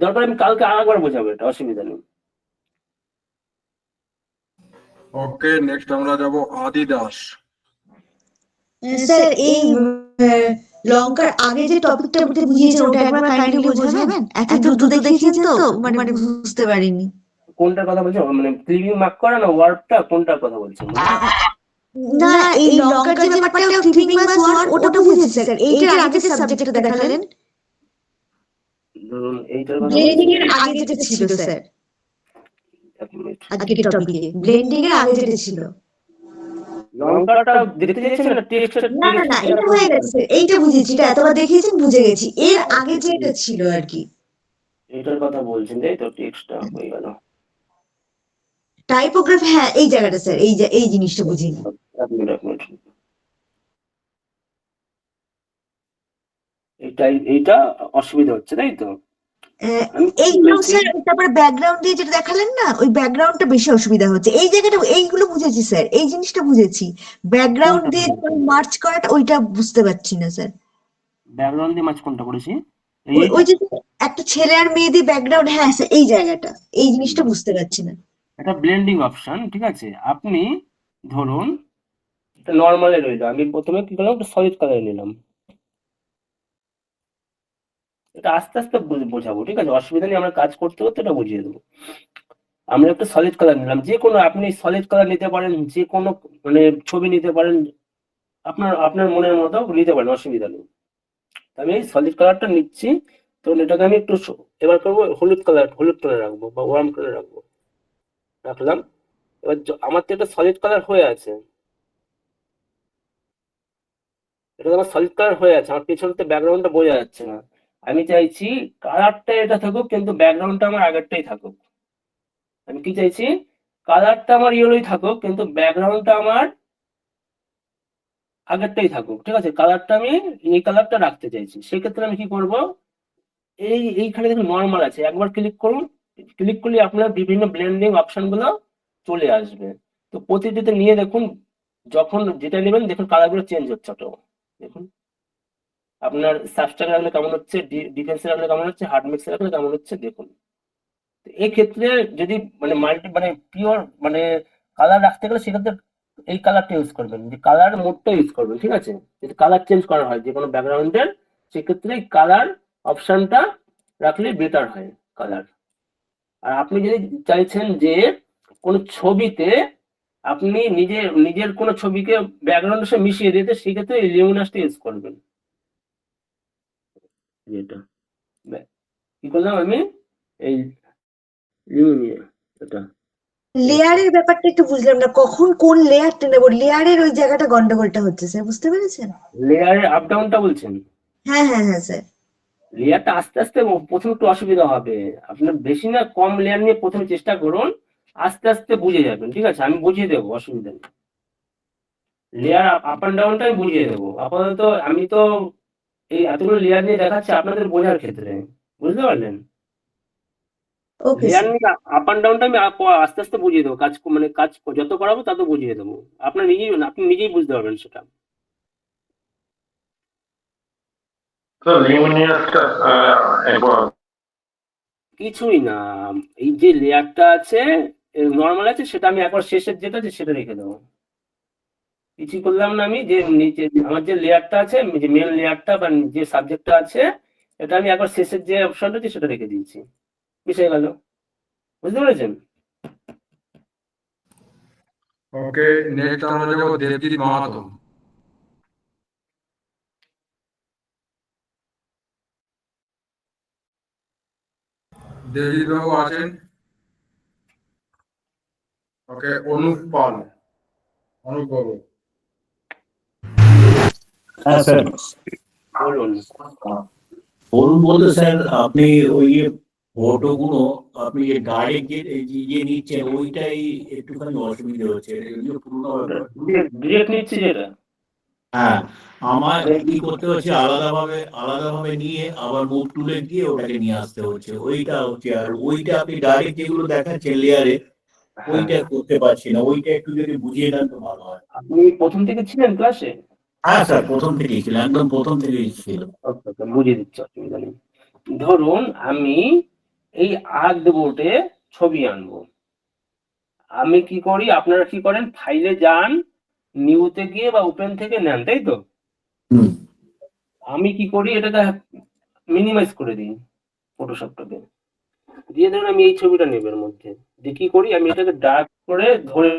দরকার আমি কালকে আরেকবার বোঝাবো, এটা অসুবিধা নেই। ওকে, নেক্সট আমরা যাব আদি দাস। স্যার এই লঙ্কার আগে যে টপিকটা বুঝিয়েছেন ওটা একবার কাইন্ডলি বোঝাবেন? এত দ্রুত দেখিয়েছেন তো মানে বুঝতে পারিনি। কোনটার কথা বলছেন, মানে ক্লিপিং মার্ক করা না ওয়ার্ডটা, কোনটার কথা বলছেন? না, এই লঙ্কার যে ব্যাপারটা ক্লিপিং মাস ওয়ার্ড ওটা বুঝেছি স্যার। এইটার আগে যে সাবজেক্টটা দেখালেন, ধরুন এইটার কথা ব্লেন্ডিং এর আগে যেটা ছিল স্যার, আজকের টপিকে ব্লেন্ডিং এর আগে যেটা ছিল। লঙ্কাটা দেখতে চাইছেন না টেক্সট? না না না, এটা হয়ে গেছে, এইটা বুঝেছি, এটা এতবার দেখিয়েছেন বুঝে গেছি। এর আগে যেটা ছিল আর কি, এটার কথা বলছেন, তাই তো? টেক্সটটা হয়ে গেল টাইপোগ্রাফি। হ্যাঁ, এই জায়গাটা স্যার, এই জিনিসটা বুঝিনি। এক মিনিট। এইটা অসুবিধা হচ্ছে, তাই তো? আমি এইগুলো স্যার, তারপরে ব্যাকগ্রাউন্ড দিয়ে যেটা দেখালেন না, ওই ব্যাকগ্রাউন্ডটা বেশি অসুবিধা হচ্ছে। এই জায়গাটা এইগুলো বুঝেছি স্যার, এই জিনিসটা বুঝেছি। ব্যাকগ্রাউন্ড দিয়ে মার্চ করাটা ওইটা বুঝতে পারছি না স্যার। ব্যাকগ্রাউন্ড দিয়ে মাঝ কোনটা করেছি? ওই যে একটা ছেলে আর মেয়ে দিয়ে ব্যাকগ্রাউন্ড, হ্যাঁ স্যার, এই জায়গাটা, এই জিনিসটা বুঝতে পারছি না। এটা ব্লেন্ডিং অপশন। ঠিক আছে, আপনি ধরুন এটা নর্মালে রইলো, আমি প্রথমে কি করলাম, একটা সলিড কালার নিলাম। এটা আস্তে আস্তে বোঝাবো, ঠিক আছে, অসুবিধা নেই, আমরা কাজ করতে করতে এটা বুঝিয়ে দেবো। আমরা একটা সলিড কালার নিলাম, যে কোনো আপনি সলিড কালার নিতে পারেন, যে কোনো মানে ছবি নিতে পারেন, আপনার মনের মতো নিতে পারেন, অসুবিধা নেই। আমি এই সলিড কালারটা নিচ্ছি, তো এটাকে আমি একটু এবার করবো হলুদ কালার রাখবো, বা ওয়ার্ম কালার রাখলাম। এবার আমার তো এটা সলিড কালার হয়ে আছে, এটা তো আমার সলিড কালার হয়ে আছে, আমার পেছনে ব্যাকগ্রাউন্ডটা বোঝা যাচ্ছে না। আমি চাইছি কালারটা এটা থাকুক, কিন্তু ব্যাকগ্রাউন্ডটা আমার আগেরটাই থাকুক। আমি কি চাইছি, কালারটা আমার ইয়েলোই থাকুক কিন্তু ব্যাকগ্রাউন্ডটা আমার আগেরটাই থাকুক, ঠিক আছে? কালারটা আমি এই কালারটা রাখতে চাইছি, সেক্ষেত্রে আমি কি করব, এইখানে দেখুন নর্মাল আছে, একবার ক্লিক করুন, ক্লিক করলে আপনার বিভিন্ন ব্লেন্ডিং অপশন গুলো চলে আসবে। তো প্রতিটিতে নিয়ে দেখুন, যখন যেটা নেবেন দেখুন কালারগুলো চেঞ্জ হচ্ছে অটো, দেখুন আপনার সাবস্ট্রাক রাখলে কেমন হচ্ছে, ডিফেন্সে রাখলে কেমন হচ্ছে, হার্ড মিক্সে রাখলে কেমন হচ্ছে দেখুন। তো এই ক্ষেত্রে যদি মানে মানে পিওর মানে কালার রাখতে গেলে সেক্ষেত্রে এই কালারটা ইউজ করবেন, যে কালার মোডটা ইউজ করবেন, ঠিক আছে? যদি কালার চেঞ্জ করা হয় যে কোনো ব্যাকগ্রাউন্ডের, সেক্ষেত্রে কালার অপশনটা রাখলে বেটার হয় কালার। আর আপনি যদি চাইছেন যে কোনো ছবিতে আপনি নিজের কোনো ছবিকে ব্যাকগ্রাউন্ডের সাথে মিশিয়ে দিতে, সেক্ষেত্রে এই লিউমিনাসটা ইউজ করবেন। যেটা কি করলাম আমি, এই লিউমিনা, এটা লেয়ারের ব্যাপারটা একটু বুঝলাম না, কখন কোন লেয়ারটা নেবো, লেয়ারের ওই জায়গাটা গন্ডগোলটা হচ্ছে স্যার, বুঝতে পেরেছেন? লেয়ারের আপ ডাউনটা বলছেন? হ্যাঁ হ্যাঁ হ্যাঁ স্যার। লেয়ারটা আস্তে আস্তে প্রথমে একটু অসুবিধা হবে, আপনার বেশি না কম লেয়ার নিয়ে প্রথমে চেষ্টা করুন, আস্তে আস্তে বুঝে যাবেন, ঠিক আছে? আমি বুঝিয়ে দেবো, অসুবিধা নেই। লেয়ার আপ অ্যান্ড ডাউনটা আমি বুঝিয়ে দেবো। আপাতত আমি তো এই এতগুলো লেয়ার নিয়ে দেখাচ্ছি আপনাদের বোঝার ক্ষেত্রে, বুঝতে পারলেন? ওকে লেয়ার স্যার। নিয়ে আপ অ্যান্ড ডাউনটা আমি আস্তে আস্তে বুঝিয়ে দেবো, মানে কাজ যত করাবো তত বুঝিয়ে দেবো, আপনি নিজেই বুঝতে পারবেন সেটা। স্যার লিউমিনাসটা একবার কিছুই না, এই যে লেয়ারটা আছে নর্মাল আছে, সেটা আমি একবার শেষের যেটা আছে সেটা রেখে দেবো, কিছুই করলাম না। আমি যে নিচে আমার যে লেয়ারটা আছে, যে মেন লেয়ারটা বা যে সাবজেক্টটা আছে, এটা আমি একবার শেষের যে অপশনটা আছে সেটা রেখে দিয়েছি, মিশে গেল, বুঝতে পেরেছেন? ওকে, নেক্সট আমরা যাবো দেবজিৎ মাহাতো। দেবজিৎ বাবু আছেন? ওকে, অনুপ পাল, অনুপ বাবু। হ্যাঁ স্যার, বলুন। বলুন বলতে স্যার আপনি ওই যে ফটোগুলো আপনি যে ডাইরেক্ট যে নিচ্ছেন ওইটাই একটুখানি অসুবিধা হচ্ছে, এগুলো পুরোনো ব্যাপার। ডিরেক্ট নিচ্ছি যেটা, হ্যাঁ, আমার কি করতে হচ্ছে, আলাদাভাবে নিয়ে আবার মুভ টুলে গিয়ে ওটাকে নিয়ে আসতে হচ্ছে, ওইটা হচ্ছে। আর ওইটা আপনি ডাইরেক্ট যেগুলো দেখাচ্ছেন লেয়ারে, ওইটা করতে পারছি না, ওইটা একটু যদি বুঝিয়ে দেন তো ভালো হয়। আপনি প্রথম থেকে ছিলেন ক্লাসে? হ্যাঁ স্যার, প্রথম থেকেই ছিল, একদম প্রথম থেকেই ছিল। ওকে ওকে, বুঝিয়ে দিচ্ছি, অসুবিধা নেই। ধরুন আমি এই আর্টবোর্ডে ছবি আনবো, আমি কি করি, আপনারা কি করেন, ফাইলে যান, নিউতে গিয়ে বা ওপেন থেকে নেন, তাই তো? হুম। আমি কি করি, এটাকে মিনিমাইজ করে দিই ফটোশপটাকে, দিয়ে ধরুন আমি এই ছবিটা নেব এর মধ্যে, দিয়ে কি করি, আমি এটাকে ডার্ক করে ধরে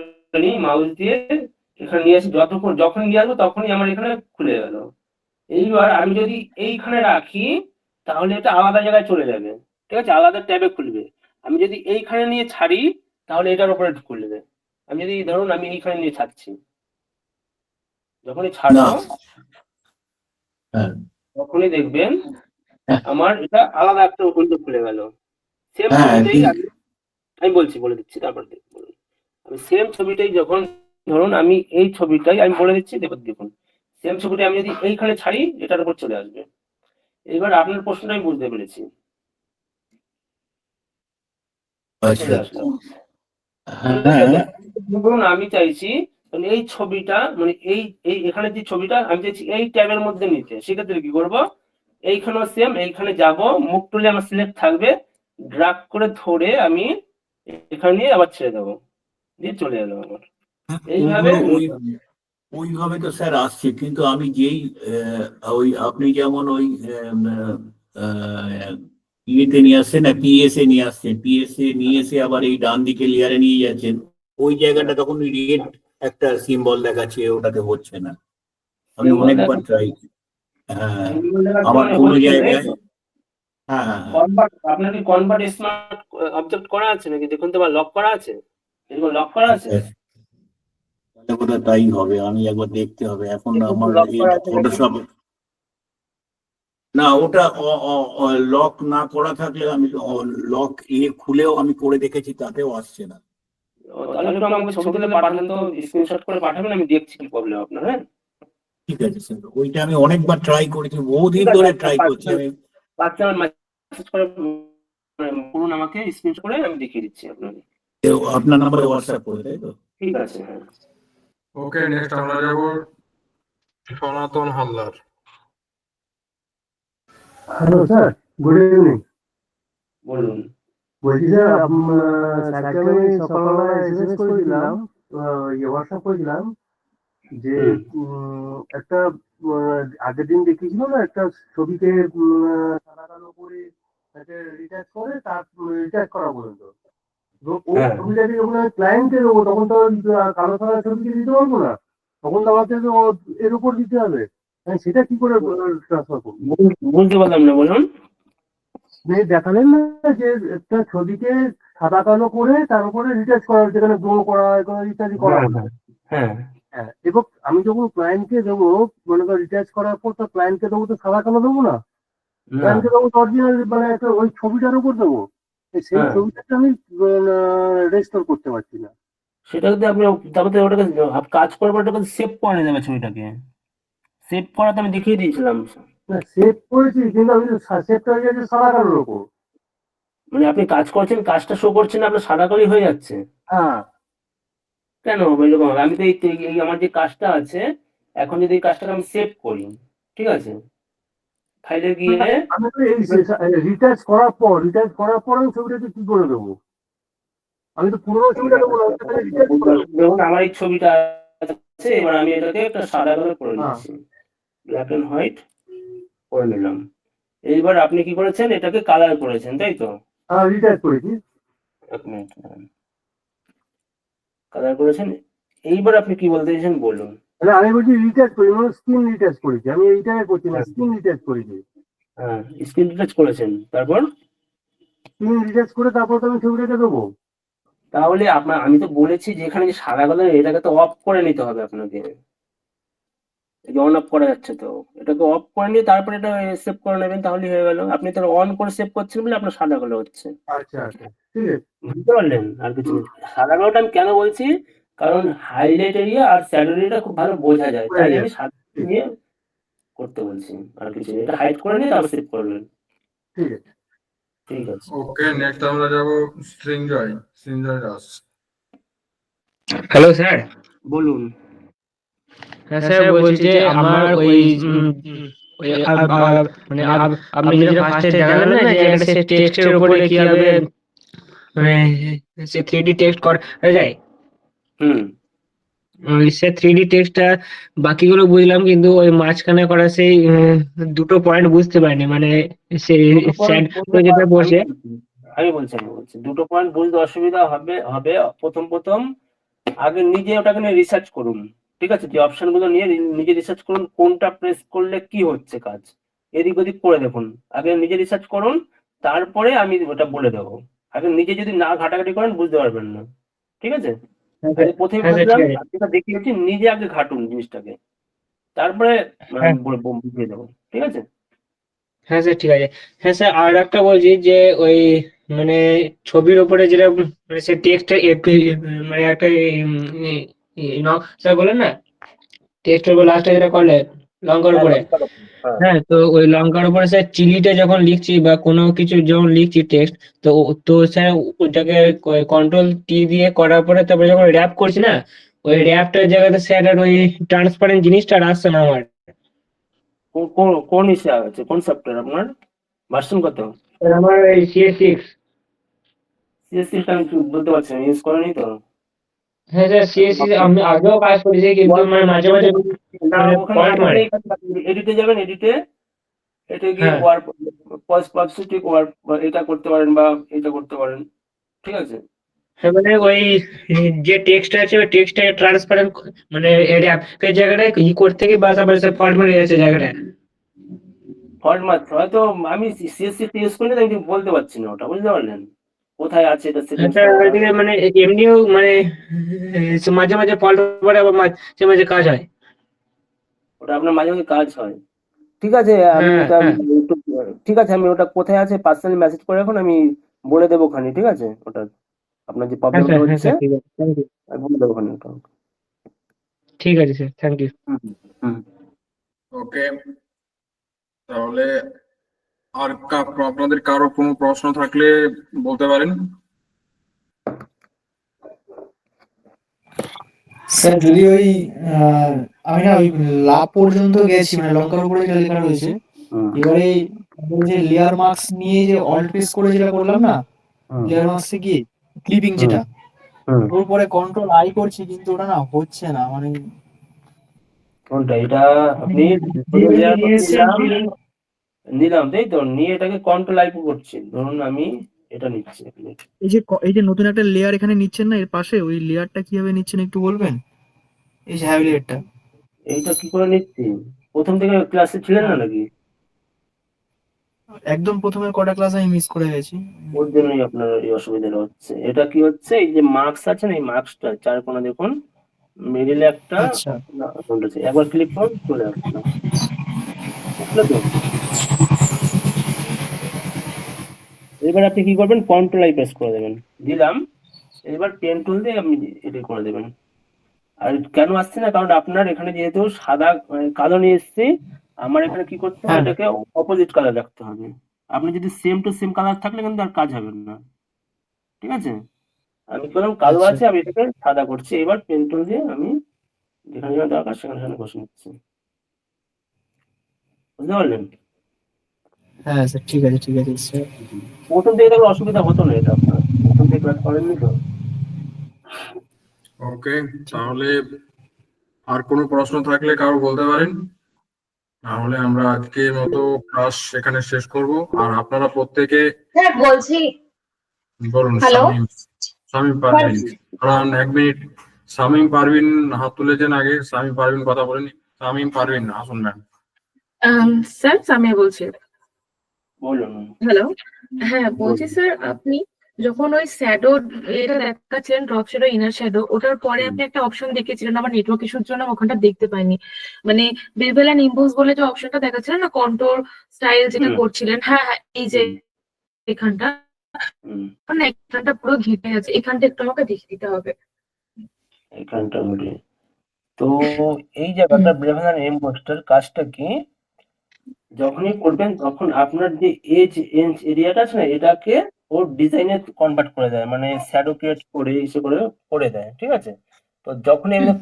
নিই মাউস দিয়ে, এখানে নিয়ে আসি, যখন নিয়ে আসবো তখনই আমার এখানে খুলে গেল। এইবার আমি যদি এইখানে রাখি তাহলে এটা আলাদা জায়গায় চলে যাবে, ঠিক আছে, আলাদা ট্যাবে খুলবে। আমি যদি এইখানে নিয়ে ছাড়ি তাহলে এটার উপরে খুলবে। আমি যদি ধরুন আমি এইখানে নিয়ে ছাড়ছি, যখনই না। ছাড়বো হ্যাঁ। তখনই দেখবেন আমার এটা আলাদা একটা উইন্ডো খুলে গেল। সেম হ্যাঁ, ছবিটাই আমি বলে দিচ্ছি, তারপর বলুন। আমি সেম ছবিটাই যখন ধরুন আমি এই ছবিটাই আমি বলে দিচ্ছি, দেখুন সেম ছবিটা আমি যদি এইখানে ছাড়ি এটার উপর চলে আসবে। এবার আপনার প্রশ্নটা আমি বুঝতে পেরেছি, আচ্ছা। চলে আসলো। হ্যাঁ, ধরুন আমি চাইছি মানে এই ছবিটা মানে এই এখানে যে ছবিটা আমি চাইছি এই ট্যাবের মধ্যে নিতে, সেক্ষেত্রে কি করব, এইখানেও সেম, এইখানে যাব, মুভ টুলে আমার সিলেক্ট থাকবে, ড্রাগ করে ধরে আমি এখানে নিয়ে আবার ছেড়ে দেবো, দিয়ে চলে এলো আমার এইভাবে। ওইভাবে তো স্যার আসছে, কিন্তু আমি যেই ওই আপনি যেমন ওই ইয়েতে নিয়ে আসছেন না, পিএসএ নিয়ে আসছেন, পিএসএ নিয়ে এসে আবার এই ডান দিকে লেয়ারে নিয়ে যাচ্ছেন, ওই জায়গাটা তখন রেড একটা সিম্বল দেখাচ্ছে, ওটাতে হচ্ছে না। আমি অনেকবার ট্রাই, হ্যাঁ, আবার কোনো জায়গায়, হ্যাঁ হ্যাঁ হ্যাঁ, আপনার কি কনভার্ট স্মার্ট অবজেক্ট করা আছে নাকি দেখুন তো, বা লক করা আছে, এরকম লক করা আছে? তাহলে বোধহয় তাই হবে, আমি একবার দেখতে হবে। এখন দেখুন আমার লক করা আছে নাকি। ফটোশপ, না ওটা লক না করা থাকলে আমি লক খুলেও আমি করে দেখেছি, তাতেও আসছে না। তাহলে একটু আমাকে ছবি তুলে পাঠাবেন তো, স্ক্রিনশট করে পাঠাবেন, আমি দেখছি কি প্রবলেম আপনার। হ্যাঁ, ঠিক আছে স্যার, ওইটা আমি অনেকবার ট্রাই করেছি, বহুদিন ধরে ট্রাই করছি আমি। পার্সোনাল মেসেজ করে বলুন আমাকে, স্ক্রিনশট করে আমি দেখিয়ে দিচ্ছি আপনাকে। আপনার নাম্বারে হোয়াটসঅ্যাপ করে, তাই তো? ঠিক আছে, হ্যাঁ। ওকে, নেক্সট আমরা যাব সনাতন Haldar. Hello sir, good evening. বলুন। বলছি স্যার, স্যারকে আমি সকালবেলা এসএমএস করে দিলাম, হোয়াটসঅ্যাপ করে দিলাম যে একটা আগের দিন দেখিয়েছিল না, একটা ছবিকে সাদা কালো করে রিটাচ করে তার রিটাচ করা পর্যন্ত। ওই হ্যাঁ। ছবিটাকে যখন আমি ক্লায়েন্টকে দেবো তখন তো কালো সাদা ছবিকে দিতে পারবো না, তখন তো আমাকে তো এর উপর দিতে হবে। আমি সেটা কি করে ট্রান্সফার করবো? বুঝতে পারলাম না, বলুন। দেখালেন না যে একটা ছবিকে সাদা কালো করে তার উপরে রিটাচ করা, যেখানে গ্লো করা হয়, কোনো ইত্যাদি করা হয়। হ্যাঁ, হ্যাঁ, এবং আমি যখন ক্লায়েন্টকে দেবো, মনে করো রিটাচ করার পর তো ক্লায়েন্টকে দেবো তো সাদা কালো দেবো না, ক্লায়েন্টকে দেবো তো অরিজিনাল, মানে একটা ওই ছবিটার উপর দেবো। সেই হ্যাঁ। ছবিটাকে আমি রেস্টোর করতে পারছি না। সেটা যদি আপনি, তারপরে ওটাকে কাজ করবার ওটাকে সেভ করে নেবে ছবিটাকে। সেভ করাতে আমি দেখিয়ে দিয়েছিলাম। সেভ করেছি, কিন্তু আমি সেভটা হয়ে যাচ্ছে সাদা কালোর ওপর। মানে আপনি কাজ করছেন, কাজটা শো করছেন, আপনার সাদা কালোই হয়ে যাচ্ছে। হ্যাঁ, কেন হবে এরকম হবে? আমি তো এই আমার যে কাজটা আছে, এখন যদি এই কাজটাকে আমি সেভ করি, ঠিক আছে, ফাইলে গিয়ে আমি তো এই রিটাচ করার পর আমি ছবিটাকে কি করে দেবো? আমি তো পুরোনো ছবিটা দেবো না, দেখুন আমার এই ছবিটা আছে, এবার আমি এটাকে একটা সাদা কালার করে নিচ্ছি, ব্ল্যাক এন্ড হোয়াইট করে নিলাম। এইবার আপনি কি করেছেন, এটাকে কালার করেছেন, তাই তো? রিটাচ করেছি। এক মিনিট, কালার করেছেন। এইবার আপনি কি বলতে চাইছেন বলুন। আমি বলছি রিটাচ করি, মানে স্ক্রিন রিটাচ করেছি, আমি এইটাই করছি না, স্ক্রিন রিটাচ করেছি। হ্যাঁ, স্ক্রিন টাচ করেছেন, তারপর স্ক্রিন রিটাচ করে তারপর তো আমি ছবিটাকে দেবো। তাহলে আপনার, আমি তো বলেছি যে এখানে যে সাদা কালার, এটাকে তো অফ করে নিতে হবে আপনাকে। অন অফ করা যাচ্ছে তো, এটাকে অফ করে নিয়ে তারপরে এটা সেভ করে নেবেন, তাহলেই হয়ে গেল। আপনি তো অন করে সেভ করছেন বলে আপনার সাদা কালো হচ্ছে। আচ্ছা আচ্ছা, ঠিক আছে। বুঝতে পারলেন? আর কিছু না। সাদা কালোটা আমি কেন বলছি, কারণ হাইলাইট এরিয়া আর শ্যাডো এরিয়াটা খুব ভালো বোঝা যায়, তাই আমি সাদা নিয়ে করতে বলছি। আর কিছু না। এটা হাইড করে নিয়ে তারপর সেভ করবেন। ঠিক আছে। ঠিক আছে। ওকে, নেক্সট আমরা যাব সৃঞ্জয় দাস। Hello sir. বলুন। হ্যাঁ স্যার, বলছি যে আমার ওই মানে আপনি যেটা ফার্স্টে দেখালেন না যে একটা সে টেক্সটের উপরে কিভাবে মানে সে 3D টেক্সট করা যায়, সে 3D টেক্সটটা বাকিগুলো বুঝলাম, কিন্তু ওই মাঝখানে করা সেই দুটো পয়েন্ট বুঝতে পারিনি, মানে সেই স্যাড যেটা বসে। আমি বলছি দুটো পয়েন্ট বুঝতে অসুবিধা হবে প্রথম আগে নিজে ওটাকে নিয়ে রিসার্চ করুন, ঠিক আছে? যে অপশন গুলো নিয়ে নিজে রিসার্চ করুন, কোনটা প্রেস করলে কি হচ্ছে কাজ, এদিক ওদিক করে দেখুন। আগে নিজে রিসার্চ করুন, তারপরে আমি ওটা বলে দেবো। আগে নিজে যদি না ঘাটাঘাটি করেন বুঝতে পারবেন না, ঠিক আছে? আগে প্রথমে বললাম, যেটা দেখিয়েছি, নিজে আগে ঘাটুন জিনিসটাকে, তারপরে বুঝিয়ে দেবো, ঠিক আছে? হ্যাঁ স্যার, ঠিক আছে। হ্যাঁ স্যার, আর একটা বলছি যে ওই মানে ছবির উপরে যেটা মানে সে টেক্সটটা মানে একটা স্যার বলেন না, টেক্সটের উপর লাস্টে যেটা করলে লঙ্কার উপরে, হ্যাঁ, তো ওই লঙ্কার উপরে স্যার চিলিটা যখন লিখছি বা কোনো কিছু যখন লিখছি টেক্সট, তো স্যার ওটাকে কন্ট্রোল টি দিয়ে করার পরে তারপরে যখন র্যাপ করছি না, ওই র্যাপটার জায়গাতে স্যার আর ওই ট্রান্সপারেন্ট জিনিসটা আর আসছে না আমার। কোন ইসে আছে, কোন সফটওয়্যার আপনার, ভার্সন কত? স্যার আমার এই CS6। সিএসসি আমি বলতে পারছি না, ইউজ করেনি তো। হ্যাঁ স্যার, CS6 আমি আগেও কাজ করেছি, কিন্তু মানে মাঝে মাঝে পয়েন্ট মারে। এডিটে যাবেন, এডিটে গিয়ে হ্যাঁ। ওয়ার্ক পজিটিভ ওয়ার্ক, এটা করতে পারেন বা এটা করতে পারেন, ঠিক আছে? হ্যাঁ, মানে ওই যে টেক্সট আছে ওই টেক্সটটাকে ট্রান্সপারেন্ট মানে র্যাপের জায়গাটায় করতে গিয়ে বাসা ফল্ট মারে যাচ্ছে জায়গাটা। ফল্ট মারছে হয়তো, আমি সিএসসি ইউজ করি না, আমি বলতে পারছি না ওটা, বুঝতে পারলেন? কোথায় আছে এটা সেটিংস? স্যার ওইদিকে মানে এমনিও মানে মাঝে মাঝে ফল্ট পড়ে, আবার মাঝে মাঝে কাজ হয়। ওটা আপনার মাঝে মাঝে কাজ হয়, ঠিক আছে, আমি হ্যাঁ এটা হ্যাঁ একটু, ঠিক আছে, আমি ওটা কোথায় আছে পার্সোনালি মেসেজ করে রাখুন, আমি বলে দেবো ওখানে, ঠিক আছে, ওটা আপনার যে হ্যাঁ প্রবলেমটা স্যার, হ্যাঁ হচ্ছে স্যার, ঠিক আছে, থ্যাংক ইউ। আমি বলে দেবো ওখানে ওটা। ঠিক আছে স্যার, থ্যাংক ইউ। হুম হুম। ওকে, তাহলে আর আপনাদের কারো কোনো প্রশ্ন থাকলে বলতে পারেন। স্যার যদি ওই আমি না ওই লাভ পর্যন্ত গেছি, মানে লঙ্কার উপরে যেটা লেখা রয়েছে, হুম এবারে আমাদের যে লেয়ার মার্কস নিয়ে যে অল্ট প্রেস করে যেটা করলাম না, হুম লেয়ার মার্কসে গিয়ে ক্লিপিং হুম যেটা, হুম। ওর পরে কন্ট্রোল আই করছি কিন্তু ওটা না হচ্ছে না, মানে কোনটা এটা? আপনি আপনি যে লেয়ার নিয়ে এসেছেন নিলাম তাই তো, নিয়ে এটাকে কন্ট্রোল আইপি করছি, ধরুন আমি এটা নিচ্ছি আপনি। এই যে নতুন একটা লেয়ার এখানে নিচ্ছেন না, এর পাশে ওই লেয়ারটা কিভাবে নিচ্ছেন একটু বলবেন, এই যে হ্যাভি লেয়ারটা। এইটা কি করে নিচ্ছি? প্রথম থেকে ক্লাসে ছিলেন না নাকি? একদম প্রথমে কটা ক্লাস আমি মিস করে গেছি। ওর জন্যই আপনার এই অসুবিধাটা হচ্ছে। এটা কি হচ্ছে, এই যে মার্কস আছে না, এই মার্কসটা চার কোণা দেখুন, মিডিলে একটা আচ্ছা account আছে, একবার ক্লিক করুন চলে আসলো, বুঝলে তো? এবার আপনি কি করবেন, কন্ট্রোল আই প্রেস করে দেবেন, দিলাম, এবার পেন টুল দিয়ে আপনি এটা করে দেবেন। আর কেন আসছে না, কারণ আপনার এখানে যেহেতু সাদা কালো নিয়ে এসেছি, আমার এখানে কি করতে হবে, হ্যাঁ এটাকে অপোজিট কালার রাখতে হবে। আপনি যদি সেম টু সেম কালার থাকলে কিন্তু আর কাজ হবে না, ঠিক আছে? আমি বললাম কালো আচ্ছা আছে, আমি এটাকে সাদা করছি, এবার পেন টুল দিয়ে আমি যেখানে যেখানে দরকার সেখানে সেখানে বসে নিচ্ছি, বুঝতে পারলেন? হ্যাঁ স্যার, ঠিক আছে স্যার। প্রথম থেকে দেখলে অসুবিধা হতো না, এটা আপনার প্রথম থেকে ক্লাস করেননি তো। ওকে, তাহলে আর কোনো প্রশ্ন থাকলে কারো বলতে পারেন, তাহলে আমরা আজকের মতো ক্লাস এখানে শেষ করব। আর আপনারা প্রত্যেকে স্যার বলছি, বলুন। হ্যালো, শামীম পারভিন, দাঁড়ান 1 মিনিট। শামীম পারভিন হাত তুলেছেন আগে, শামীম পারভিন কথা বলেনি। শামীম পারভিন আসুন ম্যাম। স্যার সামিয়া বলছি। বলুন। হ্যালো, হ্যাঁ বলছি বলুন। স্যার, আপনি যখন ওই শ্যাডো এটা দেখাচ্ছিলেন, ড্রপ শ্যাডো ইনার শ্যাডো, ওটার পরে হুম আপনি একটা অপশন দেখিয়েছিলেন, আমার নেটওয়ার্ক ইস্যুর জন্য আমি ওখানটা দেখতে পাইনি, মানে বেভেল এন্ড ইম্পোজ বলে যে অপশনটা দেখাচ্ছিলেন না, কন্ট্রোল স্টাইল যেটা হুম করছিলেন, হ্যাঁ হ্যাঁ এই যে হুম এখানটা, হুম। না এখানটা পুরো ঘেটে আছে, এখানটা একটু আমাকে দেখিয়ে দিতে হবে। এখানটা বলি। তো এই জায়গাটা ব্রেভেল এন্ড এমবোসটার কাজটা কি, যখনই করবেন তখন আপনার যে এজ এরিয়াটা আছে না, এটাকে ওর ডিজাইনে কনভার্ট করে দেয়, মানে শ্যাডো ক্রিয়েট করে ইসে করে করে দেয়, ঠিক আছে? তো যখনই আমি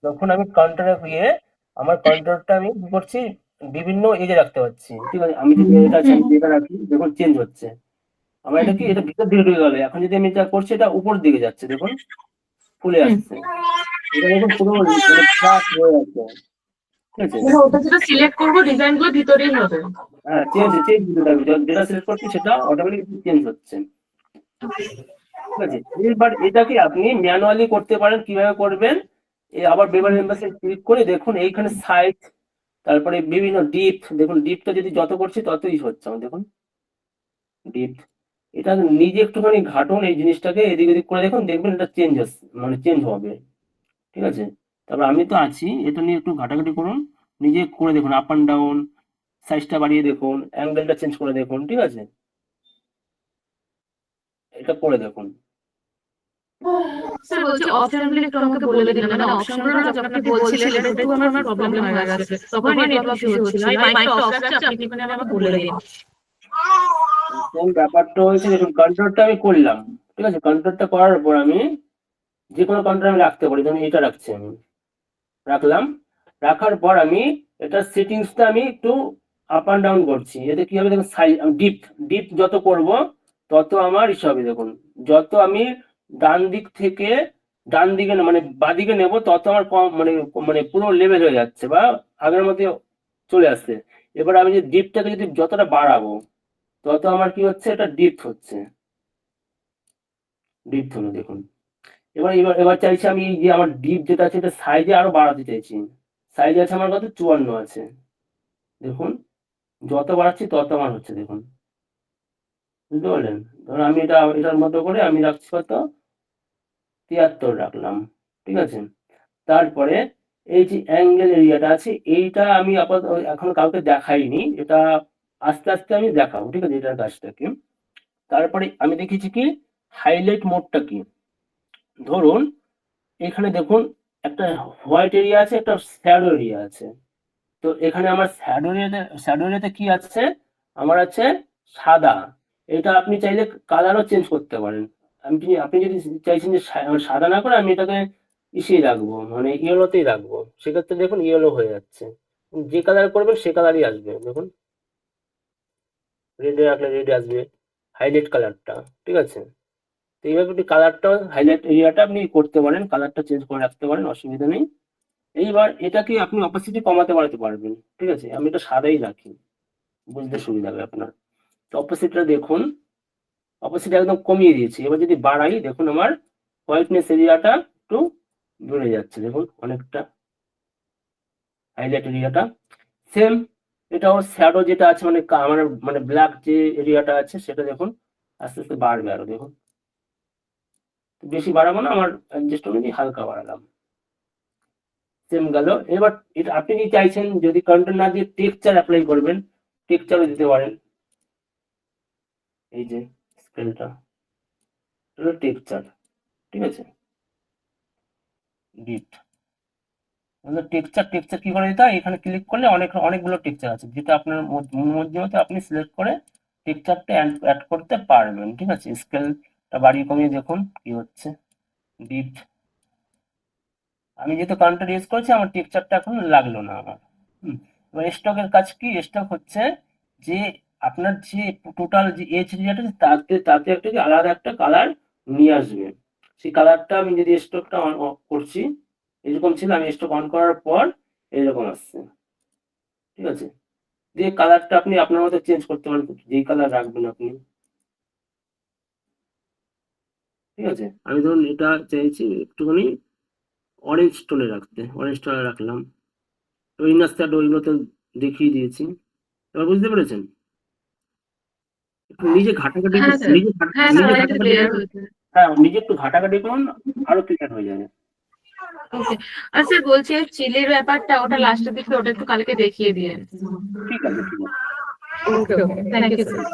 যখন আমি কাউন্টারে গিয়ে আমার কাউন্টারটা আমি কি করছি, বিভিন্ন এজে রাখতে পারছি, ঠিক আছে? আমি যদি এটা আছে আমি এটা রাখি, দেখুন চেঞ্জ হচ্ছে, আমার এটা কি, এটা ভিতর দিকে ঢুকে গেল, এখন যদি আমি এটা করছি এটা উপর দিকে যাচ্ছে, দেখুন ফুলে আসছে, এটা দেখুন পুরো মানে ফ্ল্যাট হয়ে আছে, ঠিক আছে? ওটা যেটা সিলেক্ট করবো ডিজাইন গুলো ভিতরেই হবে। হ্যাঁ, চেঞ্জ চেঞ্জ দিতে থাকবে, যেটা সিলেক্ট করছি সেটা অটোমেটিক চেঞ্জ হচ্ছে, ঠিক আছে? এবার এটাকে আপনি ম্যানুয়ালি করতে পারেন, কিভাবে করবেন, আবার বেবার এমবাসে ক্লিক করে দেখুন এইখানে সাইজ, তারপরে বিভিন্ন ডিপ, দেখুন ডিপটা যদি যত করছি ততই হচ্ছে আমার, দেখুন ডিপ, এটা নিজে একটুখানি ঘাটুন এই জিনিসটাকে, এদিক ওদিক করে দেখুন, দেখবেন এটা চেঞ্জ মানে চেঞ্জ হবে, ঠিক আছে? তারপর আমি তো আছি, এটা নিয়ে একটু ঘাটাঘাটি করুন, নিজে করে দেখুন, আপ অ্যান্ড ডাউন, সাইজটা বাড়িয়ে দেখুন, অ্যাঙ্গেলটা চেঞ্জ করে দেখুন, ঠিক আছে? এটা করে দেখুন। স্যার বলছি অপশন গুলো একটু আমাকে বলে দিন, মানে অপশন গুলো না যখন আপনি বলছিলেন একটু আমার প্রবলেম হয়ে গেছে, তখন নেটওয়ার্ক ইস্যু হচ্ছিল, আমি মাইকটা অফ রাখছি, আপনি একটু আমাকে বলে দিন। কোন ব্যাপারটা হয়েছে দেখুন, কন্ট্রোলটা আমি করলাম, ঠিক আছে? কন্ট্রোলটা করার পর আমি যে কোনো কন্ট্রোল আমি রাখতে পারি, যেমন এটা রাখছি, আমি রাখলাম, রাখার পর আমি এটা সেটিংসটা আমি একটু আপ অ্যান্ড ডাউন করছি, এতে কি হবে দেখুন, সাইজ ডিপ ডিপ যত করব তত আমার ইসে হবে, দেখুন যত আমি ডান দিক থেকে ডান দিকে মানে বাদিকে নেব তত আমার কম মানে মানে পুরো লেভেল হয়ে যাচ্ছে বা আগের মধ্যে চলে আসছে। এবার আমি যে ডিপটাকে যদি যতটা বাড়াবো তত আমার কি হচ্ছে, এটা ডিপ হচ্ছে, ডিপ হলো দেখুন। এবার চাইছি আমি যে আমার ডিপ যেটা আছে এটা সাইজে আরো বাড়াতে চাইছি, সাইজ আছে আমার কত 54 আছে, দেখুন যত বাড়াচ্ছি তত আমার হচ্ছে, দেখুন বুঝতে পারলেন? ধরুন আমি এটার মতো করে আমি রাখছি কত, 73 রাখলাম, ঠিক আছে? তারপরে এই যে অ্যাঙ্গেল এরিয়াটা আছে এইটা আমি আপাতত এখন কাউকে দেখাইনি, এটা আস্তে আস্তে আমি দেখাবো, ঠিক আছে, এটার কাজটাকে। তারপরে আমি দেখেছি কি হাইলাইট মোডটা কি। ধরুন এখানে দেখুন একটা হোয়াইট এরিয়া আছে, একটা শ্যাডো এরিয়া আছে। তো এখানে আমার শ্যাডো এরিয়াতে কি আছে, আমার আছে সাদা। এটা আপনি চাইলে কালারও চেঞ্জ করতে পারেন। আপনি যদি চাইছেন যে সাদা না করে আমি এটাকে ইসেই রাখবো, মানে ইয়েলোতেই রাখবো, সেক্ষেত্রে দেখুন ইয়েলো হয়ে যাচ্ছে। যে কালার করবেন সে কালারই আসবে, দেখুন রেডে রাখলে রেড আসবে, হাইলাইট কালারটা, ঠিক আছে। তো এইভাবে আপনি কালারটা হাইলাইট এরিয়াটা আপনি করতে পারেন, কালারটা চেঞ্জ করে রাখতে পারেন, অসুবিধা নেই। এইবার এটাকে আপনি অপাসিটি কমাতে বাড়াতে পারবেন, ঠিক আছে। আমি এটা সাদাই রাখি, বুঝতে সুবিধা হবে আপনার। তো অপোজিটটা দেখুন, অপোজিট একদম কমিয়ে দিয়েছি। এবার যদি বাড়াই দেখুন আমার হোয়াইটনেস এরিয়াটা একটু বেড়ে যাচ্ছে, দেখুন অনেকটা হাইলাইট এরিয়াটা। সেম এটা ওর শ্যাডো যেটা আছে, মানে আমার মানে ব্ল্যাক যে এরিয়াটা আছে সেটা দেখুন আস্তে আস্তে বাড়বে আরো, দেখুন বেশি বাড়াবো না, আমার অ্যাডজাস্ট অনুযায়ী হালকা বাড়ালাম। সেম গেল। এবার এটা আপনি যদি চাইছেন যদি কন্টেন্ট না দিয়ে টেক্সচার অ্যাপ্লাই করবেন, টেক্সচারও দিতে পারেন। এই যে স্কেলটা হলো টেক্সচার, ঠিক আছে, ডিট টেক্সচার কি করে দিতে হয়, এখানে ক্লিক করলে অনেকগুলো টেক্সচার আছে, যেটা আপনার মধ্যে মতো আপনি সিলেক্ট করে টেক্সচারটা অ্যাড করতে পারবেন, ঠিক আছে। স্কেলটা বাড়িয়ে কমিয়ে দেখুন কি হচ্ছে, ডিট। আমি যেহেতু কাউন্টার ইউজ করেছি আমার টেক্সচারটা এখন লাগলো না আমার। এবার স্টকের কাজ কি, স্টক হচ্ছে যে আপনার যে টোটাল যে এজ এরিয়াটা তাতে একটা যে আলাদা একটা কালার নিয়ে আসবে। সেই কালারটা আমি যদি স্টকটা অন করছি, এরকম ছিল, আমি স্টক অন করার পর এরকম আসছে, ঠিক আছে। দিয়ে কালারটা আপনি আপনার মতো চেঞ্জ করতে পারেন, যেই কালার রাখবেন আপনি, ঠিক আছে। আমি ধরুন এটা চাইছি একটুখানি অরেঞ্জ টোনে রাখতে, অরেঞ্জ টোনে রাখলাম। ওই নাচটা ওই মতো দেখিয়ে দিয়েছি, এবার বুঝতে পেরেছেন। একটু নিজে ঘাটাঘাটি হ্যাঁ স্যার, নিজে হ্যাঁ স্যার, অনেকটা ক্লিয়ার হয়েছে। হ্যাঁ নিজে একটু ঘাটাঘাটি করুন, আরো ক্লিয়ার হয়ে যাবে। ওকে। আর স্যার বলছি চিলির ব্যাপারটা ওটা লাস্টের দিকে ওটা একটু কালকে দেখিয়ে দিয়ে। ঠিক আছে, ঠিক আছে। ওকে ওকে, থ্যাংক ইউ স্যার।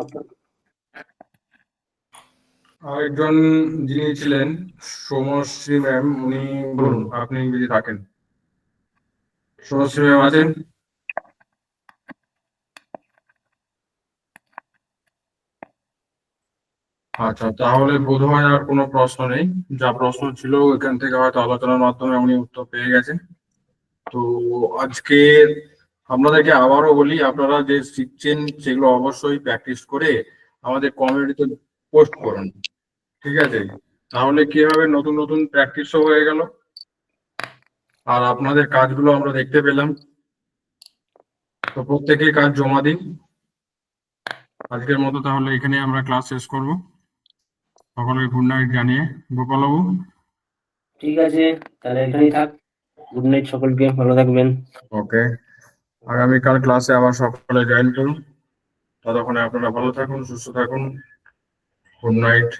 Okay. আরেকজন যিনি ছিলেন সোমশ্রী ম্যাম, উনি বলুন আপনি যদি থাকেন। সোমশ্রী ম্যাম আছেন? আচ্ছা, তাহলে বোধহয় আর কোনো প্রশ্ন নেই। যা প্রশ্ন ছিল ওইখান থেকে হয়তো আলোচনার মাধ্যমে উনি উত্তর পেয়ে গেছেন। তো আজকে আপনাদেরকে আবারও বলি, আপনারা যে শিখছেন সেগুলো অবশ্যই প্র্যাকটিস করে আমাদের কমিউনিটিতে পোস্ট করুন, ঠিক আছে। তাহলে কি হবে, নতুন নতুন প্র্যাকটিসও হয়ে গেল আর আপনাদের কাজগুলো আমরা দেখতে পেলাম। তো প্রত্যেকে কাজ জমা দিন। আজকের মতো তাহলে এখানে আমরা ক্লাস শেষ করব। সকলকে গুড নাইট জানিয়ে, গোপালবাবু। ঠিক আছে, তাহলে এখানেই থাক। গুড নাইট সকলকে, ভালো থাকবেন। ওকে, আগামীকাল ক্লাসে আবার সকলে জয়েন করুন। ততক্ষণে আপনারা ভালো থাকুন, সুস্থ থাকুন। Good night.